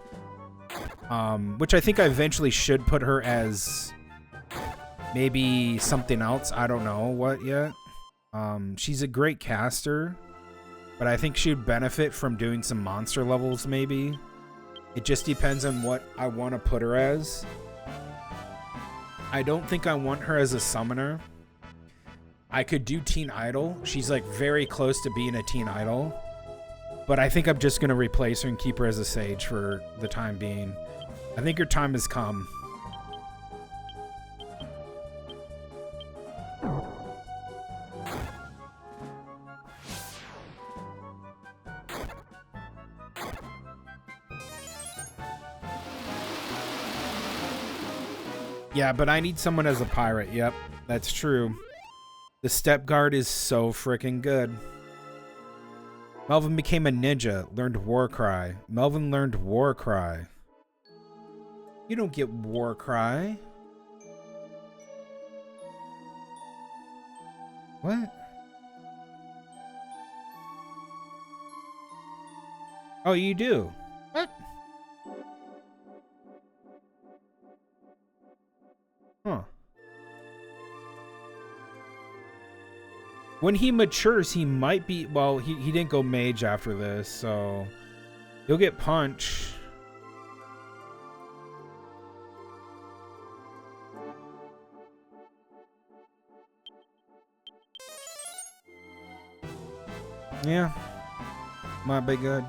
Which I think I eventually should put her as maybe something else. I don't know what yet. She's a great caster. But I think she'd benefit from doing some monster levels, maybe. It just depends on what I want to put her as. I don't think I want her as a summoner. I could do Teen Idol. She's like very close to being a Teen Idol. But I think I'm just going to replace her and keep her as a Sage for the time being. I think her time has come. Yeah, but I need someone as a pirate. Yep, that's true. The step guard is so freaking good. Melvin became a ninja, learned Warcry. Melvin learned Warcry. You don't get Warcry. What? Oh, you do? What? Huh. When he matures, he might be... Well, he didn't go mage after this, so... He'll get punch. Yeah. Might be good.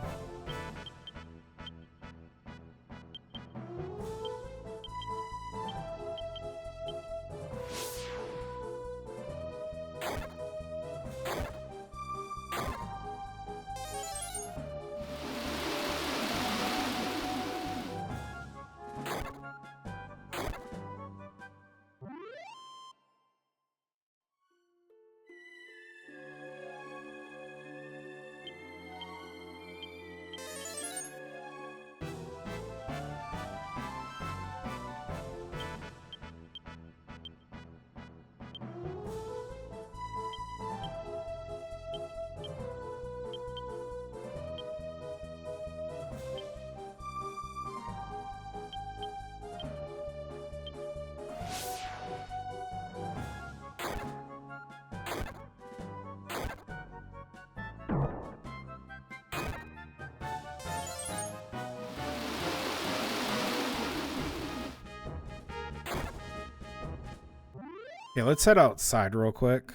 Okay, let's head outside real quick.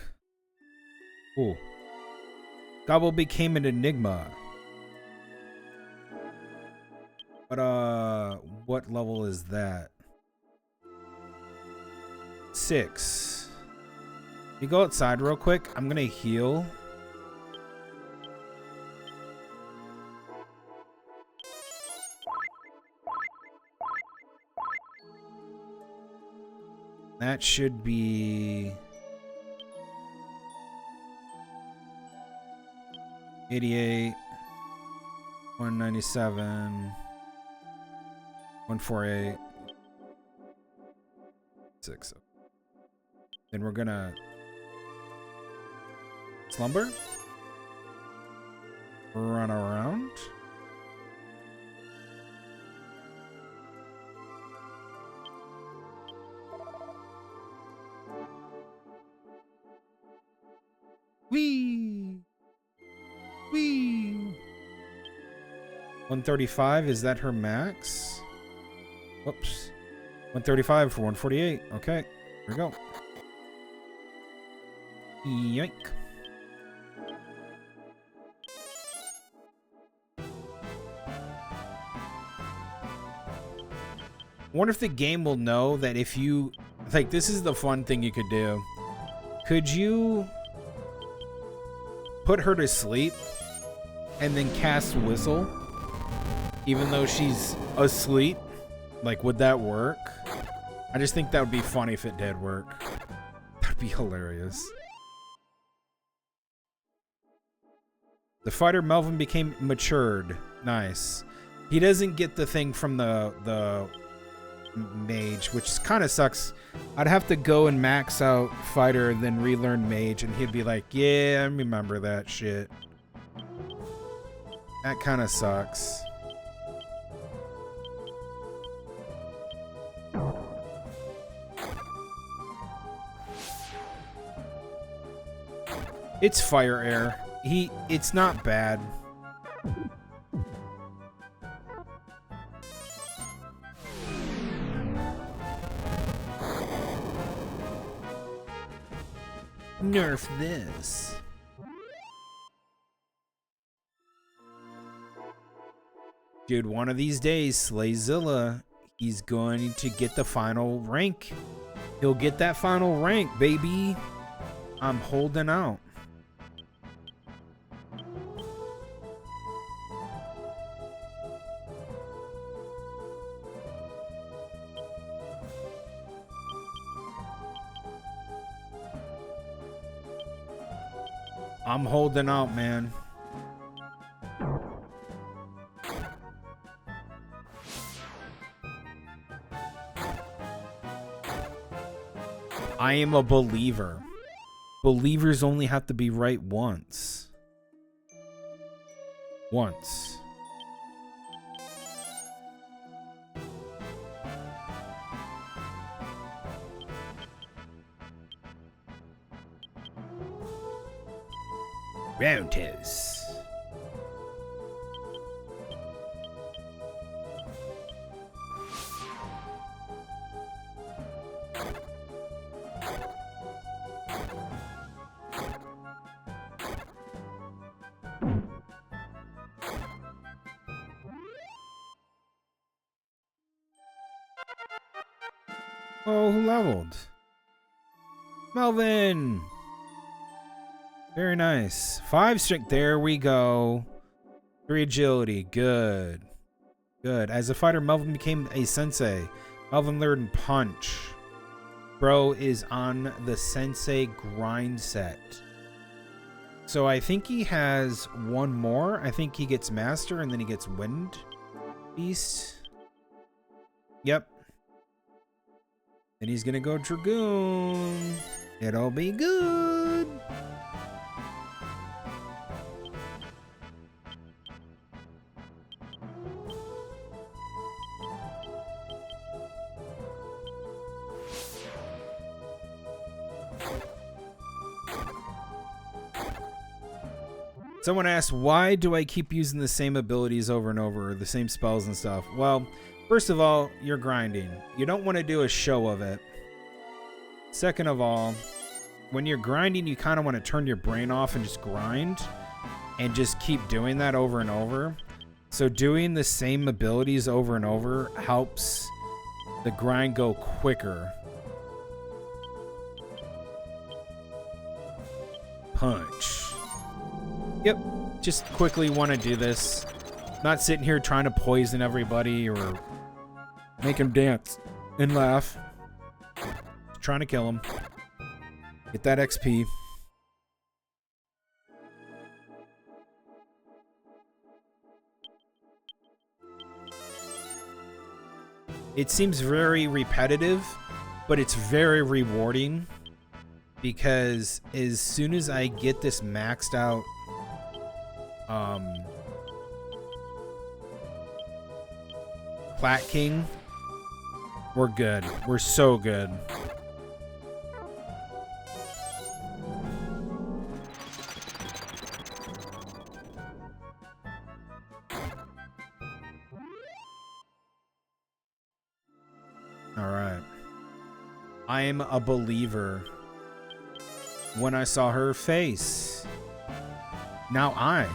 Ooh. Gobble became an enigma. But, what level is that? 6. You go outside real quick. I'm gonna heal. That should be 88, 197, 148, 6. Then we're gonna slumber, run around. Wee! Wee! 135, is that her max? Whoops. 135 for 148. Okay, here we go. Yoink. I wonder if the game will know that if you... Like, this is the fun thing you could do. Could you put her to sleep and then cast Whistle even though she's asleep? Like, would that work? I just think that would be funny if it did work. That'd be hilarious. The fighter Melvin became matured. Nice. He doesn't get the thing from the mage, which kind of sucks. I'd have to go and max out fighter, then relearn mage, and he'd be like, yeah, I remember that shit. That kind of sucks. It's fire air. It's not bad. Nerf this. Dude, one of these days, Tlightzero, he's going to get the final rank. He'll get that final rank, baby. I'm holding out. I'm holding out, man. I am a believer. Believers only have to be right once. Once. Round toes. Oh, who leveled? Melvin! Very nice. 5 strength. There we go. 3 agility. Good. Good. As a fighter, Melvin became a sensei. Melvin learned punch. Bro is on the sensei grind set. So I think he has one more. I think he gets master and then he gets wind beast. Yep. And he's gonna go dragoon. It'll be good. Someone asked, why do I keep using the same abilities over and over, or the same spells and stuff? Well, first of all, you're grinding. You don't want to do a show of it. Second of all, when you're grinding, you kind of want to turn your brain off and just grind and just keep doing that over and over. So doing the same abilities over and over helps the grind go quicker. Punch. Yep, just quickly want to do this. Not sitting here trying to poison everybody or make them dance and laugh. Just trying to kill them. Get that XP. It seems very repetitive, but it's very rewarding because as soon as I get this maxed out Plat King, we're good. We're so good. Alright. I am a believer. When I saw her face, now I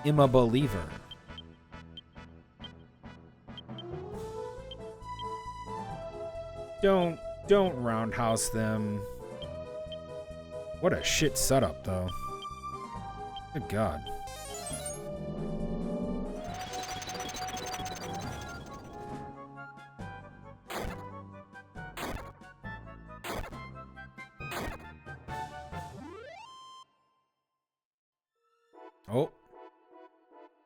am a believer. Don't roundhouse them. What a shit setup, though. Good God. Oh.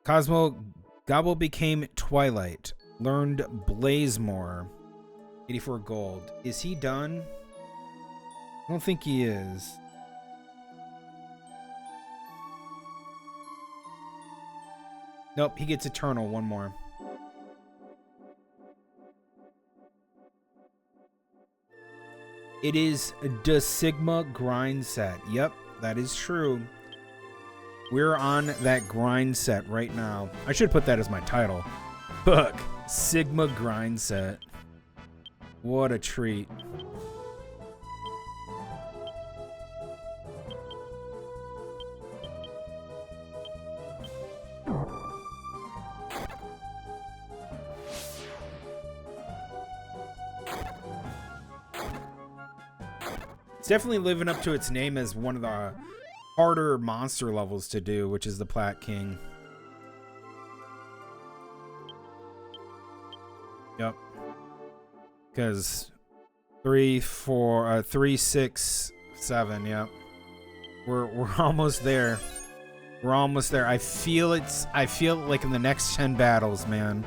Cosmo Gobble became Twilight. Learned Blazemore. 84 gold. Is he done? I don't think he is. Nope, he gets Eternal. One more. It is the Sigma grind set. Yep, that is true. We're on that grind set right now. I should put that as my title. Look, Sigma grind set. What a treat. It's definitely living up to its name as one of the harder monster levels to do, which is the Plat King. Yep. Because 3, 6, 7. Yep. We're almost there. We're almost there. I feel like in the next 10 battles, man.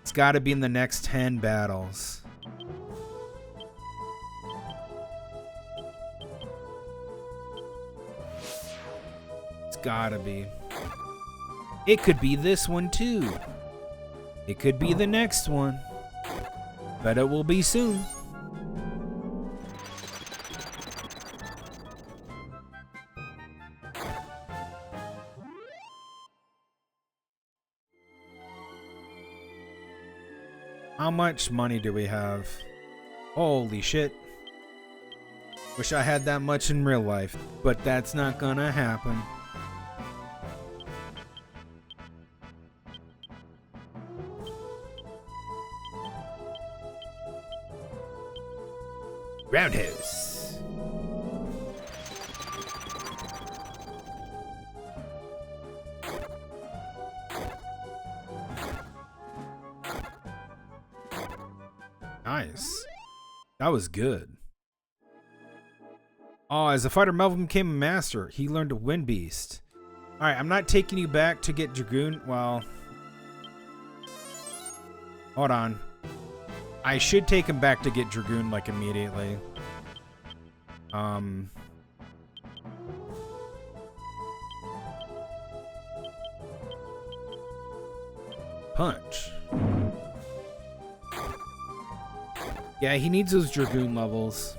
It's got to be in the next 10 battles. It's got to be. It could be this one too. It could be the next one. But it will be soon. How much money do we have? Holy shit. Wish I had that much in real life, but that's not gonna happen. Roundhouse. Nice. That was good. Oh, as a fighter, Melvin became a master. He learned to Wind Beast. Alright, I'm not taking you back to get Dragoon. Well, hold on. I should take him back to get Dragoon, like, immediately. Punch. Yeah, he needs those Dragoon levels.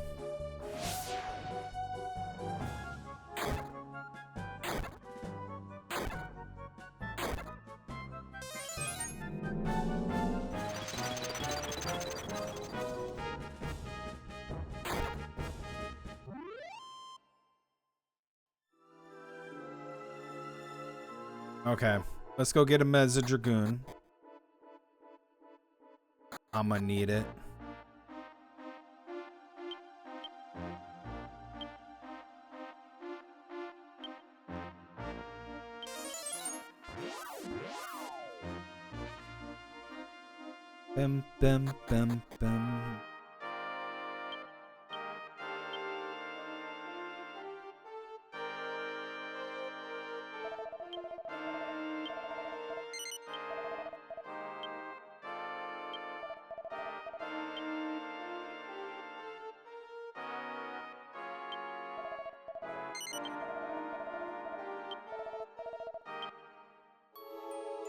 Okay. Let's go get a Mezza Dragoon. I'm gonna need it. Bim, bim, bim, bim.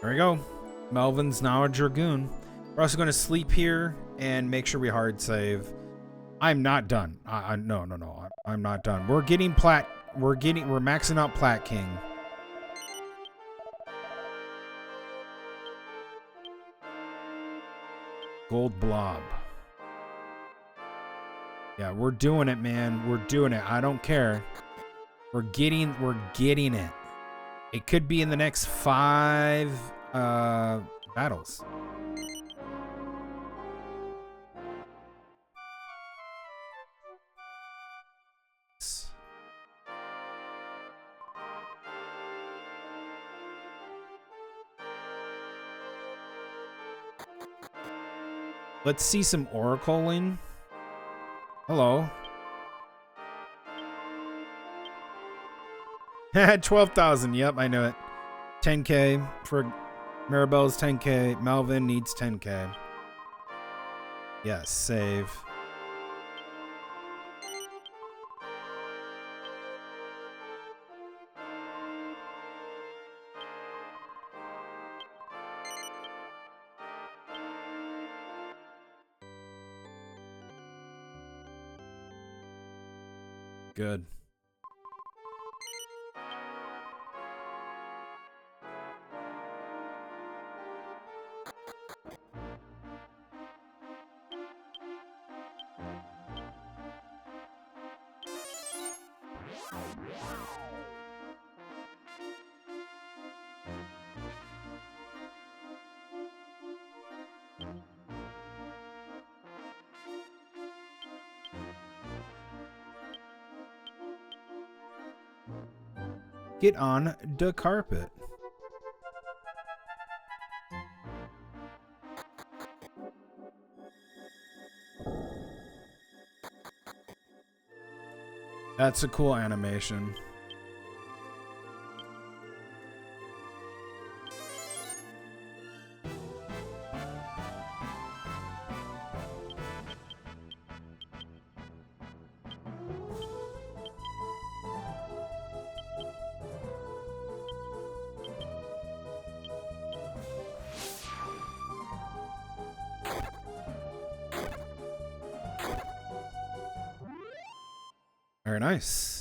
There we go. Melvin's now a Dragoon. We're also going to sleep here and make sure we hard save. I'm not done. No. I'm not done. We're getting plat. We're maxing out Plat King. Gold Blob. Yeah, we're doing it, man. We're doing it. I don't care. We're getting it. It could be in the next 5 battles. Let's see some oracling. Hello. 12,000. Yep, I know it. 10K for Mirabelle's 10K. Melvin needs 10K. Yes, save. Good. Get on the carpet. That's a cool animation. Very nice.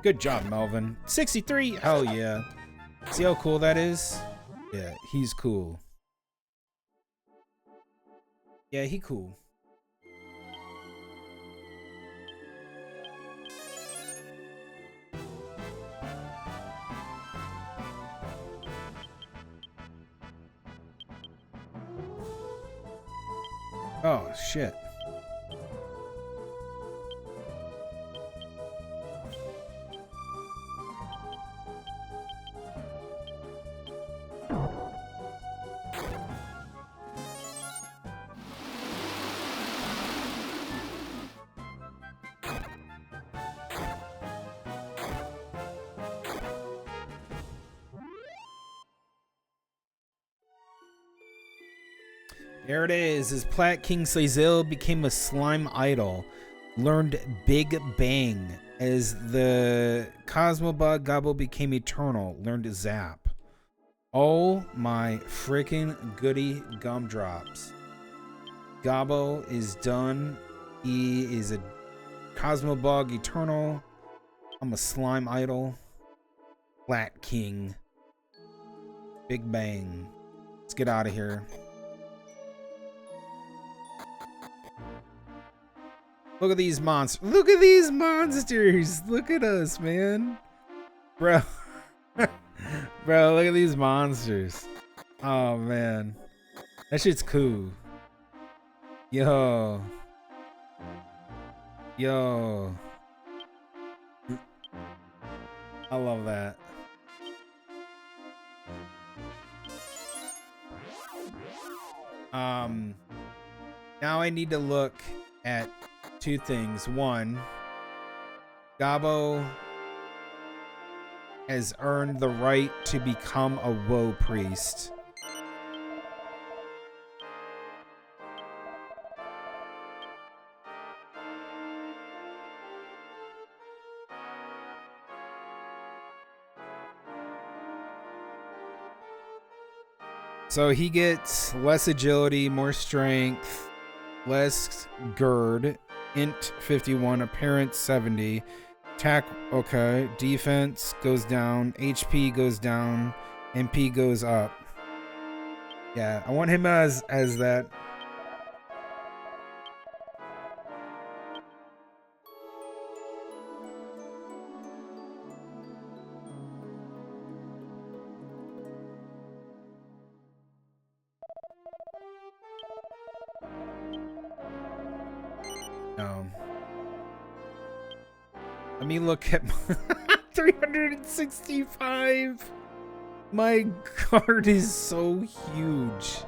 Good job, Melvin. 63? Hell yeah. See how cool that is? Yeah, he's cool. Yeah, he cool. Oh, shit. There it is. As Plat King Tlightzero became a slime idol, learned Big Bang, As the Cosmobug, Gobbo became eternal, learned to zap. Oh my freaking goody gumdrops. Gobbo is done. He is a Cosmobug eternal. I'm a slime idol. Flat King. Big bang. Let's get out of here. Look at these monsters. Look at these monsters. Look at us, man. Bro. Bro, look at these monsters. Oh, man. That shit's cool. Yo. Yo. I love that. Now I need to look at two things. One, Gobbo has earned the right to become a woe priest. So he gets less agility, more strength, less gird, int 51, appearance 70, attack, okay, defense goes down, HP goes down, MP goes up. Yeah, I want him as that. No. Let me look at my 365. My card is so huge.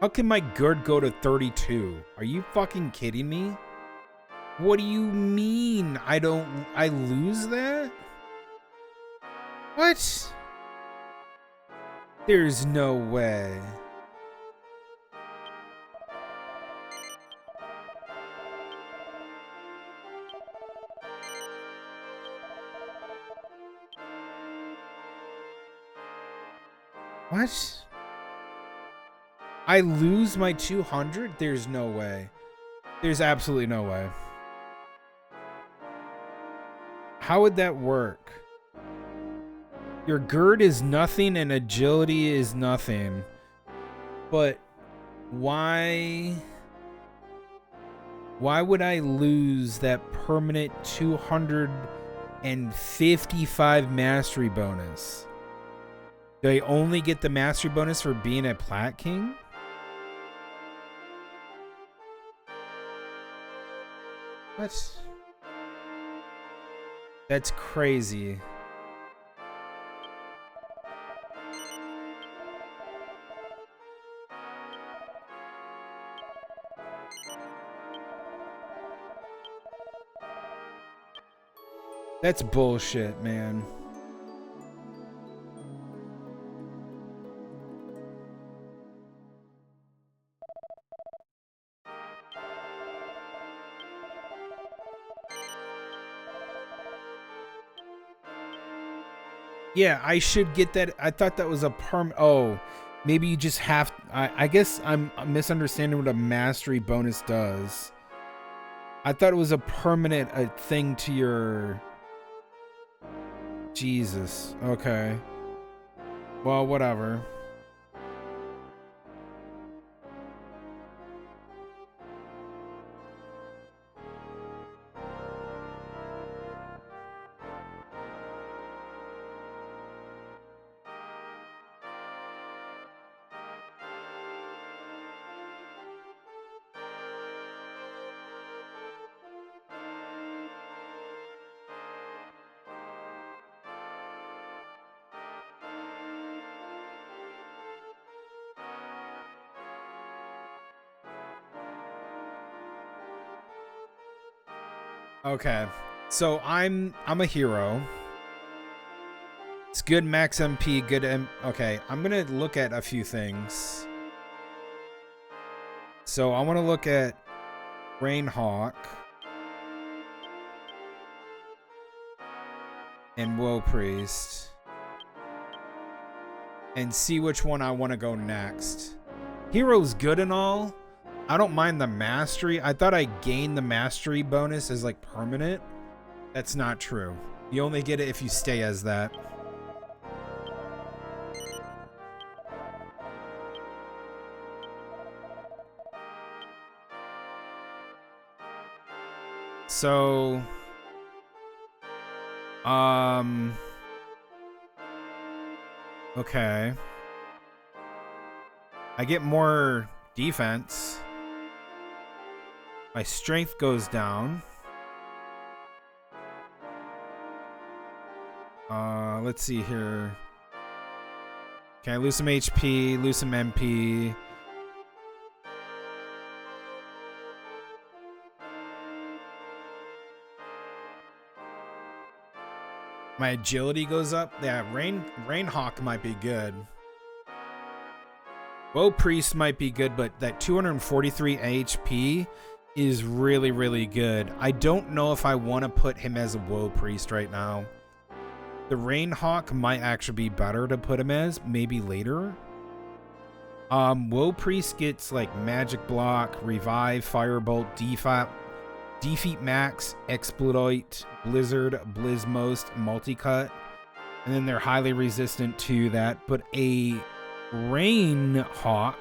How can my gird go to 32? Are you fucking kidding me? What do you mean? I lose that? What? There's no way. What? I lose my 200? There's no way. There's absolutely no way. How would that work? Your gird is nothing and agility is nothing. But why would I lose that permanent 255 mastery bonus? Do I only get the mastery bonus for being a Plat King? What? That's crazy. That's bullshit, man. Yeah, I should get that. I thought that was a oh, maybe you just have. I guess I'm misunderstanding what a mastery bonus does. I thought it was a permanent thing to your. Jesus. Okay. Well, whatever. Okay. So I'm a hero. good max MP, good okay, I'm gonna look at a few things. So I want to look at Rainhawk and Woe Priest and see which one I want to go next. Hero's good and all. I don't mind the mastery. I thought I gained the mastery bonus as like permanent. That's not true. You only get it if you stay as that. So, okay. I get more defense. My strength goes down. Let's see here. Okay, I lose some HP, lose some MP. My agility goes up. Yeah, Rainhawk might be good. Woe Priest might be good, but that 243 HP is really, really good. I don't know if I want to put him as a Woe Priest right now. The Rainhawk might actually be better to put him as, maybe later. Woe Priest gets like Magic Block, Revive, Firebolt, Defeat Max, Exploit, Blizzard, Blizzmost, Multicut. And then they're highly resistant to that. But a Rainhawk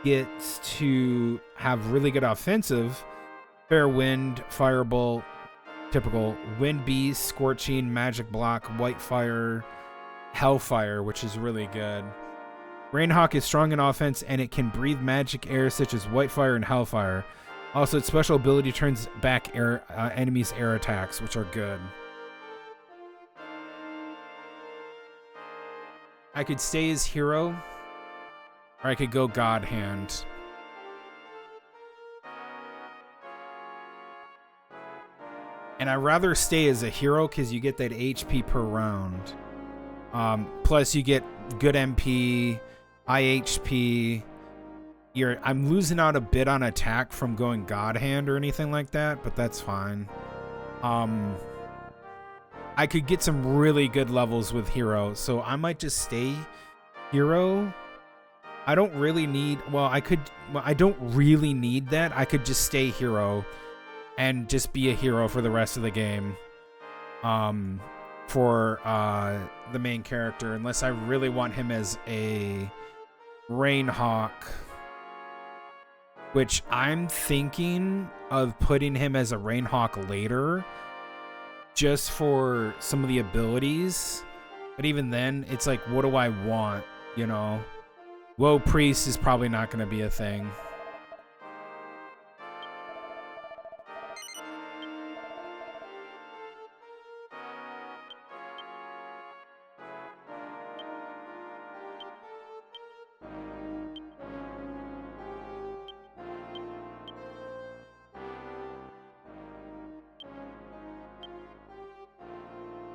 gets to have really good offensive. Fair Wind, Firebolt, typical Wind Beast, Scorching, Magic Block, White Fire, Hellfire, which is really good. Rainhawk is strong in offense and it can breathe magic air such as White Fire and Hellfire. Also, its special ability turns back enemies' air attacks, which are good. I could stay as hero, or I could go God Hand. And I'd rather stay as a hero because you get that HP per round. Plus, you get good MP, high HP. I'm losing out a bit on attack from going God Hand or anything like that, but that's fine. I could get some really good levels with hero, so I might just stay hero. I don't really need, I don't really need that. I could just stay hero and just be a hero for the rest of the game. For the main character, unless I really want him as a Rainhawk, which I'm thinking of putting him as a Rainhawk later, just for some of the abilities. But even then, it's like, what do I want, you know? Woe Priest is probably not going to be a thing.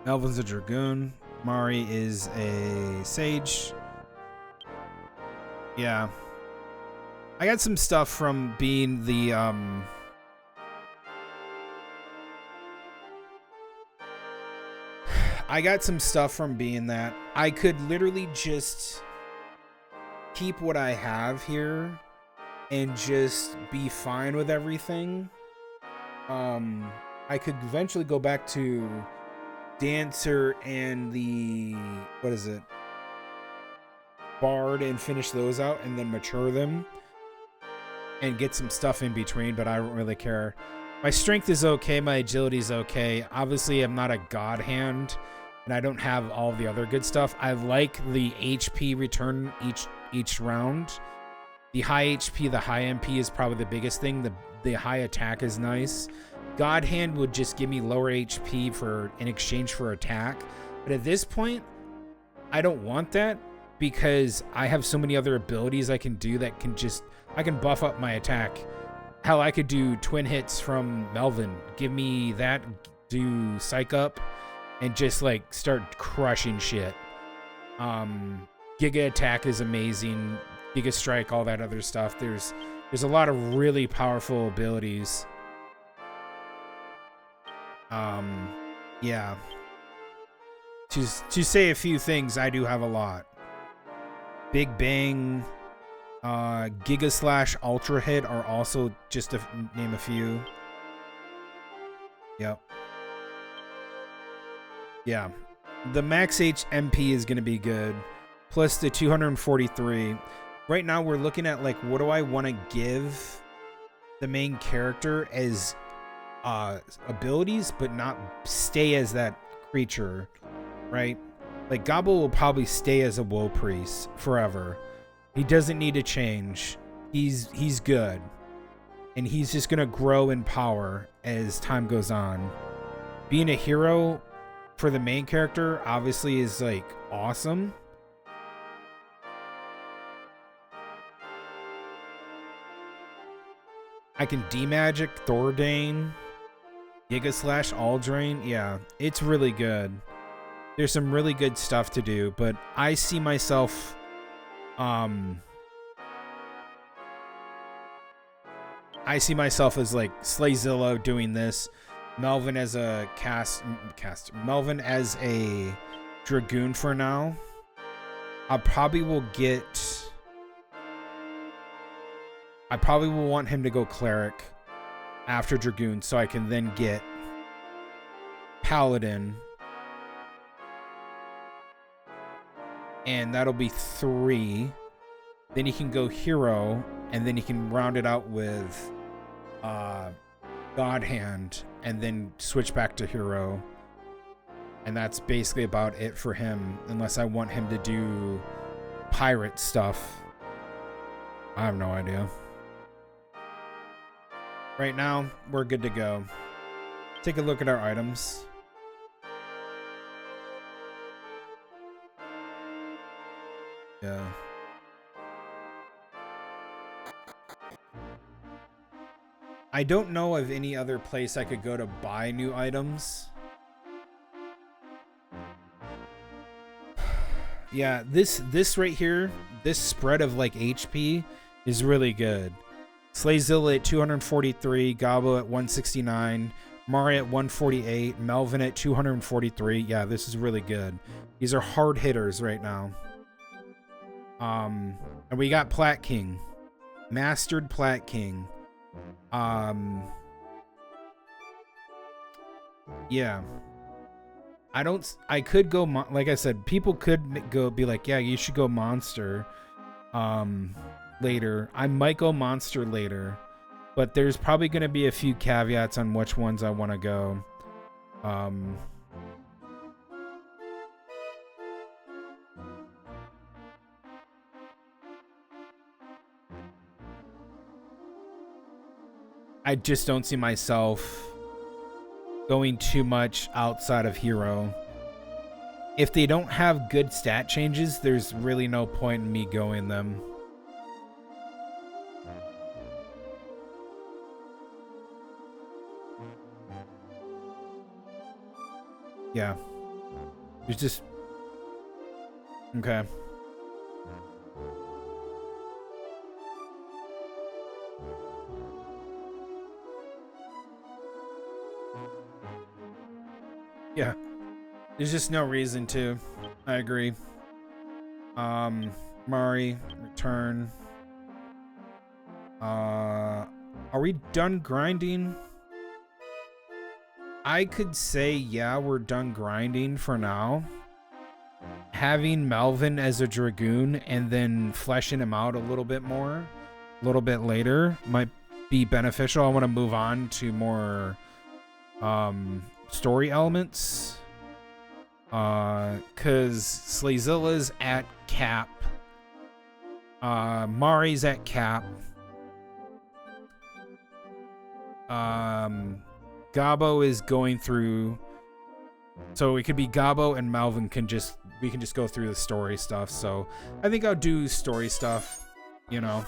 Melvin's a Dragoon. Mari is a Sage. Yeah. I got some stuff from being the, I got some stuff from being that. I could literally just keep what I have here and just be fine with everything. I could eventually go back to Dancer and the, what is it, Bard, and finish those out and then mature them and get some stuff in between, but I don't really care. My strength is okay, my agility is okay. Obviously, I'm not a God Hand, and I don't have all the other good stuff. I like the HP return each round. The high HP, the high MP is probably the biggest thing. The high attack is nice. God Hand would just give me lower HP in exchange for attack. But at this point, I don't want that because I have so many other abilities I can do that I can buff up my attack. Hell, I could do twin hits from Melvin. Give me that, do Psych Up, and just like start crushing shit. Giga Attack is amazing. Giga Strike, all that other stuff. There's a lot of really powerful abilities. Yeah. To say a few things, I do have a lot. Big Bang, Giga Slash, Ultra Hit are also, just to name a few. Yep. Yeah. The max HP is going to be good. Plus the 243. Right now we're looking at like, what do I want to give the main character as abilities, but not stay as that creature, right? Like Gobble will probably stay as a Woe Priest forever. He doesn't need to change. He's good. And he's just gonna grow in power as time goes on. Being a hero for the main character obviously is like awesome. I can demagic Thordane, Giga Slash Aldrain. Yeah, it's really good. There's some really good stuff to do, but I see myself as like Tlightzero doing this, Melvin as a Melvin as a Dragoon for now. I probably will want him to go Cleric after Dragoon, so I can then get Paladin. And that'll be 3. Then he can go Hero, and then he can round it out with God Hand, and then switch back to Hero. And that's basically about it for him, unless I want him to do pirate stuff. I have no idea. Right now, we're good to go. Take a look at our items. Yeah. I don't know of any other place I could go to buy new items. Yeah, this right here, this spread of like HP is really good. Tlightzero at 243, Gabo at 169, Mari at 148, Melvin at 243. Yeah, this is really good. These are hard hitters right now. And we got Plat King. Mastered Plat King. Yeah. I could go, like I said, people could go be like, yeah, you should go Monster later. I might go Monster later, but there's probably going to be a few caveats on which ones I want to go. I just don't see myself going too much outside of Hero. If they don't have good stat changes, there's really no point in me going them. Yeah. There's just... Okay. Yeah. There's just no reason to. I agree. Mari, return. Are we done grinding? I could say, yeah, we're done grinding for now. Having Melvin as a Dragoon and then fleshing him out a little bit more, a little bit later, might be beneficial. I want to move on to more story elements. Cause Tlightzera's at cap. Mari's at cap. Gabo is going through, so it could be Gabo and Melvin we can just go through the story stuff. So I think I'll do story stuff, you know.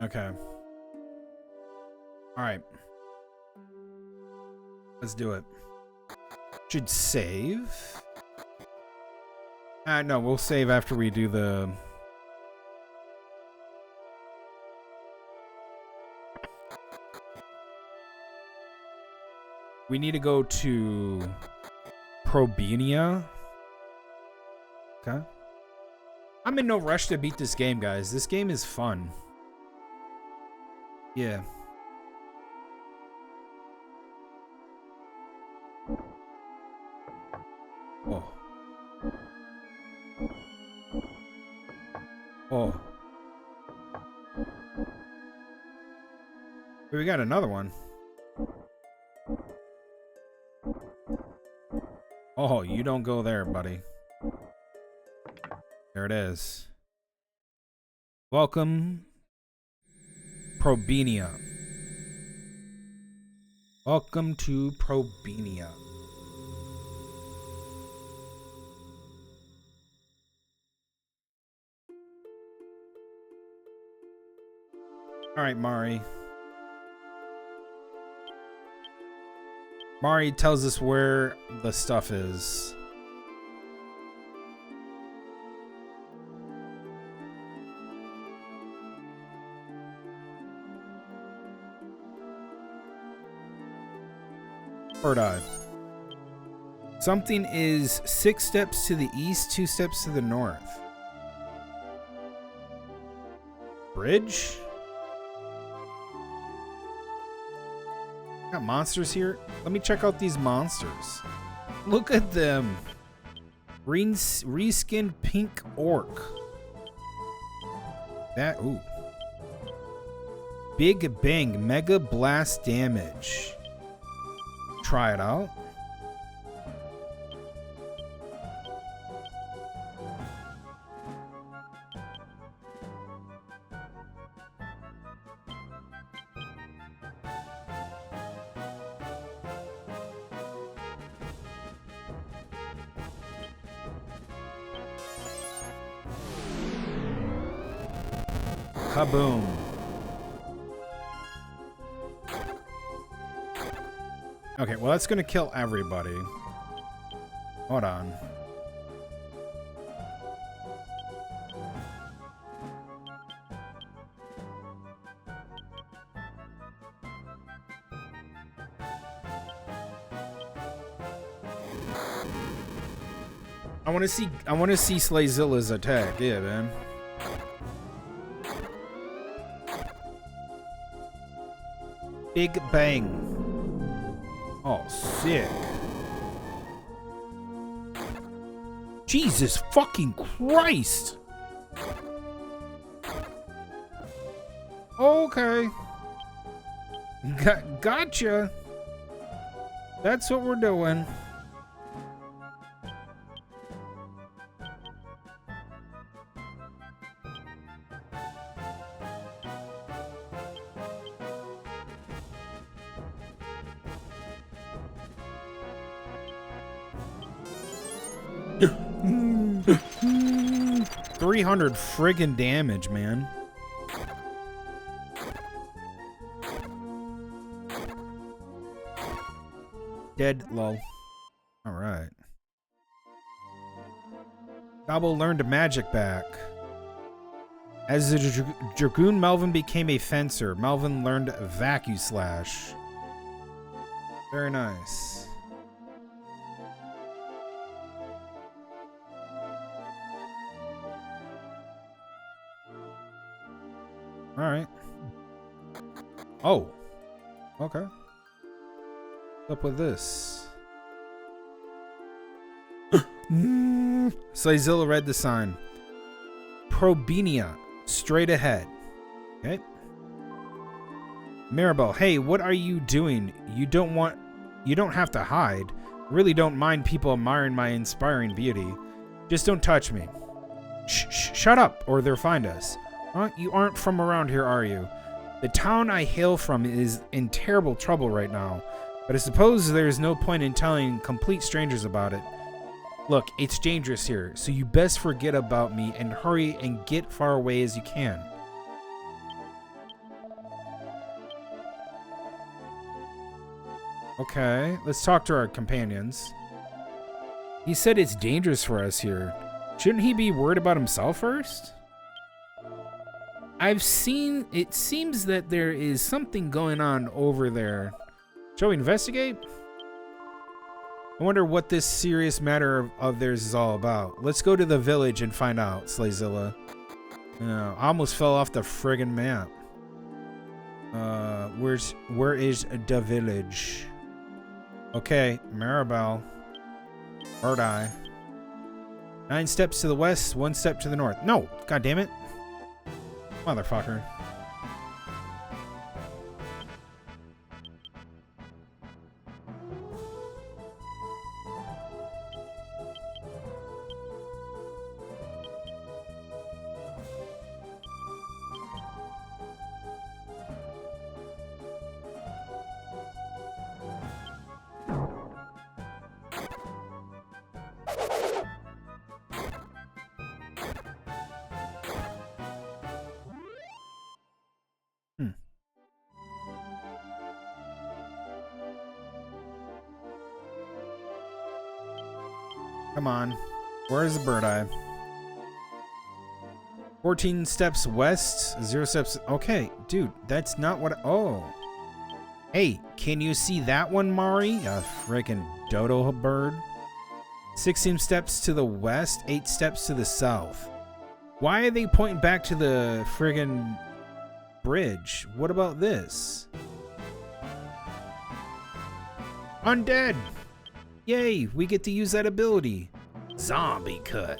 Okay. Alright. Let's do it. Should save. No, we'll save after we do the... We need to go to Probenia. Okay. I'm in no rush to beat this game, guys. This game is fun. Yeah. Oh. Oh. We got another one. Oh, you don't go there, buddy. There it is. Welcome, Probenia. Welcome to Probenia. All right, Mari. Mari tells us where the stuff is. Bird eye. Something is 6 steps to the east, 2 steps to the north. Bridge? Got monsters here? Let me check out these monsters. Look at them. Reskinned pink orc. That, ooh. Big Bang, Mega Blast damage. Try it out. Kaboom. Okay, well, that's gonna kill everybody. Hold on. I want to see Slayzilla's attack. Yeah, man. Big Bang. Oh, sick. Jesus fucking Christ. Okay. Gotcha. That's what we're doing. $300 friggin' damage, man. Dead, lol. Alright. Gobble learned magic back. As a dragoon, Melvin became a fencer. Melvin learned vacuum slash. Very nice. Alright. Oh. Okay. What's up with this? Slayzilla read the sign. Probenia. Straight ahead. Okay. Maribel, hey, what are you doing? You don't have to hide. Really don't mind people admiring my inspiring beauty. Just don't touch me. Shut up, or they'll find us. You aren't from around here, are you? The town I hail from is in terrible trouble right now, but I suppose there's no point in telling complete strangers about it. Look, it's dangerous here, so you best forget about me and hurry and get far away as you can. Okay, let's talk to our companions. He said it's dangerous for us here. Shouldn't he be worried about himself first? It seems that there is something going on over there. Shall we investigate? I wonder what this serious matter of theirs is all about. Let's go to the village and find out, Tlightzero. I almost fell off the friggin' map. Where is the village? Okay, Maribel. Bird Eye. 9 steps to the west, 1 step to the north. No! God damn it. Motherfucker. Come on. Where's the bird eye? 14 steps west, 0 steps. Okay, dude, that's not what. Oh. Hey, can you see that one, Mari? A freaking dodo bird. 16 steps to the west, 8 steps to the south. Why are they pointing back to the friggin' bridge? What about this? Undead! Yay, we get to use that ability. Zombie cut.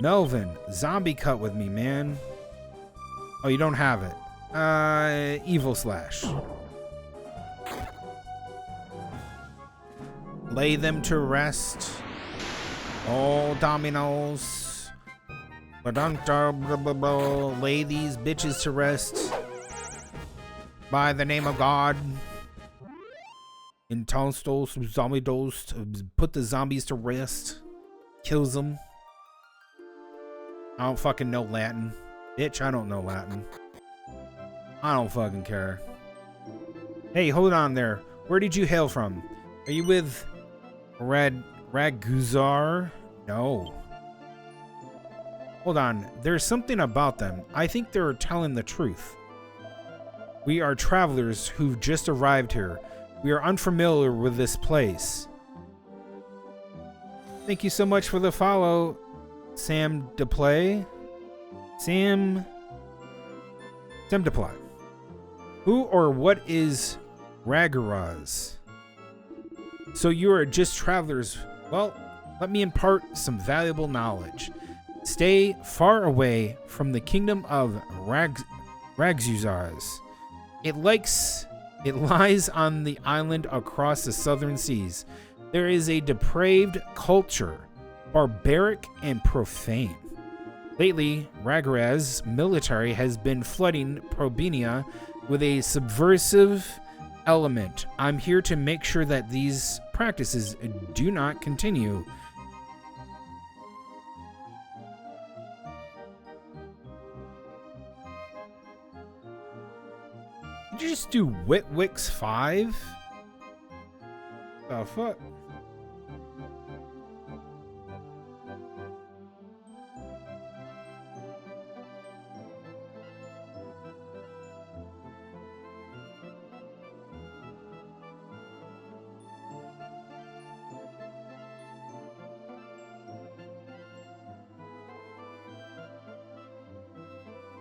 Melvin, zombie cut with me, man. Oh, you don't have it. Evil slash. Lay them to rest. Oh, dominoes. Lay these bitches to rest. By the name of God. In Townstos, zombie dose, put the zombies to rest. Kills them. I don't fucking know Latin. Bitch, I don't know Latin. I don't fucking care. Hey, hold on there. Where did you hail from? Are you with Raguzar? No. Hold on. There's something about them. I think they're telling the truth. We are travelers who've just arrived here. We are unfamiliar with this place. Thank you so much for the follow, Sam DePlay. Sam DePlay. Who or what is Ragaraz? So you are just travelers. Well, let me impart some valuable knowledge. Stay far away from the kingdom of Ragzuzars. It lies on the island across the southern seas. There is a depraved culture, barbaric and profane. Lately, Ragaraz's military has been flooding Probinia with a subversive element. I'm here to make sure that these practices do not continue. Did you just do Witwix 5? The fuck?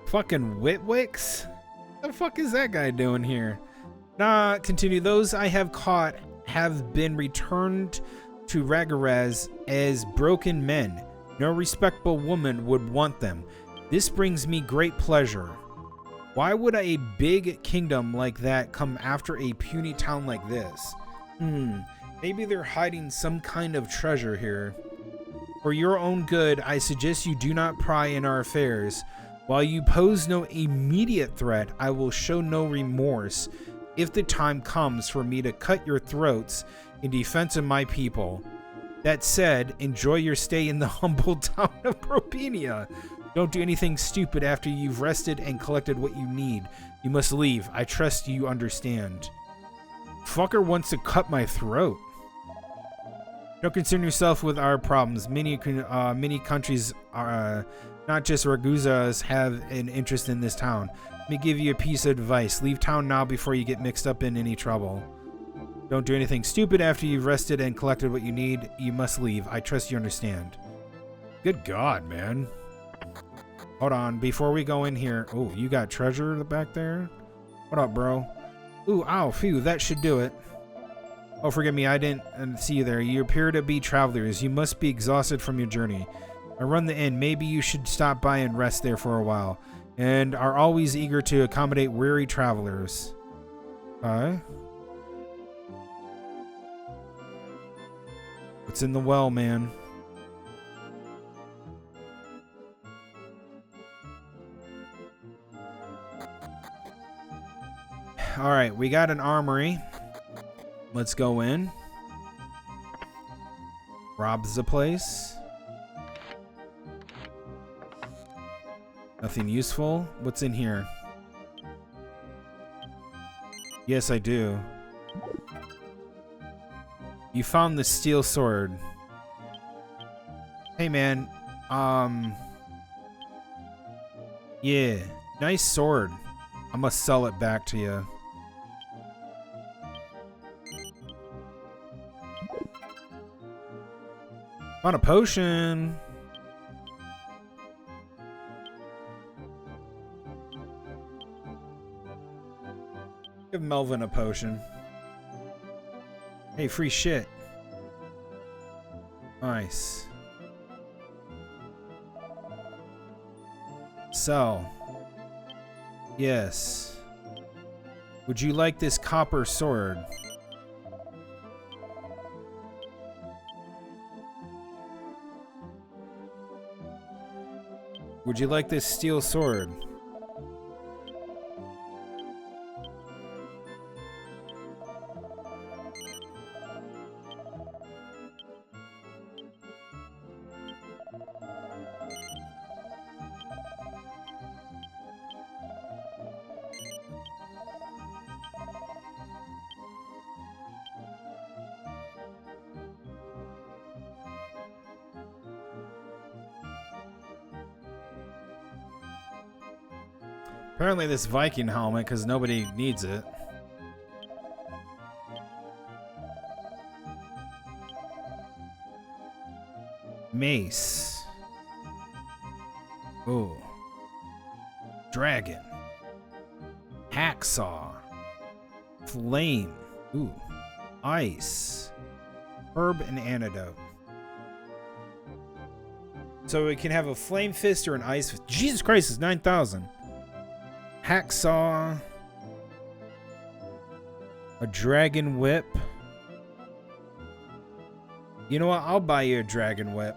Fucking Witwix? The fuck is that guy doing here? Nah, continue. Those I have caught have been returned to Ragaraz as broken men. No respectable woman would want them. This brings me great pleasure. Why would a big kingdom like that come after a puny town like this? Maybe they're hiding some kind of treasure here. For your own good, I suggest you do not pry in our affairs. While you pose no immediate threat, I will show no remorse if the time comes for me to cut your throats in defense of my people. That said, enjoy your stay in the humble town of Probinia. Don't do anything stupid after you've rested and collected what you need. You must leave. I trust you understand. Fucker wants to cut my throat. Don't concern yourself with our problems. Many countries, not just Raguzas, have an interest in this town. Let me give you a piece of advice. Leave town now before you get mixed up in any trouble. Don't do anything stupid after you've rested and collected what you need. You must leave. I trust you understand. Good God, man. Hold on. Before we go in here. Oh, you got treasure back there? What up, bro? Ooh, ow, phew. That should do it. Oh, forgive me. I didn't see you there. You appear to be travelers. You must be exhausted from your journey. I run the inn. Maybe you should stop by and rest there for a while. And are always eager to accommodate weary travelers. Okay. What's in the well, man? Alright, we got an armory. Let's go in. Robs the place. Nothing useful. What's in here? Yes, I do. You found the steel sword. Hey, man. Yeah. Nice sword. I must sell it back to you. Found a potion. Give Melvin a potion. Hey, free shit. Nice. So. Yes. Would you like this copper sword? Would you like this steel sword? Apparently this Viking helmet, because nobody needs it. Mace. Oh. Dragon. Hacksaw. Flame. Ooh. Ice. Herb and antidote. So we can have a flame fist or an ice fist. Jesus Christ, it's 9,000. Hacksaw. A dragon whip. You know what? I'll buy you a dragon whip.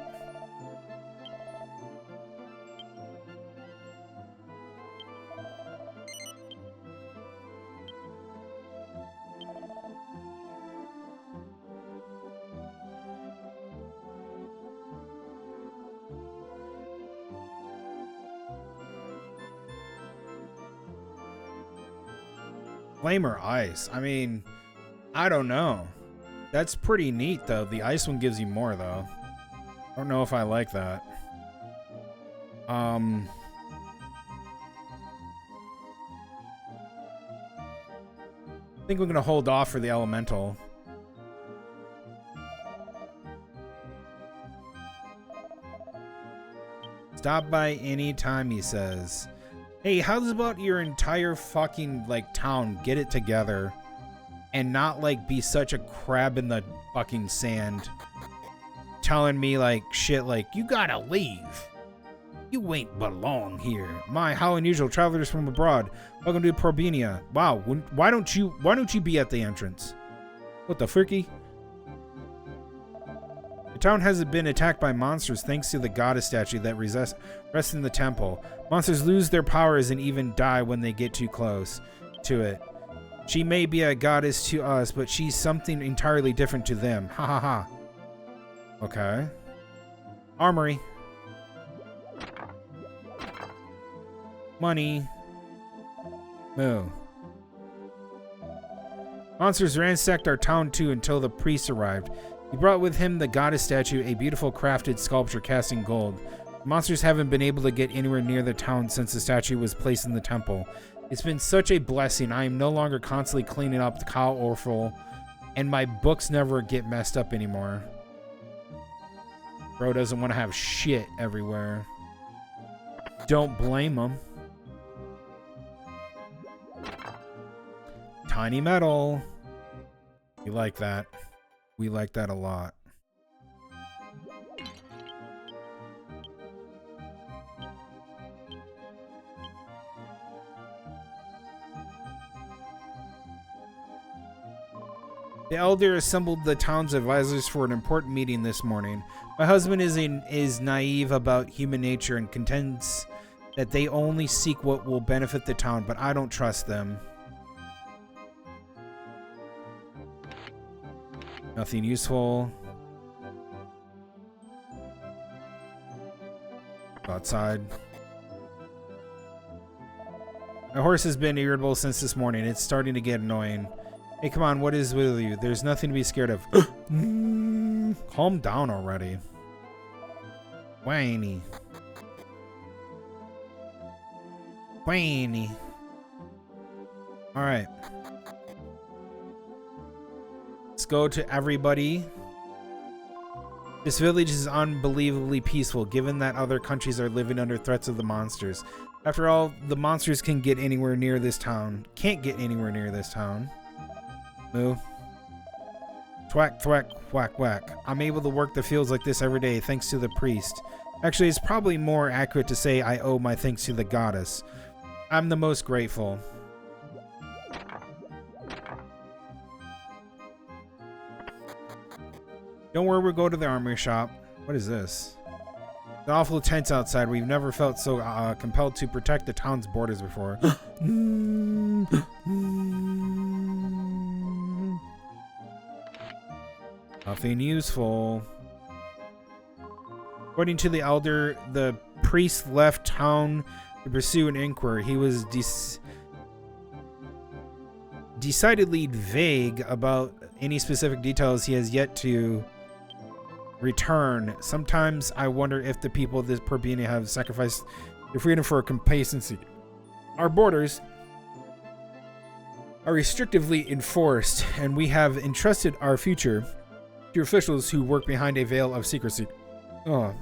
Flame or ice? I mean, I don't know. That's pretty neat, though. The ice one gives you more, though. I don't know if I like that. I think we're going to hold off for the elemental. Stop by any time, he says. Hey, how's about your entire fucking, like, town get it together and not, like, be such a crab in the fucking sand telling me, like, shit like, you gotta leave. You ain't belong here. My, how unusual. Travelers from abroad. Welcome to Probinia. Wow, why don't you be at the entrance? What the fricky? The town hasn't been attacked by monsters thanks to the goddess statue that rests in the temple. Monsters lose their powers and even die when they get too close to it. She may be a goddess to us, but she's something entirely different to them. Ha ha ha. Okay. Armory. Money. Moo. Monsters ransacked our town too until the priest arrived. He brought with him the goddess statue, a beautiful crafted sculpture cast in gold. The monsters haven't been able to get anywhere near the town since the statue was placed in the temple. It's been such a blessing. I am no longer constantly cleaning up the cow offal, and my books never get messed up anymore. Bro doesn't want to have shit everywhere. Don't blame him. Tiny metal. We like that. We like that a lot. The elder assembled the town's advisors for an important meeting this morning. My husband is naive about human nature and contends that they only seek what will benefit the town, but I don't trust them. Nothing useful. Outside. My horse has been irritable since this morning. It's starting to get annoying. Hey, come on, what is with you? There's nothing to be scared of. Calm down already. Whiny. Whiny. Alright. Let's go to everybody. This village is unbelievably peaceful, given that other countries are living under threats of the monsters. After all, the monsters can get anywhere near this town. Can't get anywhere near this town. Moo. Thwack, thwack, whack, whack. I'm able to work the fields like this every day thanks to the priest. Actually, it's probably more accurate to say I owe my thanks to the goddess. I'm the most grateful. Don't worry, we'll go to the armory shop. What is this? The awful tense outside. We've never felt so compelled to protect the town's borders before. Nothing useful. According to the elder, the priest left town to pursue an inquiry. He was decidedly vague about any specific details. He has yet to return. Sometimes I wonder if the people of this Purbina have sacrificed their freedom for complacency. Our borders are restrictively enforced, and we have entrusted our future to officials who work behind a veil of secrecy. Oh.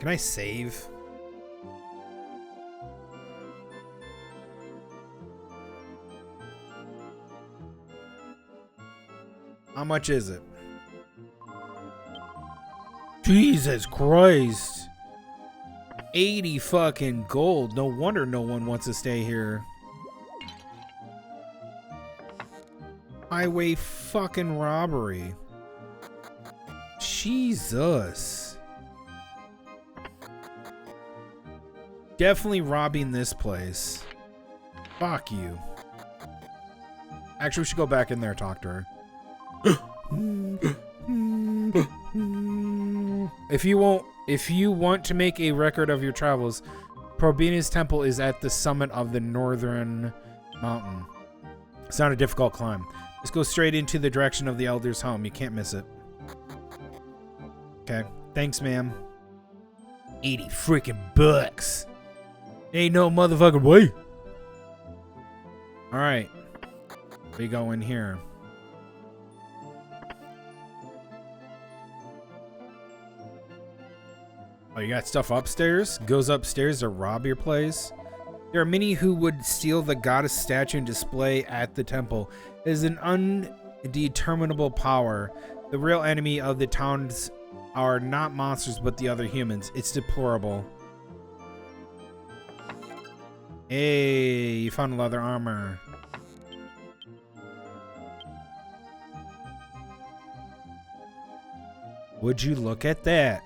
Can I save? How much is it? Jesus Christ. 80 fucking gold. No wonder no one wants to stay here. Highway fucking robbery. Jesus. Definitely robbing this place. Fuck you. Actually, we should go back in there and talk to her. If you want to make a record of your travels, Probina's temple is at the summit of the northern mountain. It's not a difficult climb. Just go straight into the direction of the elder's home. You can't miss it. Okay. Thanks, ma'am. 80 freaking bucks. Ain't no motherfucking way. Alright. We go in here. Oh, you got stuff upstairs? Goes upstairs to rob your place? There are many who would steal the goddess statue and display at the temple. It is an undeterminable power. The real enemy of the towns are not monsters, but the other humans. It's deplorable. Hey, you found leather armor. Would you look at that?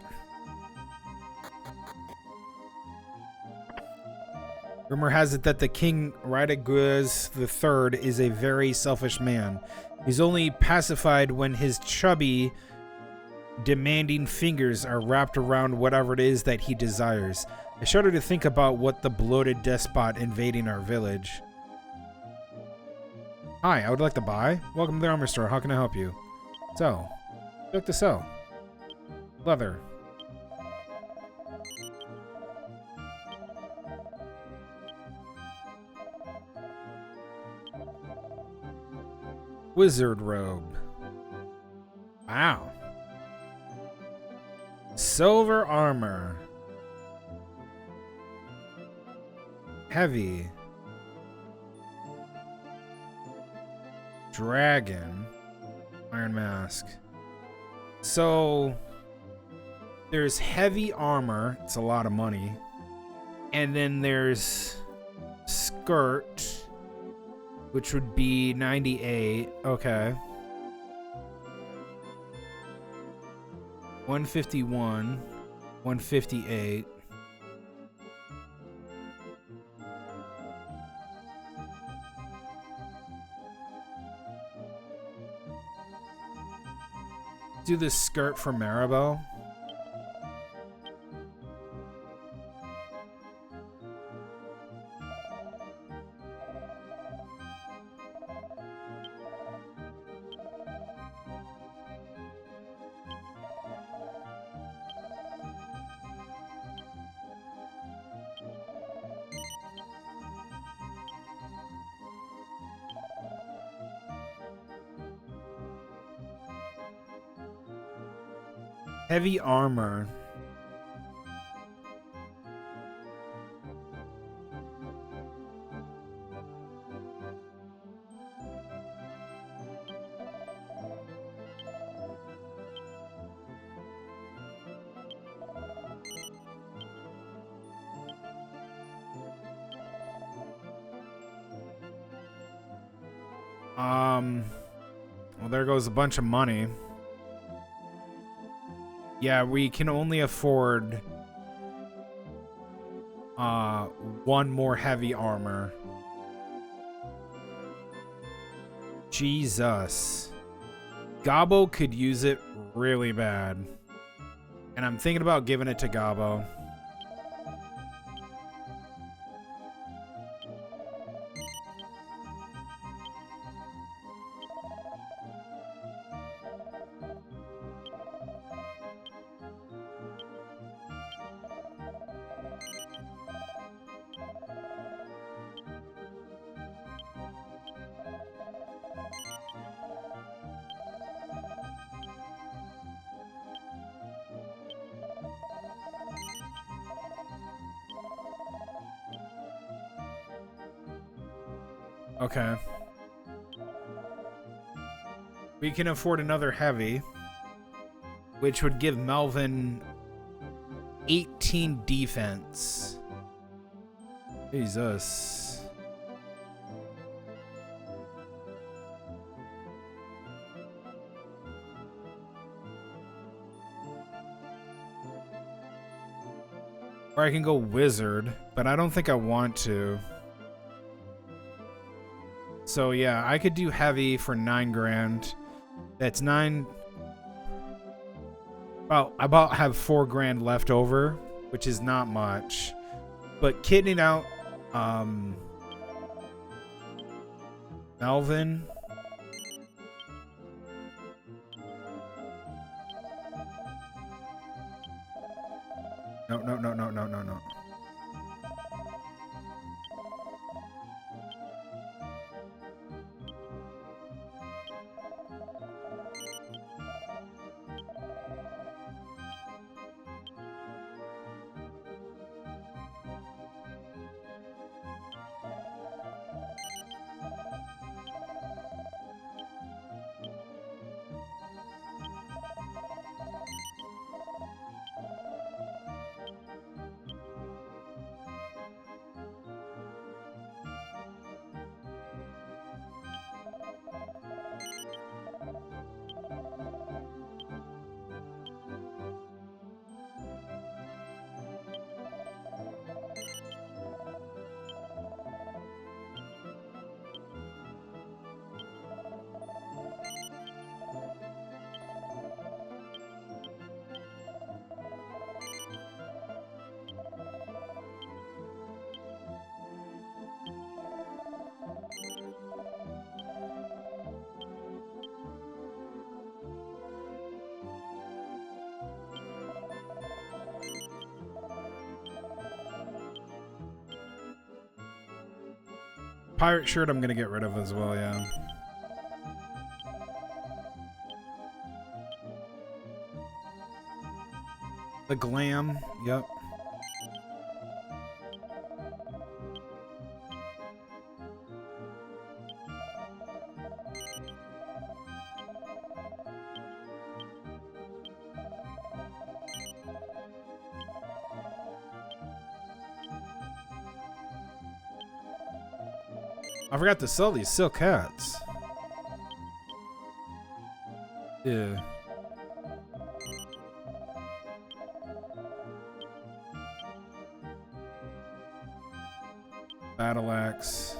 Rumor has it that the King Radaguz III is a very selfish man. He's only pacified when his chubby demanding fingers are wrapped around whatever it is that he desires. I shudder to think about what the bloated despot invading our village. Hi, I would like to buy. Welcome to the armor store. How can I help you? So, look to sell. Leather. Wizard robe. Wow. Silver armor. Heavy. Dragon. Iron mask. So there's heavy armor. It's a lot of money. And then there's skirt, which would be 98. Okay. 151. 158. Do the skirt for Maribel. Heavy armor. Well, there goes a bunch of money. Yeah, we can only afford one more heavy armor. Jesus. Gabo could use it really bad. And I'm thinking about giving it to Gabo. Okay. We can afford another heavy, which would give Melvin 18 defense. Jesus. Or I can go wizard, but I don't think I want to. So yeah, I could do heavy for 9 grand. That's 9. Well, I about have 4 grand left over, which is not much. But kidding out, Melvin. No, no, no, no, no, no, no. Pirate shirt I'm gonna get rid of as well, yeah. The glam, yep. I forgot to sell these silk hats. Yeah. Battle axe.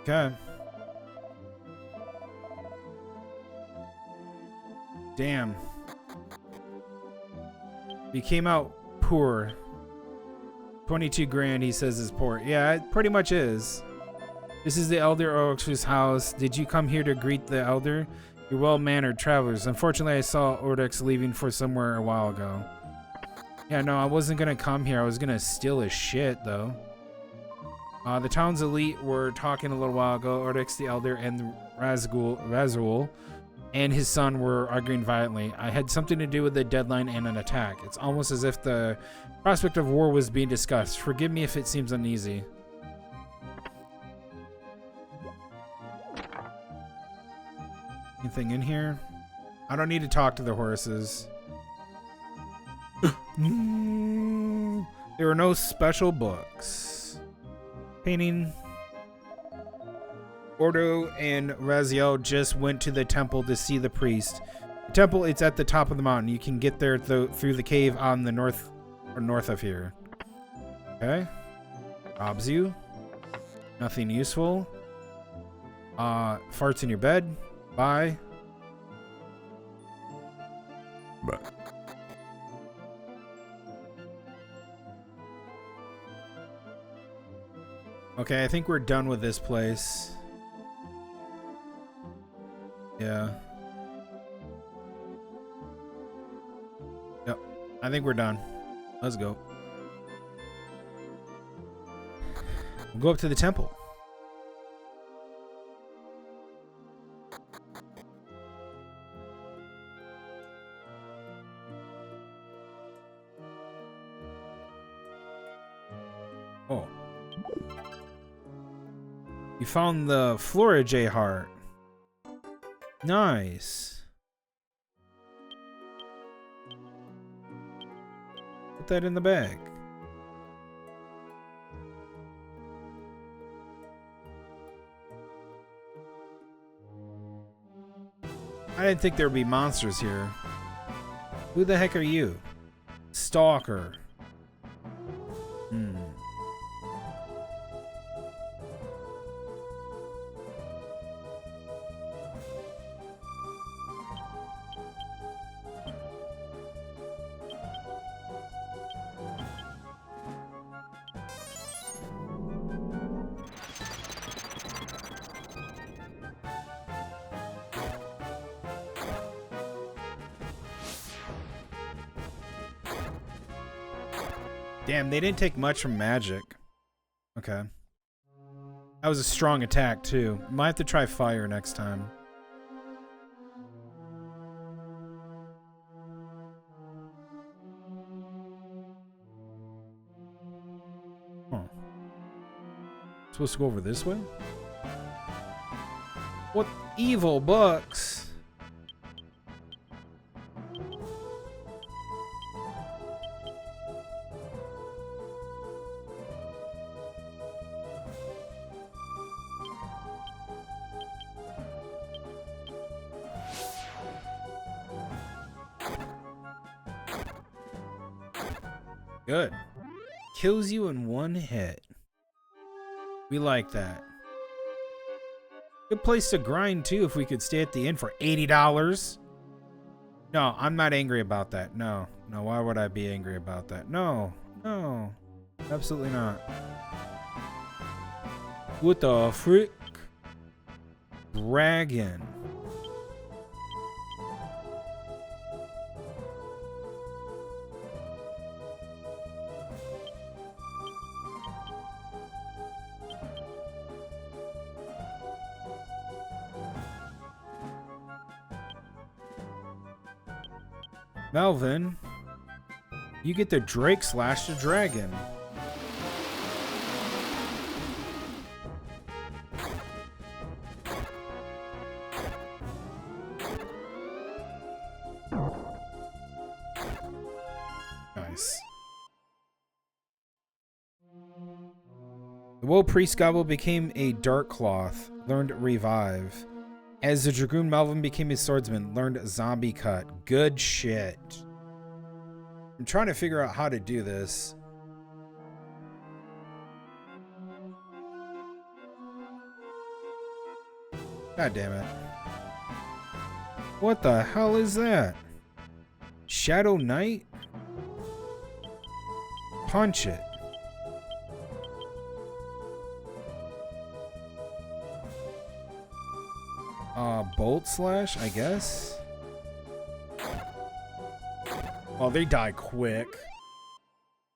Okay. Damn. He came out poor. 22 grand, he says, is poor. Yeah, it pretty much is. This is the Elder Orix's house. Did you come here to greet the Elder? You're well-mannered travelers. Unfortunately, I saw Orix leaving for somewhere a while ago. Yeah, no, I wasn't gonna come here. I was gonna steal his shit, though. The town's elite were talking a little while ago. Orix the Elder and Razul and his son were arguing violently. I had something to do with the deadline and an attack. It's almost as if the prospect of war was being discussed. Forgive me if it seems uneasy. Anything in here? I don't need to talk to the horses. There were no special books. Painting. Ordo and Raziel just went to the temple to see the priest. The temple, it's at the top of the mountain. You can get there through the cave on the north of here. Okay. Robs you. Nothing useful. Farts in your bed. Bye. Okay, I think we're done with this place. Yeah. Yep. I think we're done. Let's go. We'll go up to the temple. Oh. You found the Flora J heart. Nice. Put that in the bag. I didn't think there would be monsters here. Who the heck are you? Stalker. Hmm. Damn, they didn't take much from magic. Okay. That was a strong attack, too. Might have to try fire next time. Huh. Supposed to go over this way? What evil books? Good. Kills you in one hit. We like that. Good place to grind, too, if we could stay at the inn for $80. No, I'm not angry about that. No. No, why would I be angry about that? No. No. Absolutely not. What the frick? Dragon. Melvin, you get the Drake slash the dragon. Nice. The Woe Priest Gobble became a Dark Cloth, learned Revive. As the Dragoon, Melvin became a swordsman, learned Zombie Cut. Good shit. I'm trying to figure out how to do this. God damn it. What the hell is that? Shadow Knight? Punch it. Bolt Slash, I guess? Oh, they die quick.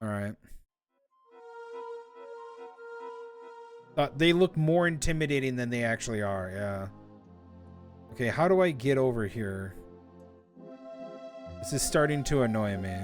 Alright. They look more intimidating than they actually are, yeah. Okay, how do I get over here? This is starting to annoy me.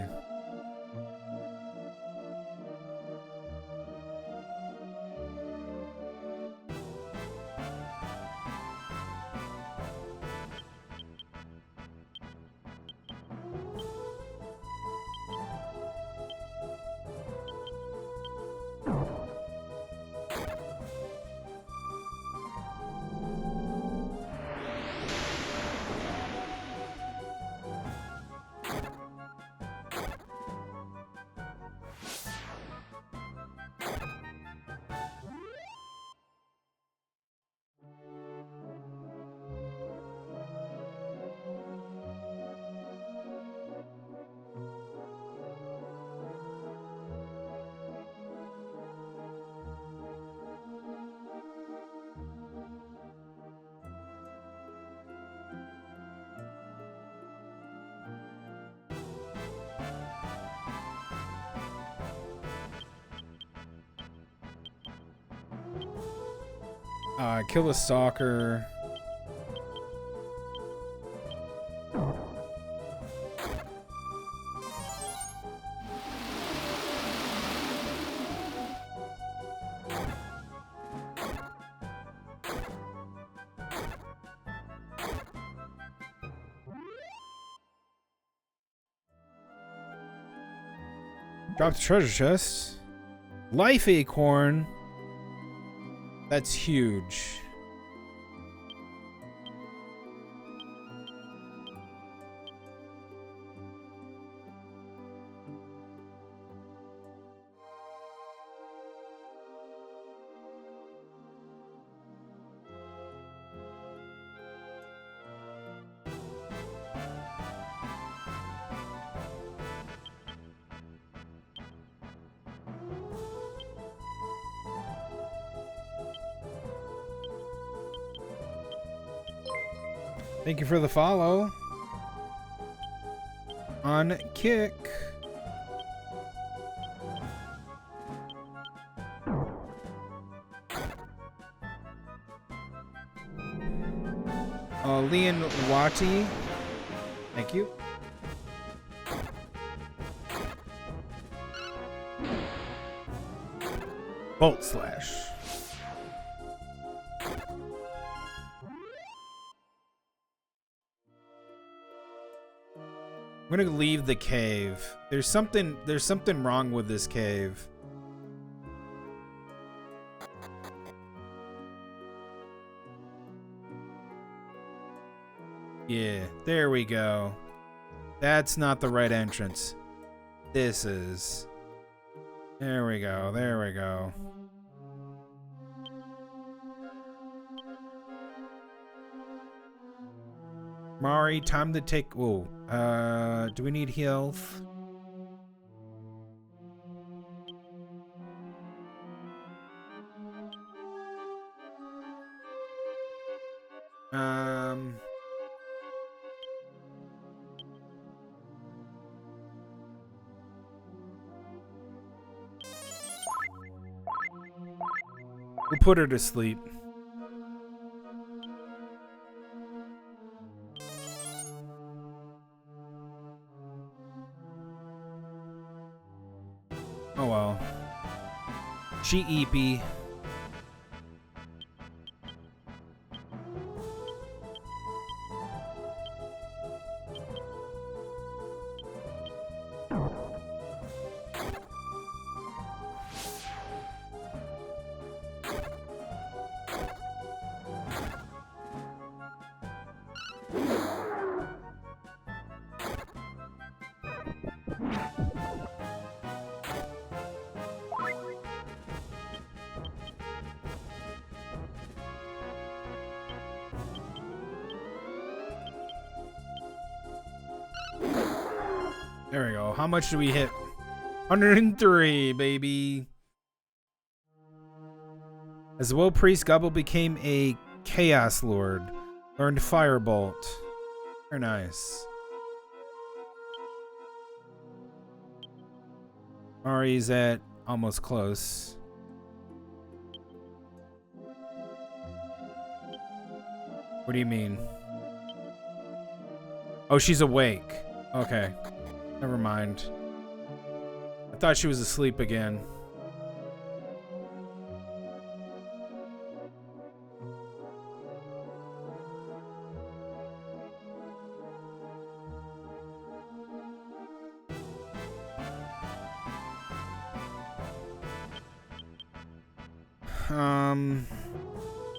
Kill a stalker. Drop the treasure chest. Life acorn. That's huge. Thank you for the follow. On Kick. Leon Wati. Thank you. Bolt Slash. I'm gonna leave the cave. There's something wrong with this cave. Yeah, there we go. That's not the right entrance. This is. There we go, there we go. Mari, time to take... Whoa. Do we need health? Um. We'll put her to sleep. Oh well. She eepy. There we go. How much do we hit? 103, baby. As the Will Priest, Gobble became a Chaos Lord. Learned Firebolt. Very nice. Mari's at almost close. What do you mean? Oh, she's awake. Okay. Never mind. I thought she was asleep again.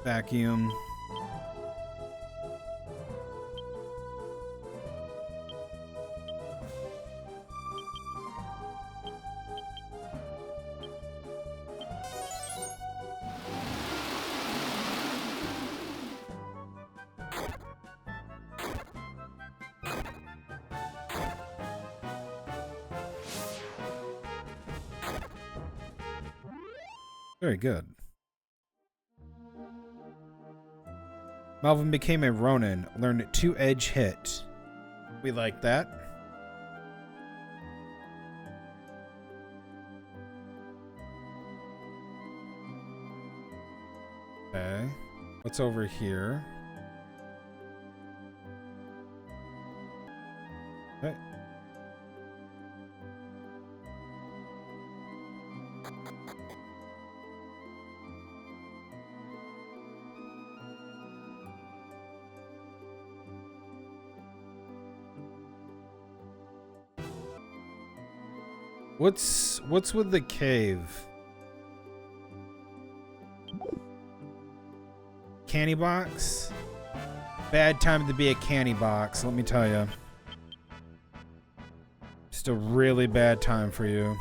Vacuum. Very good. Malvin became a Ronin, learned 2-edge hit. We like that. Okay. What's over here? Okay. What's with the cave? Candy box? Bad time to be a candy box, let me tell you. Just a really bad time for you.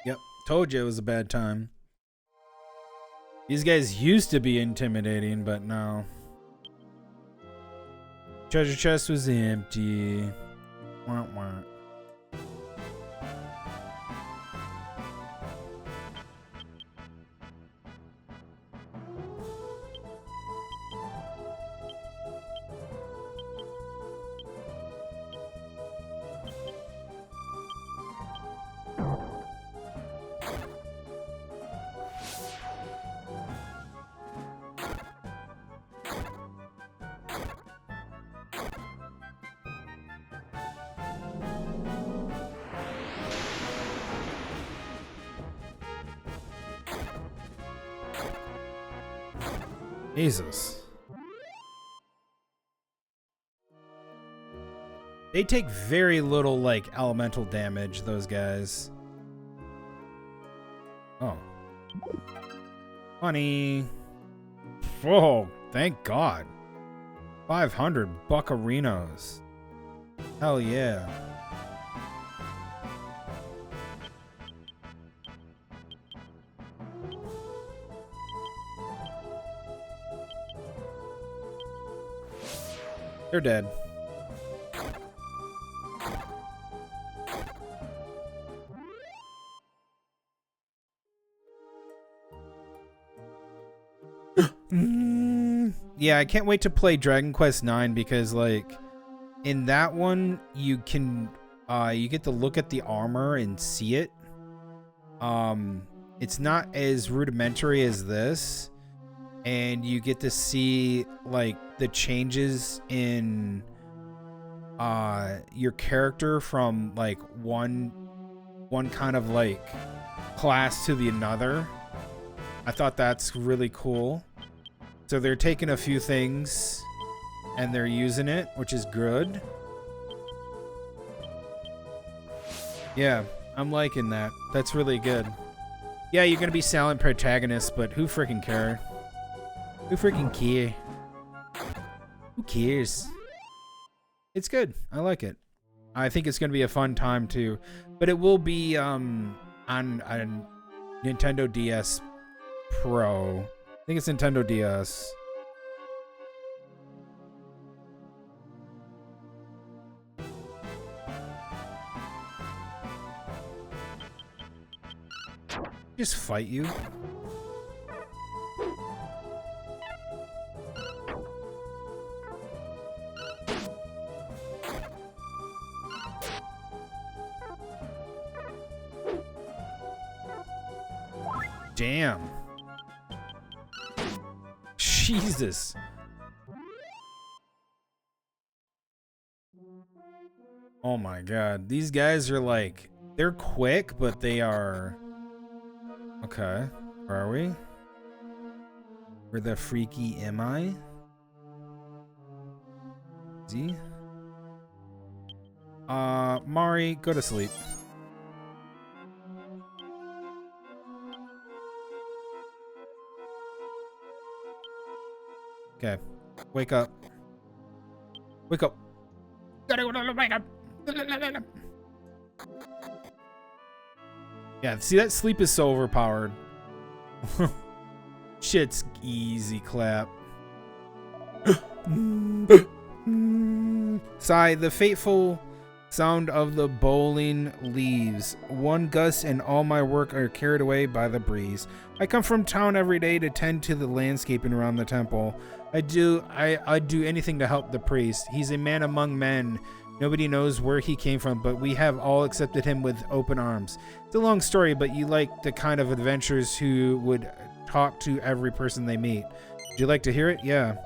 Yep, told you it was a bad time. These guys used to be intimidating, but no. Treasure chest was empty. Wah, wah. Jesus. They take very little, like, elemental damage, those guys. Oh. Honey. Whoa, thank God. 500 buccarinos. Hell yeah. They're dead. Yeah, I can't wait to play Dragon Quest IX because, like, in that one you can you get to look at the armor and see it. It's not as rudimentary as this, and you get to see like the changes in your character from like one kind of like class to the another. I thought that's really cool. So they're taking a few things and they're using it, which is good. Yeah, I'm liking that. That's really good. Yeah, you're gonna be silent protagonist, but who freaking care? Who freaking care? Who cares? It's good. I like it. I think it's gonna be a fun time too, but it will be on Nintendo DS Pro. I think it's Nintendo DS. Just fight you. Damn. Jesus. Oh my god. These guys are like, they're quick, but they are... Okay. Where are we? Where the freaky am I? Z? Mari, go to sleep. Okay. Wake up. Wake up. Gotta go to wake up. Yeah, see, that sleep is so overpowered. Shit's easy clap. Sigh, the fateful sound of the bowling leaves. One gust and all my work are carried away by the breeze. I come from town every day to tend to the landscaping around the temple. I'd do anything to help the priest. He's a man among men. Nobody knows where he came from, but we have all accepted him with open arms. It's a long story, but you like the kind of adventurers who would talk to every person they meet. Would you like to hear it? Yeah.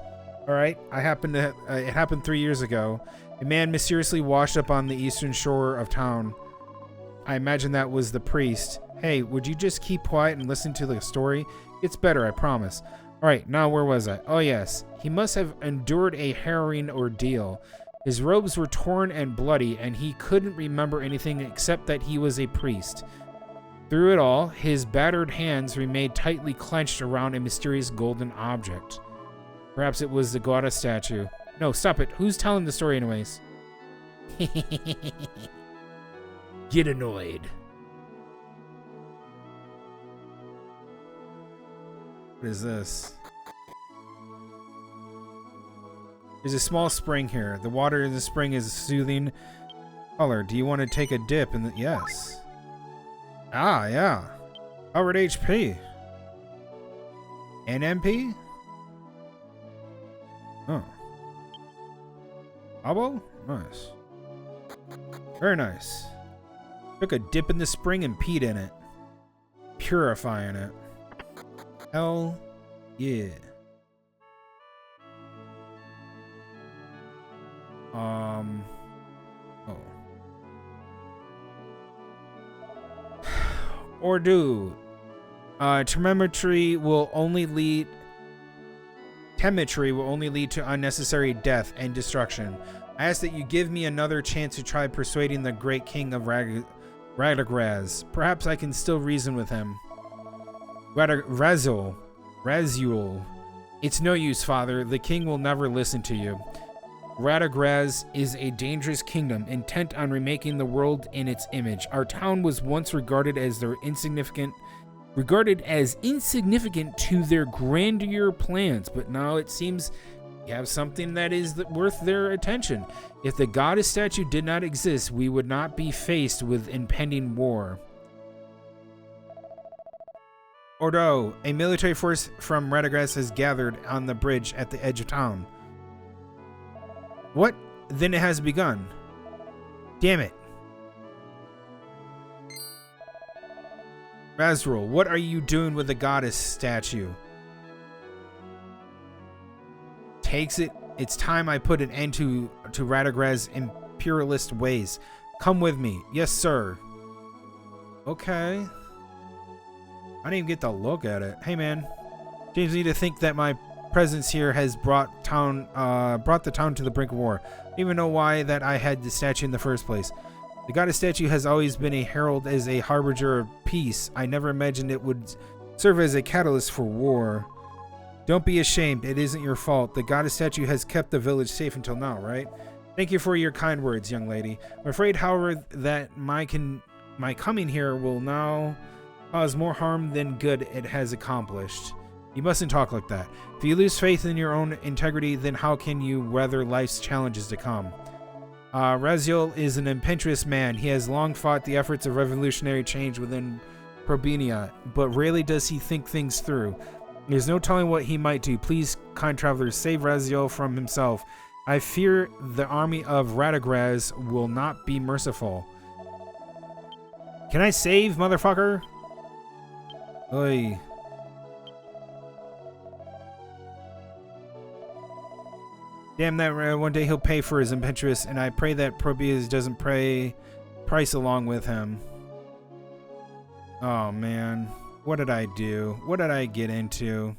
All right. It happened 3 years ago. A man mysteriously washed up on the eastern shore of town. I imagine that was the priest. Hey, would you just keep quiet and listen to the story? It's better, I promise. All right, now where was I? Oh, yes. He must have endured a harrowing ordeal. His robes were torn and bloody, and he couldn't remember anything except that he was a priest. Through it all, his battered hands remained tightly clenched around a mysterious golden object. Perhaps it was the goddess statue. No, stop it. Who's telling the story anyways? Get annoyed. What is this? There's a small spring here. The water in the spring is soothing color. Do you want to take a dip in the... Yes. Ah, yeah. Powered HP. NMP? Oh. Abo? Nice. Very nice. Took a dip in the spring and peed in it. Purifying it. Hell yeah. Oh. Or do. Telemetry will only lead to unnecessary death and destruction. I ask that you give me another chance to try persuading the great king of Radagraz. Perhaps I can still reason with him. Raziel. It's no use, father. The king will never listen to you. Radagraz is a dangerous kingdom, intent on remaking the world in its image. Our town was once regarded as insignificant to their grandeur plans, but now it seems you have something that is worth their attention. If the goddess statue did not exist, we would not be faced with impending war. Ordo, a military force from Radagraz has gathered on the bridge at the edge of town. What? Then it has begun. Damn it. Razrul, what are you doing with the goddess statue? Takes it. It's time I put an end to Radagraz's imperialist ways. Come with me. Yes, sir. Okay. I didn't even get to look at it. Hey, man. James need to think that my presence here has brought the town to the brink of war. I don't even know why that I had the statue in the first place. The goddess statue has always been a herald as a harbinger of peace. I never imagined it would serve as a catalyst for war. Don't be ashamed. It isn't your fault. The goddess statue has kept the village safe until now, right? Thank you for your kind words, young lady. I'm afraid, however, that my coming here will now cause more harm than good it has accomplished. You mustn't talk like that. If you lose faith in your own integrity, then how can you weather life's challenges to come? Raziel is an impetuous man. He has long fought the efforts of revolutionary change within Probinia, but rarely does he think things through. There's no telling what he might do. Please, kind travelers, save Raziel from himself. I fear the army of Radagraz will not be merciful. Can I save, motherfucker? Oy. Damn that, one day he'll pay for his impetuous, and I pray that Probius doesn't price along with him. Oh, man. What did I do? What did I get into?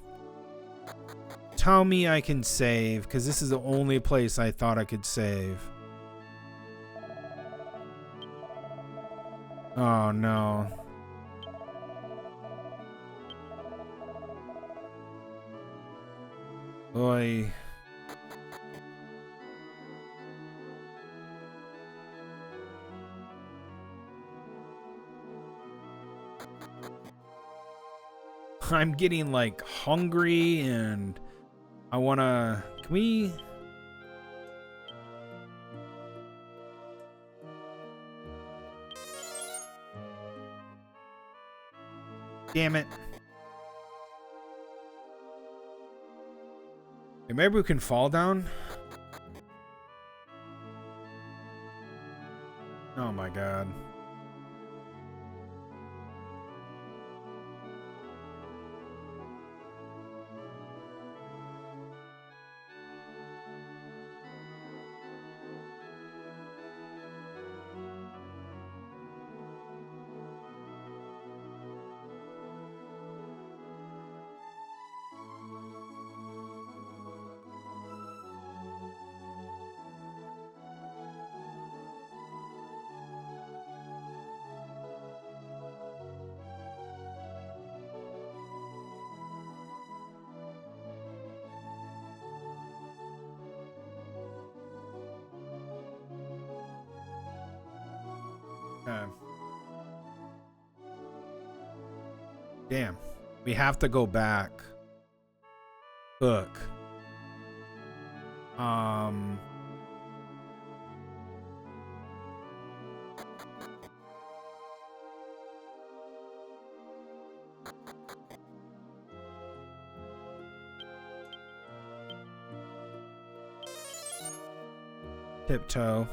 Tell me I can save, because this is the only place I thought I could save. Oh, no. Oy. I'm getting like hungry and I wanna, can we? Damn it. Okay, maybe we can fall down. Oh my god. Damn. We have to go back. Look. Tiptoe.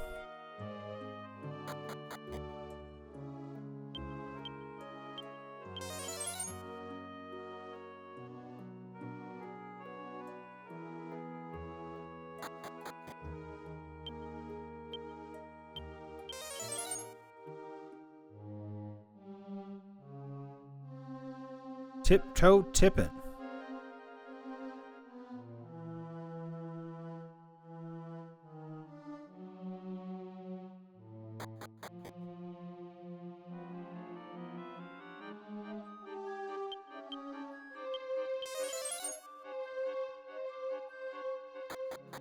Tiptoe tippin'.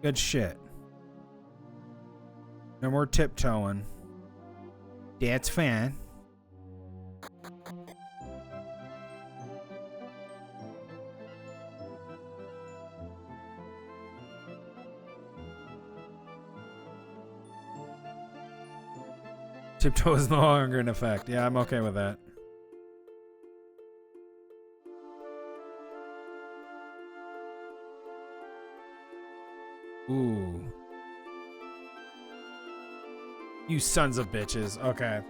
Good shit. No more tiptoeing. That's fine. Tiptoe is no longer in effect. Yeah, I'm okay with that. Ooh. You sons of bitches. Okay.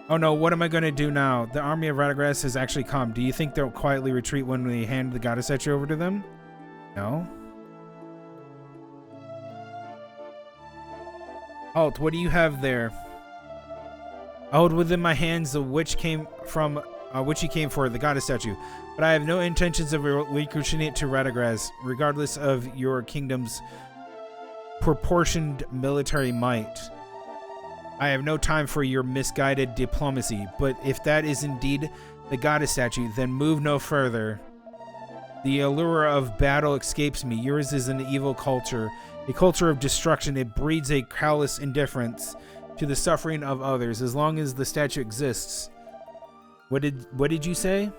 Oh no, what am I going to do now? The army of Radagras has actually come. Do you think they'll quietly retreat when we hand the goddess statue over to them? No. Halt, what do you have there? I hold within my hands the which he came for, the goddess statue. But I have no intentions of relinquishing it to Radagras, regardless of your kingdom's proportioned military might. I have no time for your misguided diplomacy, but if that is indeed the goddess statue, then move no further. The allure of battle escapes me. Yours is an evil culture, a culture of destruction. It breeds a callous indifference to the suffering of others. As long as the statue exists. What did you say?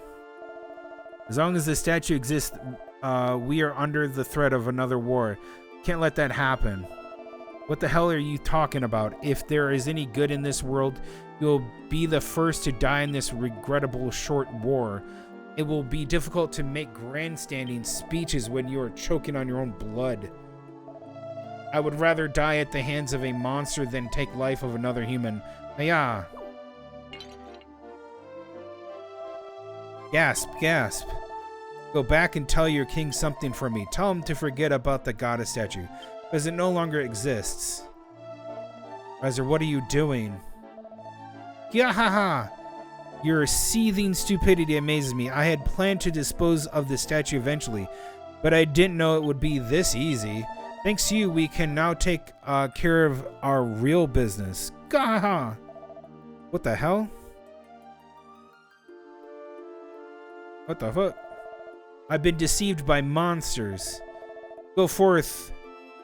As long as the statue exists, we are under the threat of another war. Can't let that happen. What the hell are you talking about? If there is any good in this world, you'll be the first to die in this regrettable short war. It will be difficult to make grandstanding speeches when you are choking on your own blood. I would rather die at the hands of a monster than take life of another human. Yeah. Gasp, gasp. Go back and tell your king something for me. Tell him to forget about the goddess statue, because it no longer exists. Riser, what are you doing? Yahaha! Your seething stupidity amazes me. I had planned to dispose of the statue eventually, but I didn't know it would be this easy. Thanks to you, we can now take care of our real business. Gaha! What the hell? What the fuck? I've been deceived by monsters. Go forth,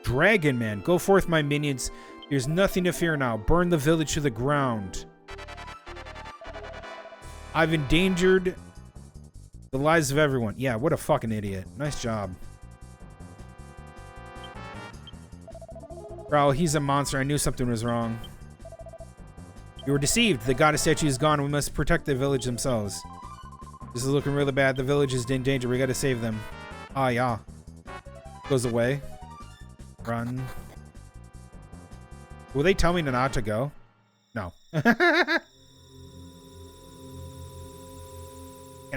Dragon Man. Go forth, my minions. There's nothing to fear now. Burn the village to the ground. I've endangered the lives of everyone. Yeah, what a fucking idiot. Nice job. Bro, he's a monster. I knew something was wrong. You were deceived. The goddess statue is gone. We must protect the village themselves. This is looking really bad. The village is in danger. We gotta save them. Ah, yeah. Goes away. Run. Will they tell me not to go? No. Can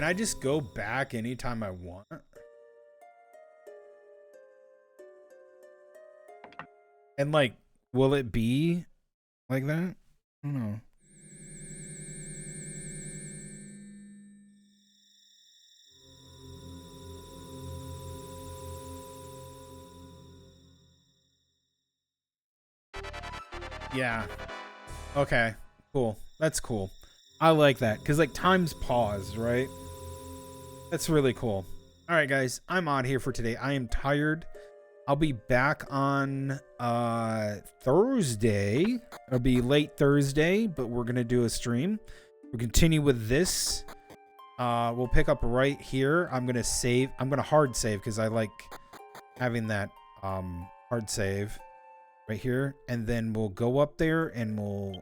I just go back anytime I want? And like, will it be like that? I don't know. Yeah. Okay. Cool. That's cool. I like that. Because, like, time's paused, right? That's really cool. All right, guys. I'm out here for today. I am tired. I'll be back on Thursday. It'll be late Thursday, but we're going to do a stream. We'll continue with this. We'll pick up right here. I'm going to save. I'm going to hard save because I like having that hard save. Right here, and then we'll go up there and we'll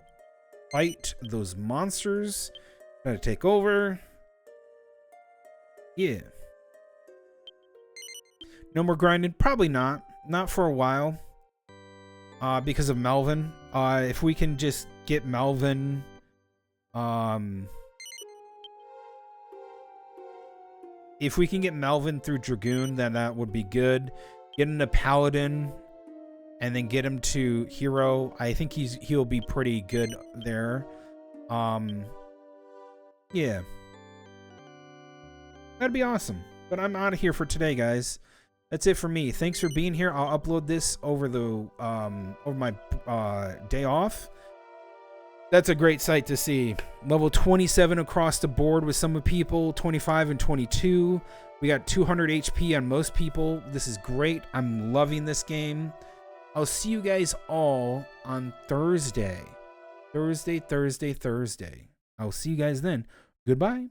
fight those monsters. Gotta take over. Yeah. No more grinding? Probably not. Not for a while. Because of Melvin. If we can just get Melvin. If we can get Melvin through Dragoon, then that would be good. Get into Paladin. And then get him to hero. I think he'll be pretty good there. Yeah. That'd be awesome. But I'm out of here for today, guys. That's it for me. Thanks for being here. I'll upload this over the over my day off. That's a great sight to see. Level 27 across the board with some people, 25 and 22. We got 200 HP on most people. This is great. I'm loving this game. I'll see you guys all on Thursday. Thursday. I'll see you guys then. Goodbye.